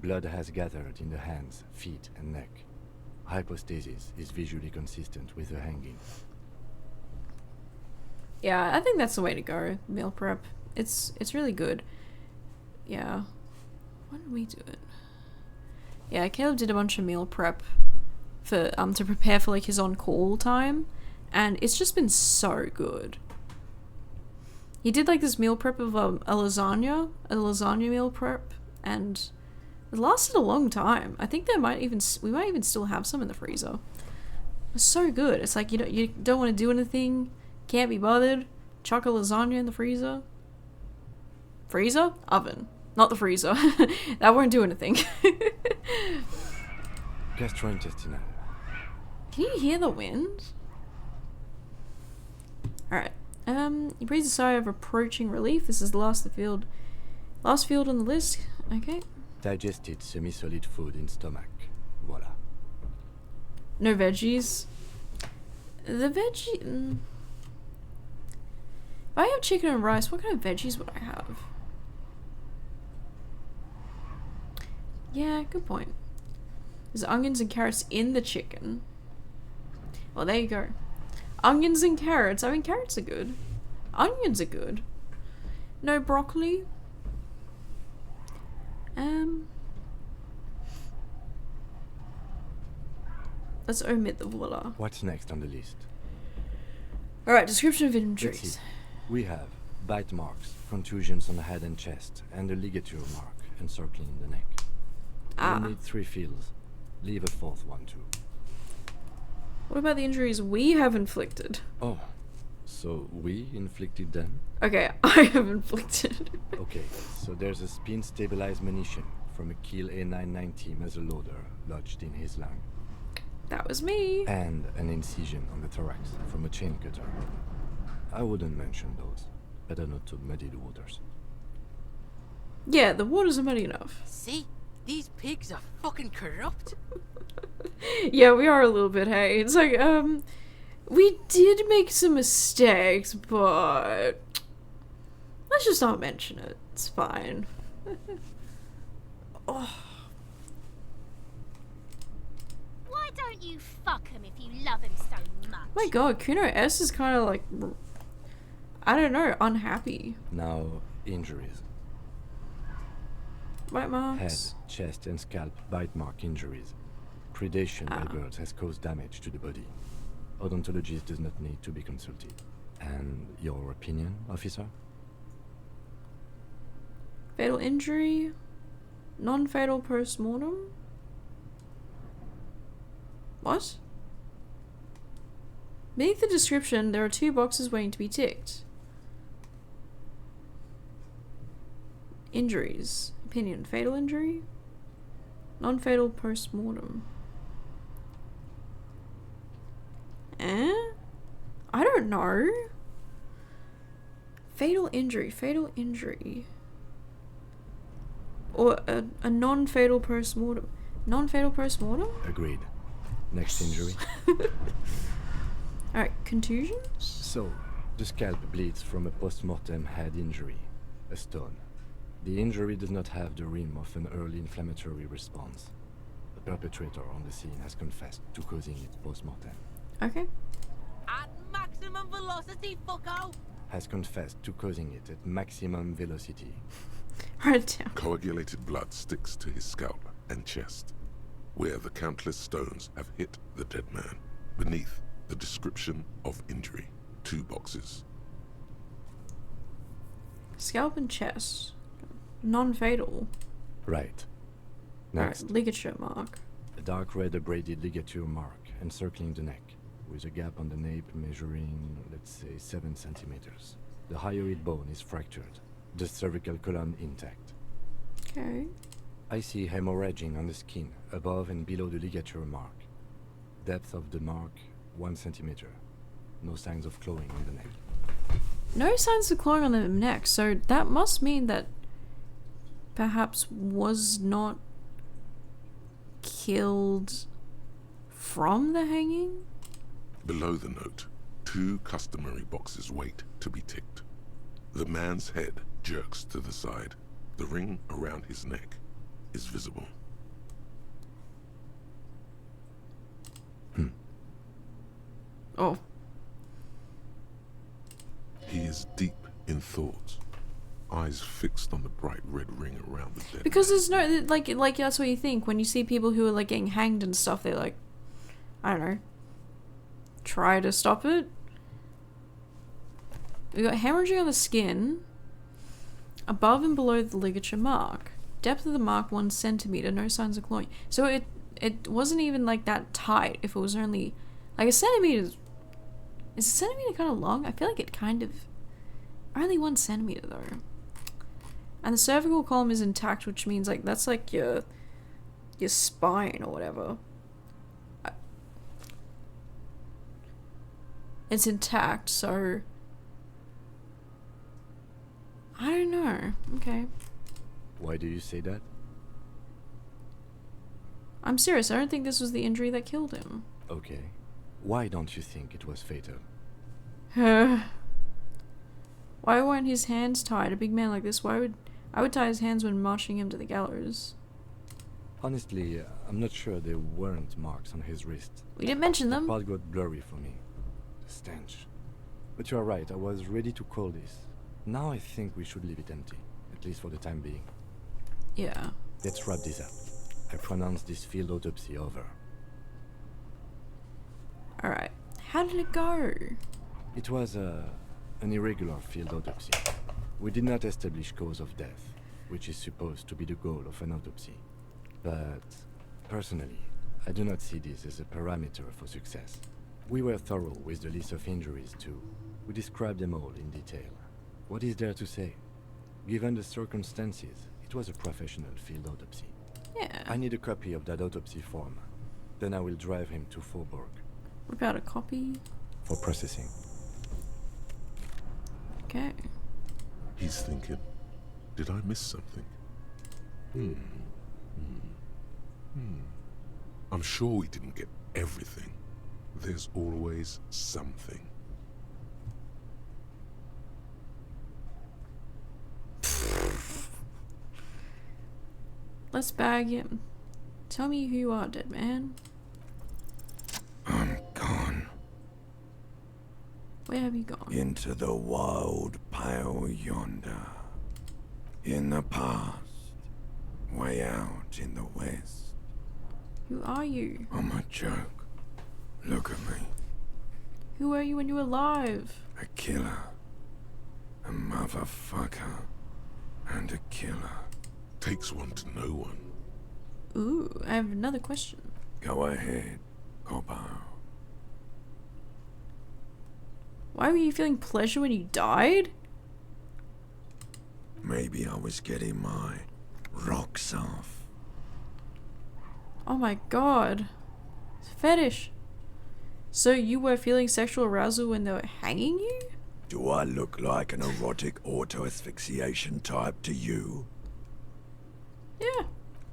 Blood has gathered in the hands, feet, and neck. Hypostasis is visually consistent with the hanging. Yeah, I think that's the way to go. Meal prep. It's really good. Yeah. What did we do it? Yeah, Caleb did a bunch of meal prep for to prepare for like his on-call time, and it's just been so good. He did like this meal prep of a lasagna meal prep, and it lasted a long time. I think we might even still have some in the freezer. It's so good. It's like you don't want to do anything, can't be bothered. Chuck a lasagna in the freezer. Freezer? Oven. Not the freezer. That won't do anything. Gastrointestinal. Can you hear the wind? Alright. He breathes a sigh of approaching relief. This is the last field on the list. Okay. Digested semi-solid food in stomach. Voila. No veggies. The veggie... If I have chicken and rice, what kind of veggies would I have? Yeah, good point. There's onions and carrots in the chicken. Well, there you go. Onions and carrots. I mean, carrots are good. Onions are good. No broccoli. Let's omit the voila. What's next on the list? Alright, description of Let's injuries. see. We have bite marks, contusions on the head and chest, and a ligature mark encircling the neck. Ah. We'll need 3 fields. Leave a 4th one too. What about the injuries we have inflicted? Oh, so we inflicted them? Okay, I have inflicted. Okay, so there's a spin-stabilized munition from a Kiel A990 muzzleloader lodged in his lung. That was me. And an incision on the thorax from a chain cutter. I wouldn't mention those. Better not to muddy the waters. Yeah, the waters are muddy enough. See? These pigs are fucking corrupt. Yeah, we are a little bit, hey. It's like, we did make some mistakes, but let's just not mention it. It's fine. Oh. Why don't you fuck him if you love him so much? My god, Kuno S is kind of like, I don't know, unhappy. Now, injuries. Bite marks. Head, chest, and scalp bite mark injuries. Predation by birds has caused damage to the body. Odontologist does not need to be consulted. And your opinion, officer? Fatal injury. Non-fatal post-mortem. What? Beneath the description, there are 2 boxes waiting to be ticked. Injuries. Opinion. Fatal injury? Non-fatal post-mortem. I don't know. Fatal injury. Fatal injury. Or a non-fatal post-mortem. Non-fatal post-mortem? Agreed. Next injury. Alright, contusions? So, the scalp bleeds from a post-mortem head injury. A stone. The injury does not have the rim of an early inflammatory response. The perpetrator on the scene has confessed to causing it post-mortem. Okay. At maximum velocity, fucko! Has confessed to causing it at maximum velocity. Write it down. Coagulated blood sticks to his scalp and chest, where the countless stones have hit the dead man. Beneath the description of injury, 2 boxes. Scalp and chest. Non-fatal. Right. Next. Alright, ligature mark. A dark red abraded ligature mark encircling the neck, with a gap on the nape measuring, let's say, 7 centimeters. The hyoid bone is fractured, the cervical column intact. Okay. I see hemorrhaging on the skin, above and below the ligature mark. Depth of the mark, 1 centimeter. No signs of clawing on the neck. No signs of clawing on the neck, so that must mean that perhaps was not killed from the hanging? Below the note, 2 customary boxes wait to be ticked. The man's head jerks to the side. The ring around his neck is visible. Oh. He is deep in thought, eyes fixed on the bright red ring around the dead Because man. there's no, like that's what you think. When you see people who are, like, getting hanged and stuff, they, like, I don't know, try to stop it. We got hemorrhaging on the skin, above and below the ligature mark. Depth of the mark 1 centimeter, no signs of clawing. So it wasn't even, like, that tight. If it was only, like, a centimeter. Is a centimeter kind of long? I feel like it kind of, only 1 centimeter though. And the cervical column is intact, which means, like, that's like your spine or whatever. It's intact, so I don't know. Okay. Why do you say that? I'm serious. I don't think this was the injury that killed him. Okay. Why don't you think it was fatal? Why weren't his hands tied? A big man like this, I would tie his hands when marching him to the gallows. Honestly, I'm not sure there weren't marks on his wrist. We didn't mention them. The part got blurry for me. The stench. But you are right, I was ready to call this. Now I think we should leave it empty, at least for the time being. Yeah. Let's wrap this up. I pronounce this field autopsy over. Alright. How did it go? It was an irregular field autopsy. We did not establish cause of death, which is supposed to be the goal of an autopsy. But, personally, I do not see this as a parameter for success. We were thorough with the list of injuries too. We described them all in detail. What is there to say? Given the circumstances, it was a professional field autopsy. Yeah. I need a copy of that autopsy form. Then I will drive him to Faubourg. What about a copy? For processing. Okay. He's thinking, did I miss something? I'm sure we didn't get everything. There's always something. Let's bag him. Tell me who you are, dead man. I'm gone. Where have you gone? Into the wild pale yonder. In the past. Way out in the west. Who are you? I'm a joke. Look at me. Who were you when you were alive? A killer. A motherfucker. And a killer. Takes one to know one. Ooh, I have another question. Go ahead, Coppo. Why were you feeling pleasure when you died? Maybe I was getting my rocks off. Oh my god. Fetish. So you were feeling sexual arousal when they were hanging you? Do I look like an erotic auto-asphyxiation type to you? Yeah.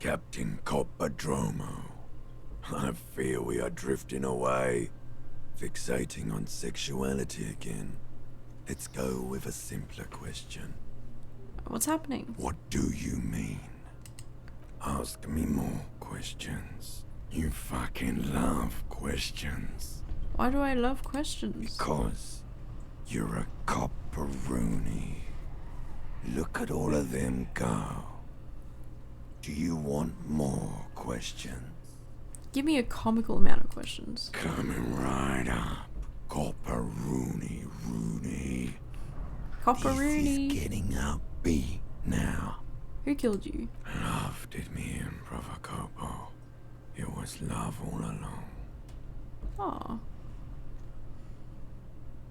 Captain Coppodromo. I fear we are drifting away, fixating on sexuality again. Let's go with a simpler question. What's happening? What do you mean? Ask me more questions. You fucking love questions. Why do I love questions? Because you're a copperoonie. Look at all of them go. Do you want more questions? Give me a comical amount of questions. Coming right up. Copperoonie, Rooney. Copperoonie. This is getting upbeat now. Who killed you? Love did me in, Brother Copo. It was love all along. Aw.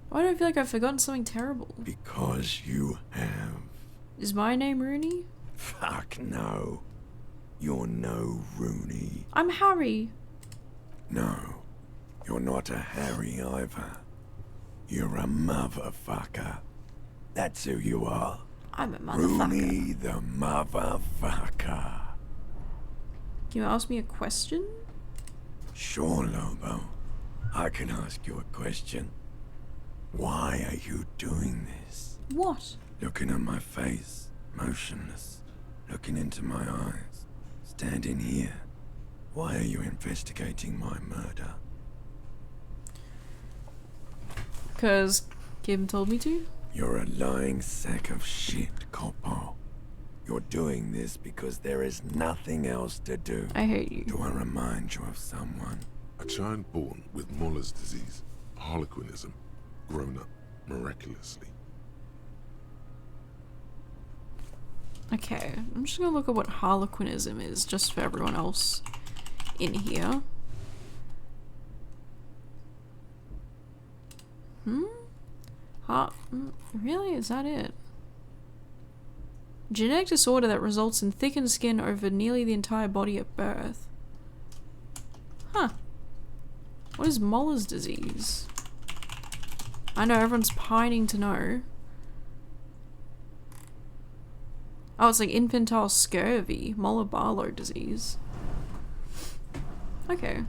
Why do I feel like I've forgotten something terrible? Because you have. Is my name Rooney? Fuck no. You're no Rooney. I'm Harry. No. You're not a Harry either. You're a motherfucker. That's who you are. I'm a motherfucker. Rooney the motherfucker. Can you ask me a question? Sure, Lobo. I can ask you a question. Why are you doing this? What? Looking at my face, motionless, looking into my eyes, standing here. Why are you investigating my murder? Cause Kim told me to? You're a lying sack of shit, Corpo. You're doing this because there is nothing else to do. I hate you. Do I remind you of someone? A child born with Muller's disease, harlequinism, grown up miraculously. Okay, I'm just gonna look at what harlequinism is, just for everyone else in here. Really? Is that it? Genetic disorder that results in thickened skin over nearly the entire body at birth. Huh. What is Muller's disease? I know everyone's pining to know. Oh, it's like infantile scurvy, Muller-Barlow disease. Okay.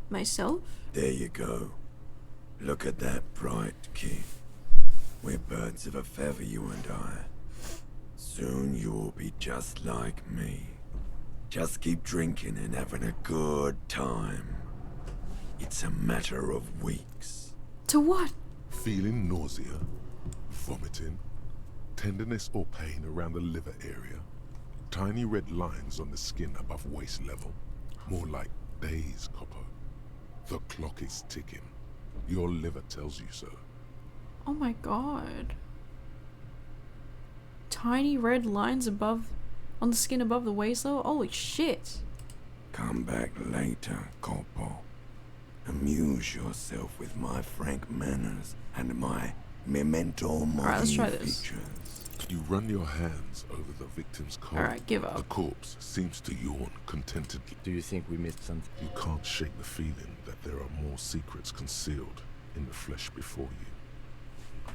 Myself? There you go. Look at that bright kid. We're birds of a feather, you and I. Soon you will be just like me. Just keep drinking and having a good time. It's a matter of weeks. To what? Feeling nausea, vomiting, tenderness or pain around the liver area, tiny red lines on the skin above waist level. More like days, Coppo. The clock is ticking. Your liver tells you so. Oh my god. Tiny red lines above, on the skin above the waist level? Holy shit. Come back later, Corpo. Amuse yourself with my frank manners and my memento mori let's try this. features. You run your hands over the victim's coat. Alright, give up. The corpse seems to yawn contentedly. Do you think we missed something? You can't shake the feeling that there are more secrets concealed in the flesh before you. I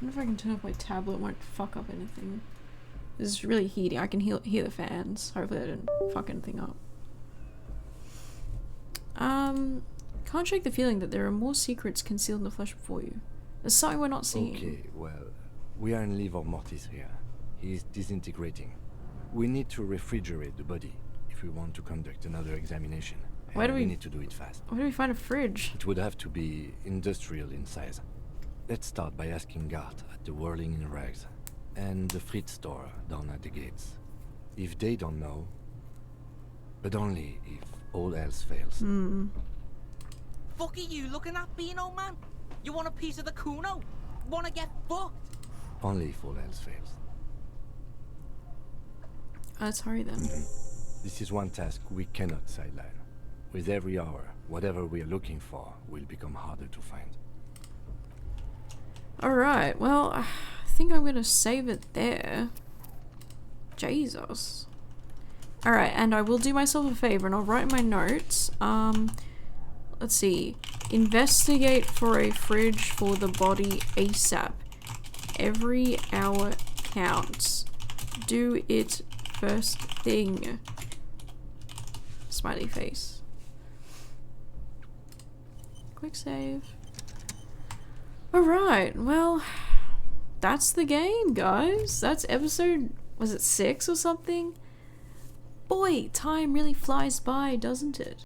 wonder if I can turn off my tablet, it won't fuck up anything. This is really heating. I can hear the fans. Hopefully I didn't fuck anything up. Can't shake the feeling that there are more secrets concealed in the flesh before you. There's something we're not seeing. Okay, well, we are in livor mortis here. He is disintegrating. We need to refrigerate the body if we want to conduct another examination. Where do we we need to do it fast. Where do we find a fridge? It would have to be industrial in size. Let's start by asking Gart at the Whirling in Rags and the Fritz store down at the gates. If they don't know, but only if all else fails. Fuck are you looking at, Beano, man? You want a piece of the Kuno? Wanna get fucked? Only if all else fails. Let's hurry then. This is one task we cannot sideline. With every hour, whatever we are looking for will become harder to find. Alright, well, I think I'm gonna save it there. Jesus. Alright, and I will do myself a favor and I'll write my notes. Let's see. Investigate for a fridge for the body ASAP. Every hour counts. Do it first thing. Smiley face. Quick save. Alright, well, that's the game, guys. That's episode, was it 6 or something? Boy, time really flies by, doesn't it?